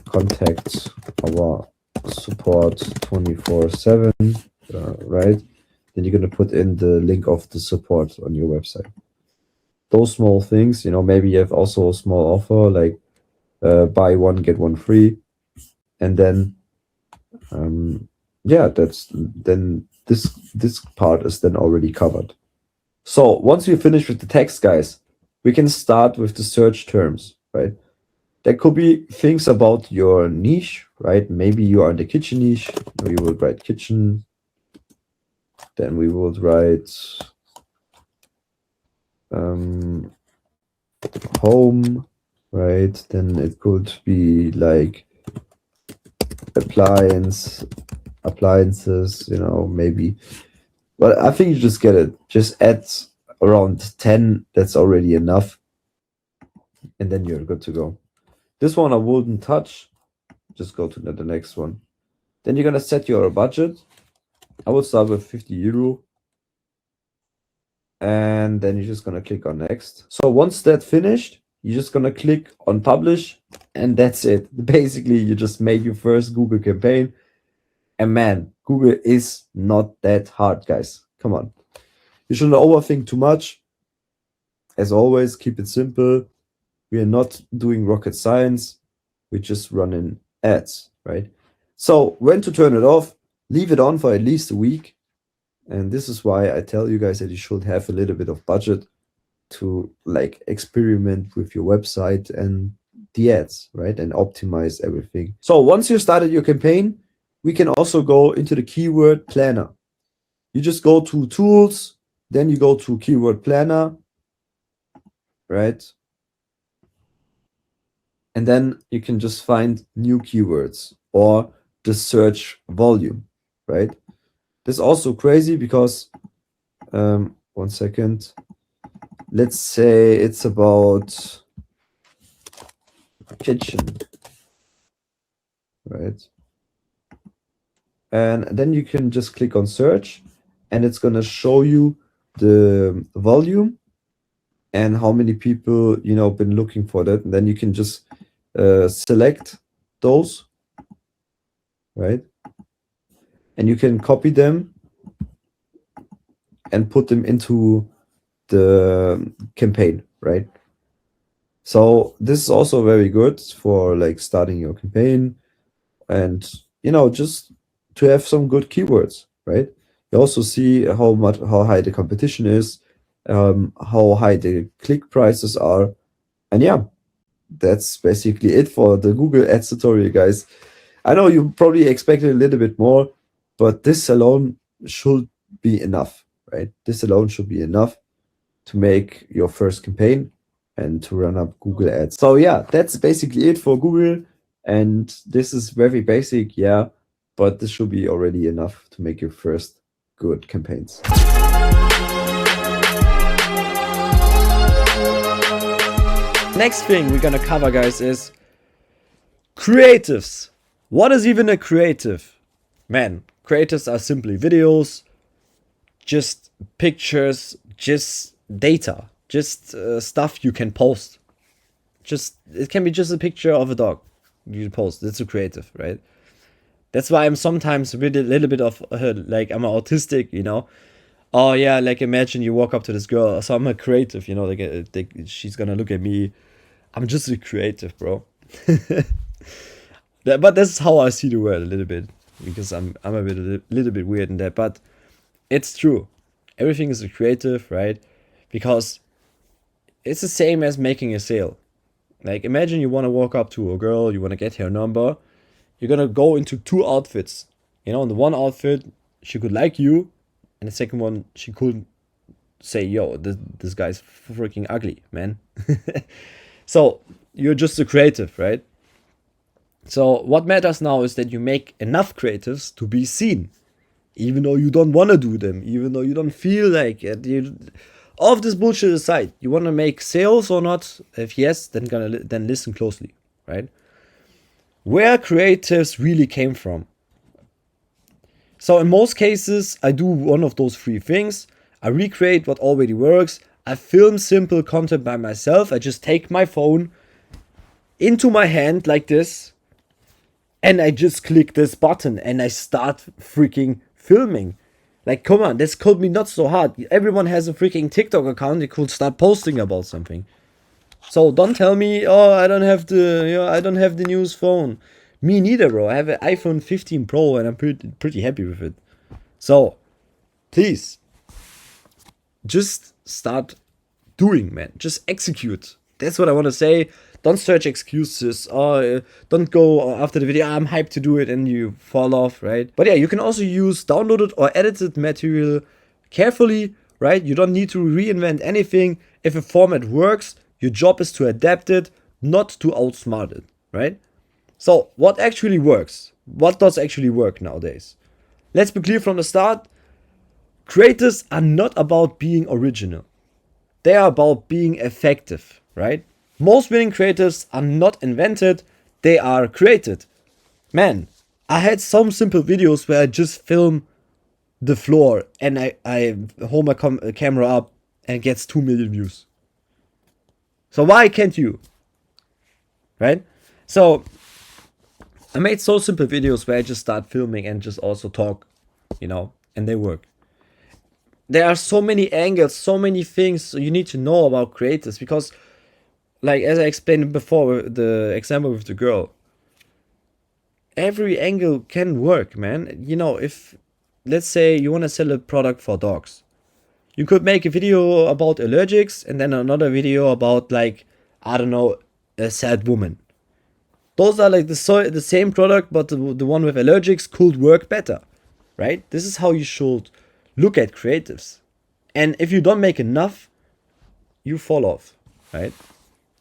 contact our support 24/7, right? Then you're gonna put in the link of the support on your website. Those small things, maybe you have also a small offer like buy one get one free, and then this part is then already covered. So once we finish with the text, guys, we can start with the search terms, right? There could be things about your niche, right? Maybe you are in the kitchen niche. We will write kitchen. Then we will write home, right? Then it could be like appliances, maybe. But I think you just get it. Just add around 10. That's already enough. And then you're good to go. This one I wouldn't touch. Just go to the next one. Then you're going to set your budget. I would start with 50 euro. And then you're just going to click on next. So once that's finished, you're just going to click on publish. And that's it. Basically, you just make your first Google campaign. And man, Google is not that hard, guys. Come on. You shouldn't overthink too much. As always, keep it simple. We are not doing rocket science. We're just running ads, right? So when to turn it off, leave it on for at least a week. And this is why I tell you guys that you should have a little bit of budget to like experiment with your website and the ads, right? And optimize everything. So once you started your campaign, we can also go into the keyword planner. You just go to tools, then you go to keyword planner, right? And then you can just find new keywords or the search volume, right? This is also crazy because, 1 second. Let's say it's about kitchen, right? And then you can just click on search and it's going to show you the volume and how many people, been looking for that. And then you can just select those, right? And you can copy them and put them into the campaign, right? So this is also very good for like starting your campaign and, just to have some good keywords, right? You also see how high the competition is, how high the click prices are. And yeah, that's basically it for the Google Ads tutorial, guys. I know you probably expected a little bit more, but this alone should be enough, right? This alone should be enough to make your first campaign and to run up Google Ads. So yeah, that's basically it for Google. And this is very basic, yeah, but this should be already enough to make your first good campaigns. Next thing we're gonna cover, guys, is creatives. What is even a creative? Man, creatives are simply videos, just pictures, just data, just stuff you can post. It can be just a picture of a dog you post. It's a creative, right? That's why I'm sometimes with a little bit of like I'm autistic, Oh yeah, like imagine you walk up to this girl. So I'm a creative, she's gonna look at me. I'm just a creative, bro. But that's how I see the world a little bit, because I'm a little bit weird in that. But it's true. Everything is a creative, right? Because it's the same as making a sale. Like imagine you want to walk up to a girl, you want to get her number. You're gonna go into 2 outfits. In the one outfit, she could like you, and the second one, she could say, yo, this guy's freaking ugly, man. So you're just a creative, right? So what matters now is that you make enough creatives to be seen, even though you don't want to do them, even though you don't feel like it. All of this bullshit aside, you want to make sales or not? If yes, then listen closely, right? Where creatives really came from. So in most cases, I do one of those 3 things. I recreate what already works. I film simple content by myself. I just take my phone into my hand like this, and I just click this button and I start freaking filming. Like, come on, this could be not so hard. Everyone has a freaking TikTok account. They could start posting about something. So don't tell me, oh, I don't have the newest phone. Me neither, bro. I have an iPhone 15 Pro and I'm pretty happy with it. So please, just start doing, man. Just execute. That's what I want to say. Don't search excuses. Don't go after the video. I'm hyped to do it and you fall off, right? But yeah, you can also use downloaded or edited material carefully, right? You don't need to reinvent anything. If a format works, your job is to adapt it. not to outsmart it, right? So what actually works? What does actually work nowadays? Let's be clear from the start. Creators are not about being original. They are about being effective, right? Most winning creators are not invented, they are created. Man, I had some simple videos where I just film the floor and I hold my camera up and it gets 2 million views. So why can't you? Right? So I made so simple videos where I just start filming and just also talk, and they work. There are so many angles, so many things you need to know about creators because, like as I explained before, the example with the girl, every angle can work, man. If let's say you want to sell a product for dogs, you could make a video about allergics and then another video about, like, I don't know, a sad woman. Those are like the same product, but the one with allergics could work better, right? This is how you should look at creatives. And if you don't make enough, you fall off, right?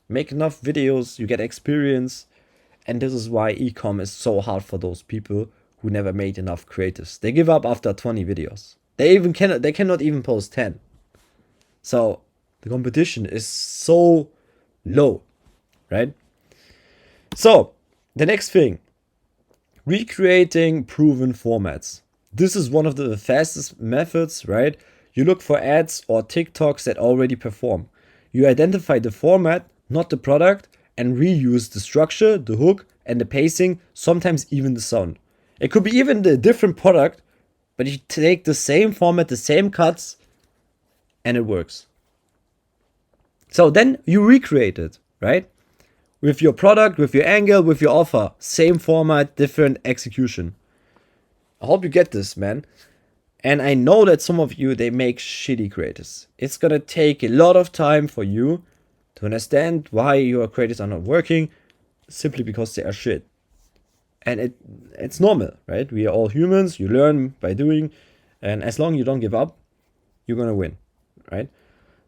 Make enough videos, you get experience. And this is why ecom is so hard for those people who never made enough creatives. They give up after 20 videos. They cannot even post 10. So the competition is so low, right? So the next thing, recreating proven formats. This is one of the fastest methods, right? You look for ads or TikToks that already perform. You identify the format, not the product, and reuse the structure, the hook, and the pacing, sometimes even the sound. It could be even the different product, but you take the same format, the same cuts, and it works. So then you recreate it, right? With your product, with your angle, with your offer. Same format, different execution. I hope you get this, man. And I know that some of you, they make shitty creators. It's gonna take a lot of time for you to understand why your creators are not working, simply because they are shit. And it's normal, right? We are all humans, you learn by doing, and as long as you don't give up, you're gonna win, right?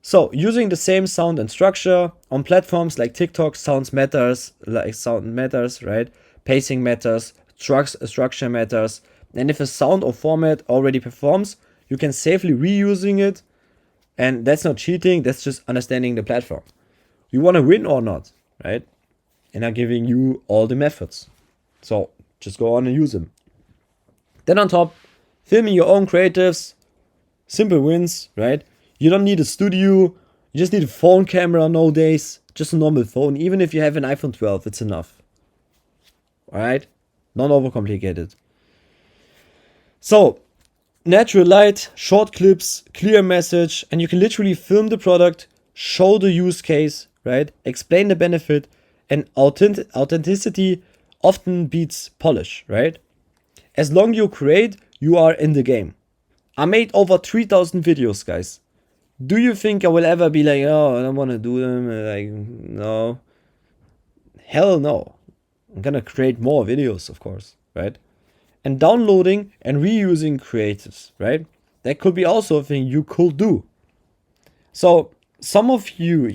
So using the same sound and structure on platforms like TikTok, sound matters, right? Pacing matters, structure matters. And if a sound or format already performs, you can safely reusing it. And that's not cheating, that's just understanding the platform. You want to win or not, right? And I'm giving you all the methods. So just go on and use them. Then on top, filming your own creatives, simple wins, right? You don't need a studio, you just need a phone camera nowadays, just a normal phone. Even if you have an iPhone 12, it's enough. Alright? Not overcomplicated. So, natural light, short clips, clear message, and you can literally film the product, show the use case, right? Explain the benefit, and authenticity often beats polish, right? As long as you create, you are in the game. I made over 3,000 videos, guys. Do you think I will ever be like, oh, I don't want to do them? Like, no. Hell no. I'm gonna create more videos, of course, right? And downloading and reusing creatives, right? That could be also a thing you could do. So some of you,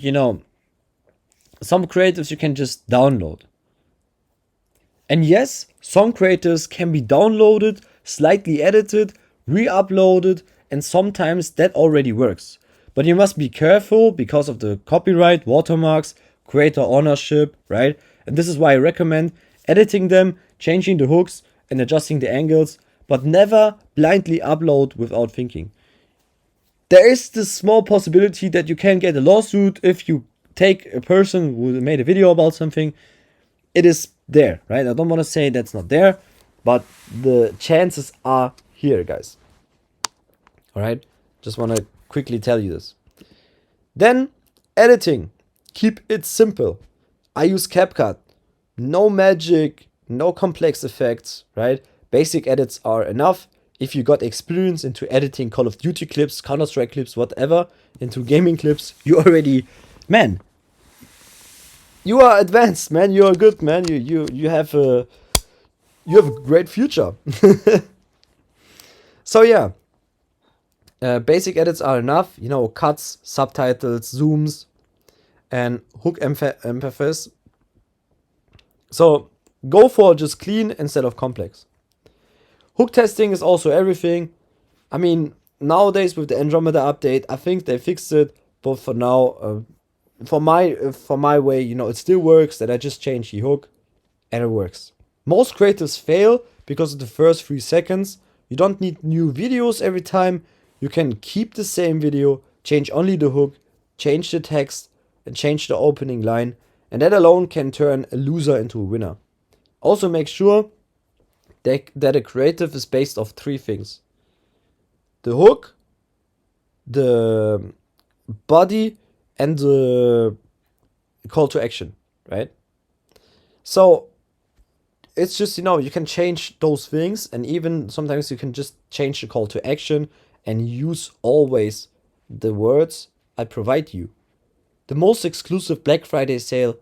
some creatives you can just download. And yes, some creators can be downloaded, slightly edited, re-uploaded, and sometimes that already works. But you must be careful because of the copyright, watermarks, creator ownership, right? And this is why I recommend editing them, changing the hooks, and adjusting the angles, but never blindly upload without thinking. There is this small possibility that you can get a lawsuit if you take a person who made a video about something. It is there, right? I don't want to say that's not there, but the chances are here, guys. All right? Just want to quickly tell you this. Then, editing. Keep it simple. I use CapCut. No magic, no complex effects, right? Basic edits are enough. If you got experience into editing Call of Duty clips, Counter-Strike clips, whatever, into gaming clips, you already, man, you are advanced, man. You are good, man. You have a great future. So yeah, basic edits are enough. Cuts, subtitles, zooms, and hook emphasis. So go for just clean instead of complex. Hook testing is also everything. I mean, nowadays with the Andromeda update, I think they fixed it. But for now, for my way, it still works. That I just change the hook, and it works. Most creatives fail because of the first 3 seconds. You don't need new videos every time. You can keep the same video, change only the hook, change the text, and change the opening line, and that alone can turn a loser into a winner. Also, make sure that a creative is based off 3 things: the hook, the body, and the call to action, right? So it's just, you can change those things, and even sometimes you can just change the call to action and use always the words I provide you. The most exclusive Black Friday sale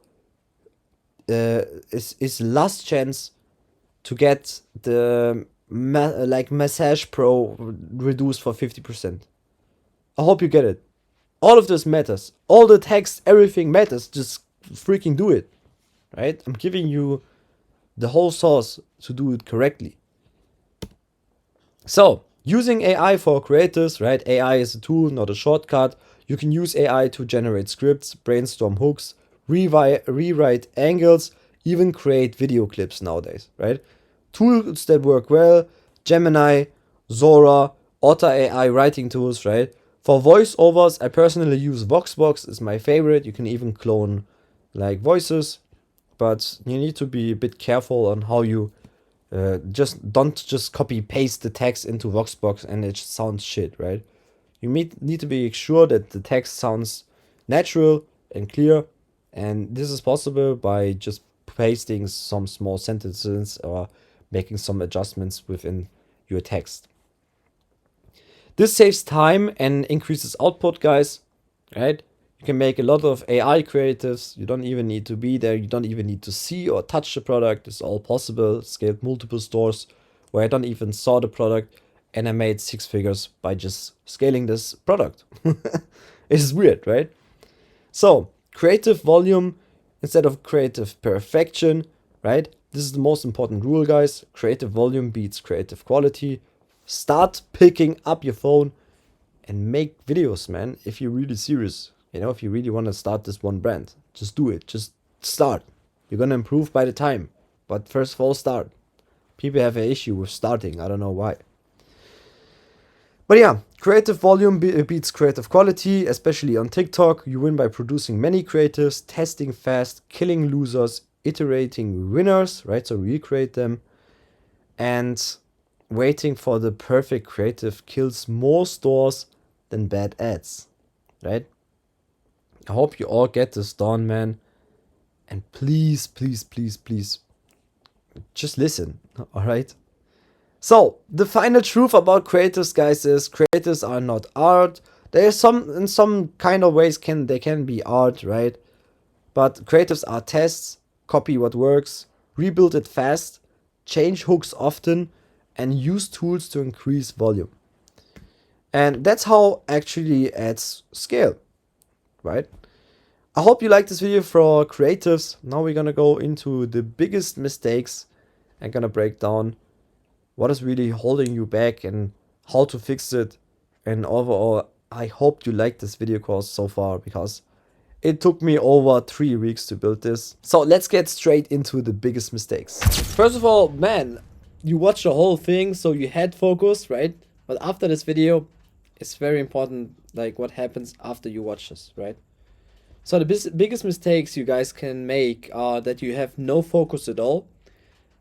is last chance to get the Massage Pro reduced for 50%. I hope you get it. All of this matters. All the text, everything matters. Just freaking do it. Right? I'm giving you the whole sauce to do it correctly. So, using AI for creators, right? AI is a tool, not a shortcut. You can use AI to generate scripts, brainstorm hooks, rewrite angles, even create video clips nowadays, right? Tools that work well: Gemini, Zora, Otter AI writing tools, right? For voiceovers, I personally use Voxbox, is my favorite. You can even clone like voices, but you need to be a bit careful on how you don't just copy paste the text into Voxbox and it sounds shit, right? You need to be sure that the text sounds natural and clear, and this is possible by just pasting some small sentences or making some adjustments within your text. This saves time and increases output, guys, right? You can make a lot of AI creatives. You don't even need to be there. You don't even need to see or touch the product. It's all possible. Scaled multiple stores where I don't even saw the product, and I made 6 figures by just scaling this product. It's weird, right? So, creative volume instead of creative perfection, right? This is the most important rule, guys. Creative volume beats creative quality. Start picking up your phone and make videos, man, if you're really serious. If you really want to start this one brand, just do it. Just start. You're going to improve by the time. But first of all, start. People have an issue with starting. I don't know why. But yeah, creative volume beats creative quality, especially on TikTok. You win by producing many creatives, testing fast, killing losers, iterating winners, right? So recreate them. And waiting for the perfect creative kills more stores than bad ads, right? I hope you all get this done, man. And please, please, please, please, just listen, all right? So, the final truth about creators, guys, is creators are not art. There's in some kind of ways they can be art, right? But creatives are tests, copy what works, rebuild it fast, change hooks often, and use tools to increase volume. And that's how actually ads scale, right? I hope you like this video for creatives. Now we're gonna go into the biggest mistakes and gonna break down what is really holding you back and how to fix it. And overall, I hope you like this video course so far, because it took me over 3 weeks to build this. So let's get straight into the biggest mistakes. First of all, man, you watched the whole thing, so you had focus, right? But after this video, it's very important, like, what happens after you watch this, right? So the biggest mistakes you guys can make are that you have no focus at all,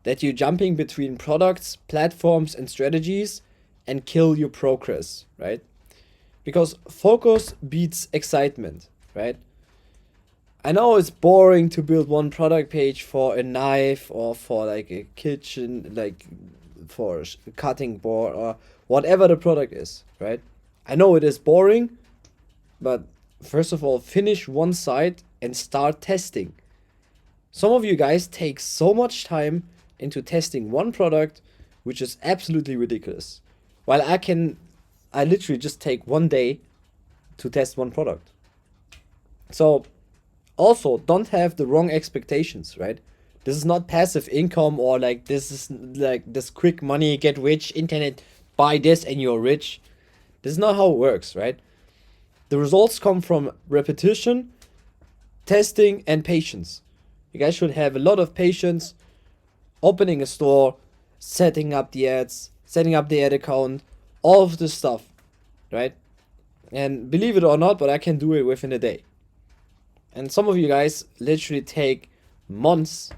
that you're jumping between products, platforms, and strategies, and kill your progress, right? Because focus beats excitement, right? I know it's boring to build one product page for a knife or for like a kitchen, like for a cutting board or whatever the product is, right? I know it is boring, but first of all, finish one side and start testing. Some of you guys take so much time into testing one product, which is absolutely ridiculous. While I literally just take 1 day to test one product. So also, don't have the wrong expectations, right? This is not passive income, or like this is like this quick money, get rich, internet, buy this and you're rich. This is not how it works, right? The results come from repetition, testing, and patience. You guys should have a lot of patience, opening a store, setting up the ads, setting up the ad account, all of this stuff, right? And believe it or not, but I can do it within a day. And some of you guys literally take months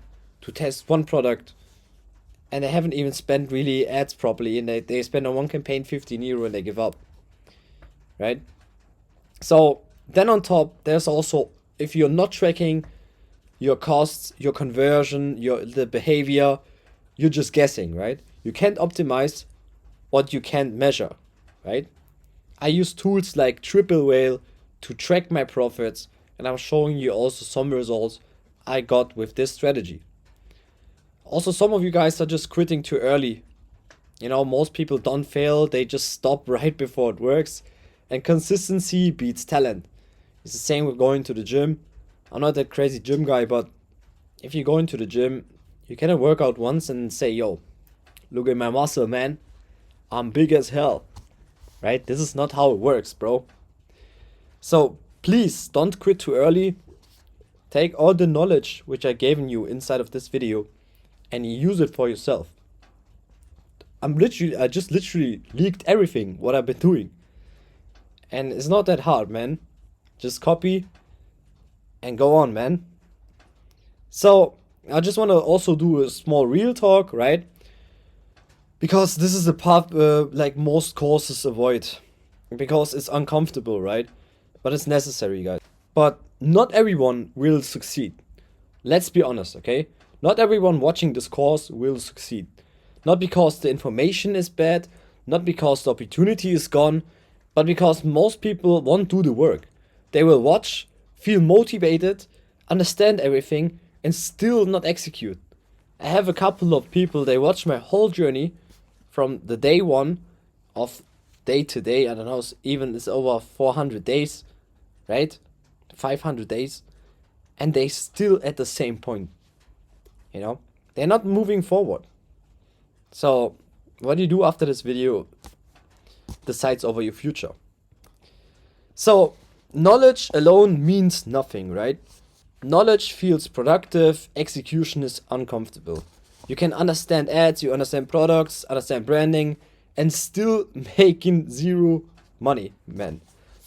to test one product, and they haven't even spent really ads properly, and they spend on one campaign 15 euro and they give up, right? So then on top, there's also, if you're not tracking your costs, your conversion, the behavior, you're just guessing, right? You can't optimize what you can't measure, right? I use tools like Triple Whale to track my profits, and I'm showing you also some results I got with this strategy. Also, some of you guys are just quitting too early. You know, most people don't fail, they just stop right before it works. And consistency beats talent. It's the same with going to the gym. I'm not that crazy gym guy, but if you go into the gym, you cannot work out once and say, yo, look at my muscle, man. I'm big as hell. Right? This is not how it works, bro. So please don't quit too early. Take all the knowledge which I given you inside of this video and use it for yourself. I just literally leaked everything what I've been doing. And it's not that hard, man. Just copy and go on, man. So I just want to also do a small real talk, right? Because this is the part like most courses avoid. Because it's uncomfortable, right? But it's necessary, guys. But not everyone will succeed. Let's be honest, okay? Not everyone watching this course will succeed. Not because the information is bad, not because the opportunity is gone, but because most people won't do the work. They will watch, feel motivated, understand everything, and still not execute. I have a couple of people, they watch my whole journey from the day one of day to day. I don't know, even it's over 400 days, right? 500 days. And they still at the same point. You know, they're not moving forward. So what you do after this video decides over your future. So knowledge alone means nothing, right? Knowledge feels productive, execution is uncomfortable. You can understand ads, you understand products, understand branding, and still making zero money, man.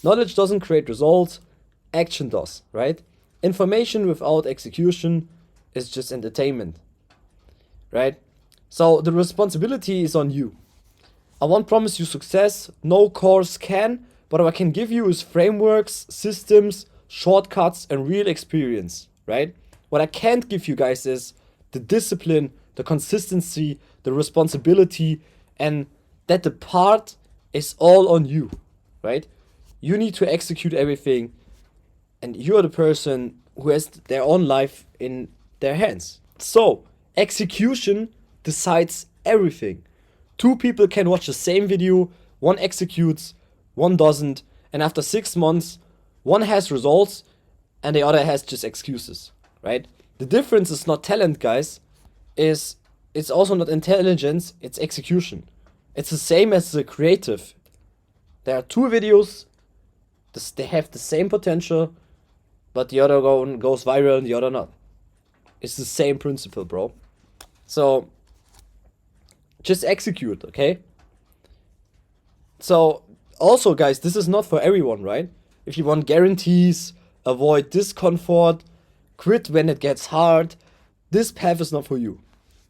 Knowledge doesn't create results, action does, right? Information without execution is just entertainment, right? So the responsibility is on you. I won't promise you success, no course can, but what I can give you is frameworks, systems, shortcuts, and real experience, right? What I can't give you guys is the discipline, the consistency, the responsibility, and that the part is all on you, right? You need to execute everything, and you're the person who has their own life in their hands. So, execution decides everything. Two people can watch the same video, one executes, one doesn't, and after 6 months, one has results and the other has just excuses, right? The difference is not talent, guys. It's also not intelligence, it's execution. It's the same as the creative. There are two videos, they have the same potential, but the other one goes viral and the other not. It's the same principle, bro. So just execute, okay? So also, guys, this is not for everyone, right? If you want guarantees, avoid discomfort, quit when it gets hard, this path is not for you.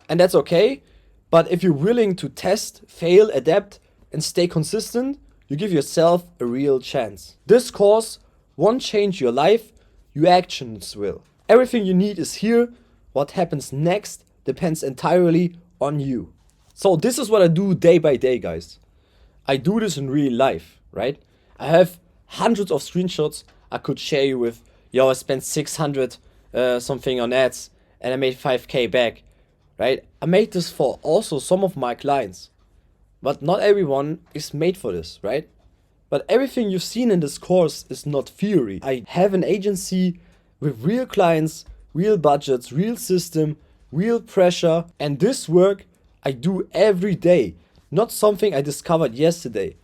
And that's okay, but if you're willing to test, fail, adapt, and stay consistent, you give yourself a real chance. This course won't change your life, your actions will. Everything you need is here. What happens next depends entirely on you. So this is what I do day by day, guys. I do this in real life, right? I have hundreds of screenshots I could share you with. Yo, I spent 600 something on ads and I made 5k back, right? I made this for also some of my clients, but not everyone is made for this, right? But everything you've seen in this course is not theory. I have an agency with real clients, real budgets, real system, real pressure, and this work I do every day, not something I discovered yesterday.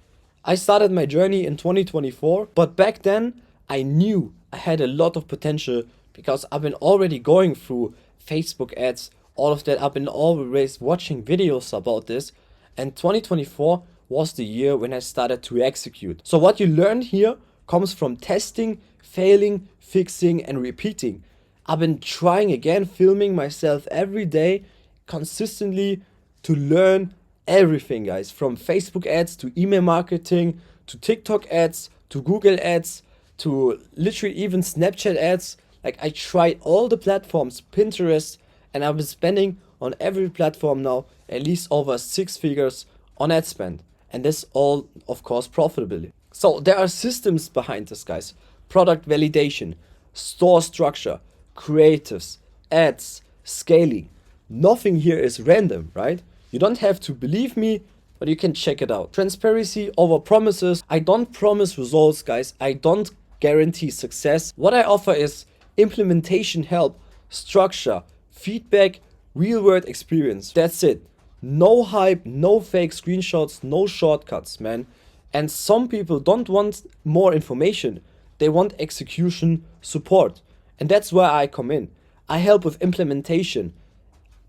I started my journey in 2024, but back then I knew I had a lot of potential because I've been already going through Facebook ads, all of that. I've been always watching videos about this, and 2024 was the year when I started to execute. So what you learn here comes from testing, failing, fixing, and repeating. I've been trying again, filming myself every day consistently to learn everything, guys, from Facebook ads to email marketing to TikTok ads to Google ads to literally even Snapchat ads. Like, I tried all the platforms, Pinterest, and I've been spending on every platform now at least over 6 figures on ad spend. And this all, of course, profitably. So there are systems behind this, guys. Product validation, store structure, creatives, ads, scaling. Nothing here is random, right? You don't have to believe me, but you can check it out. Transparency over promises. I don't promise results, guys. I don't guarantee success. What I offer is implementation help, structure, feedback, real world experience. That's it. No hype, no fake screenshots, no shortcuts, man. And some people don't want more information. They want execution support. And that's where I come in. I help with implementation.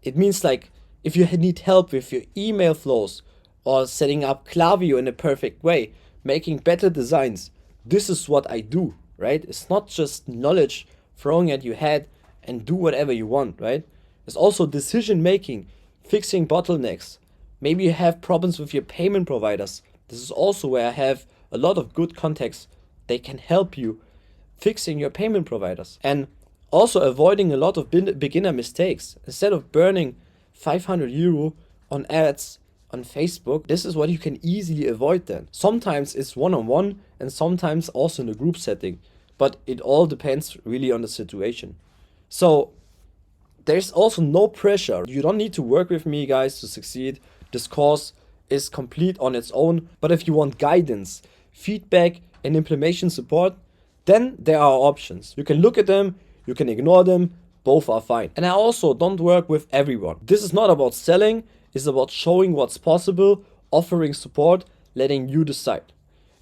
It means, like, if you need help with your email flows or setting up Klaviyo in a perfect way, making better designs, this is what I do, right? It's not just knowledge throwing at your head and do whatever you want, right? It's also decision making, fixing bottlenecks. Maybe you have problems with your payment providers. This is also where I have a lot of good contacts. They can help you fixing your payment providers. And also avoiding a lot of beginner mistakes. Instead of burning 500 euro on ads on Facebook, this is what you can easily avoid then. Sometimes it's one-on-one and sometimes also in a group setting, but it all depends really on the situation. So there's also no pressure. You don't need to work with me, guys, to succeed. This course is complete on its own, but if you want guidance, feedback, and implementation support, then there are options. You can look at them, you can ignore them, both are fine. And I also don't work with everyone. This is not about selling, it's about showing what's possible, offering support, letting you decide.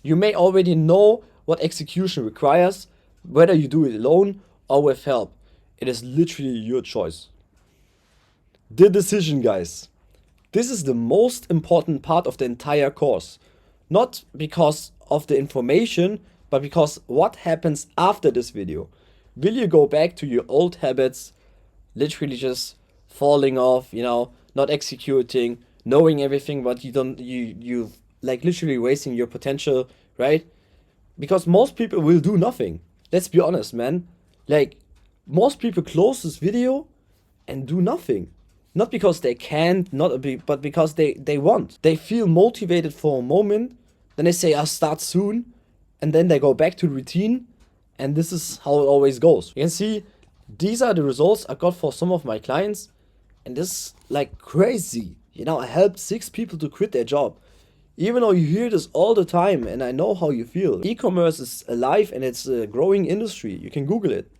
You may already know what execution requires, whether you do it alone or with help. It is literally your choice. The decision, guys. This is the most important part of the entire course. Not because of the information, but because what happens after this video. Will you go back to your old habits, literally just falling off, not executing, knowing everything, but you like literally wasting your potential, right? Because most people will do nothing. Let's be honest, man. Like, most people close this video and do nothing. Not because they can't, but because they want. They feel motivated for a moment, then they say, I'll start soon, and then they go back to routine, and this is how it always goes. You can see, these are the results I got for some of my clients, and this is like crazy. I helped 6 people to quit their job. Even though you hear this all the time, and I know how you feel. E-commerce is alive and it's a growing industry. You can Google it.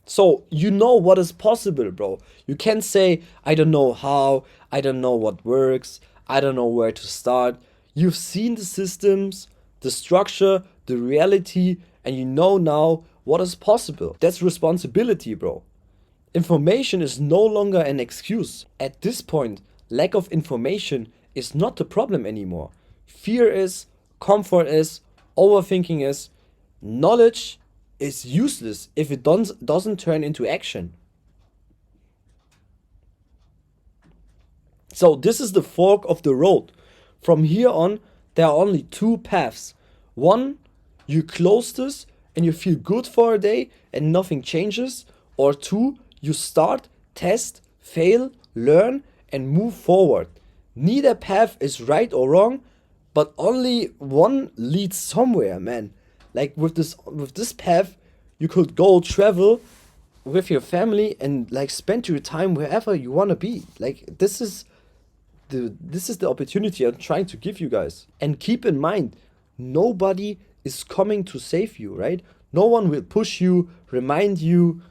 So you know what is possible, bro. You can't say, I don't know how, I don't know what works, I don't know where to start. You've seen the systems, the structure, the reality, and you know now what is possible. That's responsibility, bro. Information is no longer an excuse. At this point, lack of information is not the problem anymore. Fear is, comfort is, overthinking is. Knowledge is useless if it doesn't turn into action. So this is the fork of the road. From here on, there are only 2 paths. One, you close this and you feel good for a day and nothing changes. Or 2, you start, test, fail, learn, and move forward. Neither path is right or wrong, but only one leads somewhere, man. Like with this path, you could go travel with your family and like spend your time wherever you want to be. Like this is the opportunity I'm trying to give you guys. And keep in mind, nobody is coming to save you, right? No one will push you, remind you.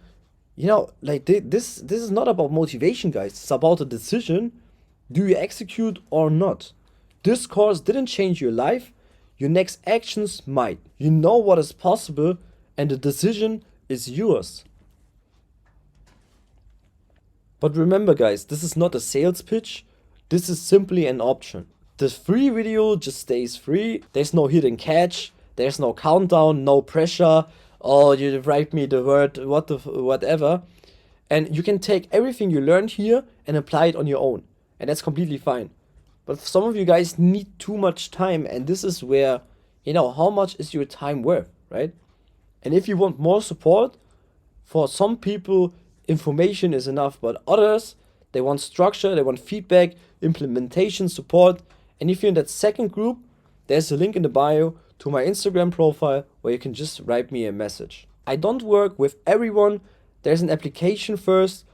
like this is not about motivation, guys. It's about a decision. Do you execute or not? This course didn't change your life. Your next actions might. You know what is possible, and the decision is yours. But remember, guys, this is not a sales pitch. This is simply an option. The free video just stays free. There's no hidden catch. There's no countdown, no pressure. Oh, you write me the word, whatever. And you can take everything you learned here and apply it on your own. And that's completely fine. But some of you guys need too much time. And this is where, how much is your time worth, right? And if you want more support, for some people, information is enough. But others, they want structure, they want feedback, implementation, support. And if you're in that second group, there's a link in the bio to my Instagram profile where you can just write me a message. I don't work with everyone. There's an application first,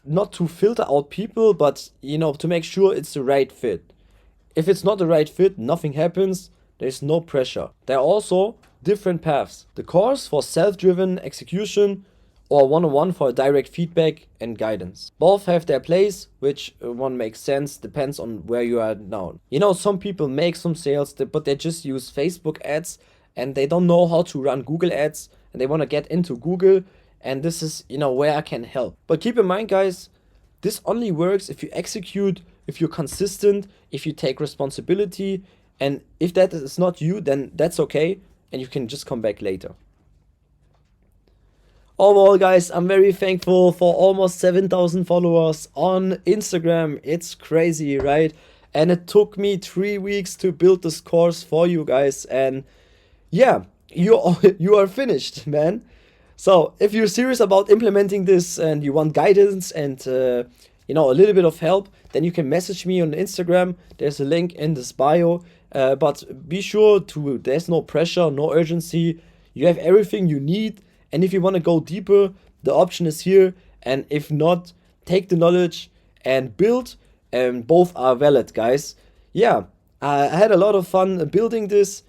not to filter out people, but to make sure it's the right fit. If it's not the right fit, nothing happens. There's no pressure. There are also different paths. The course for self-driven execution, or one-on-one for direct feedback and guidance. Both have their place, which one makes sense, depends on where you are now. Some people make some sales, but they just use Facebook ads and they don't know how to run Google ads and they want to get into Google, and this is, where I can help. But keep in mind, guys, this only works if you execute, if you're consistent, if you take responsibility, and if that is not you, then that's okay and you can just come back later. Overall, guys, I'm very thankful for almost 7,000 followers on Instagram. It's crazy, right? And it took me 3 weeks to build this course for you guys. And yeah, you are finished, man. So if you're serious about implementing this and you want guidance and a little bit of help, then you can message me on Instagram. There's a link in this bio. But be sure there's no pressure, no urgency. You have everything you need. And if you want to go deeper, the option is here. And if not, take the knowledge and build. And both are valid, guys. Yeah, I had a lot of fun building this.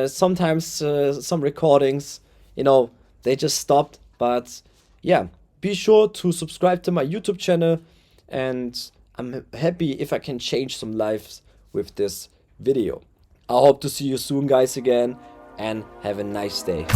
Sometimes some recordings, they just stopped. But yeah, be sure to subscribe to my YouTube channel. And I'm happy if I can change some lives with this video. I hope to see you soon, guys, again. And have a nice day.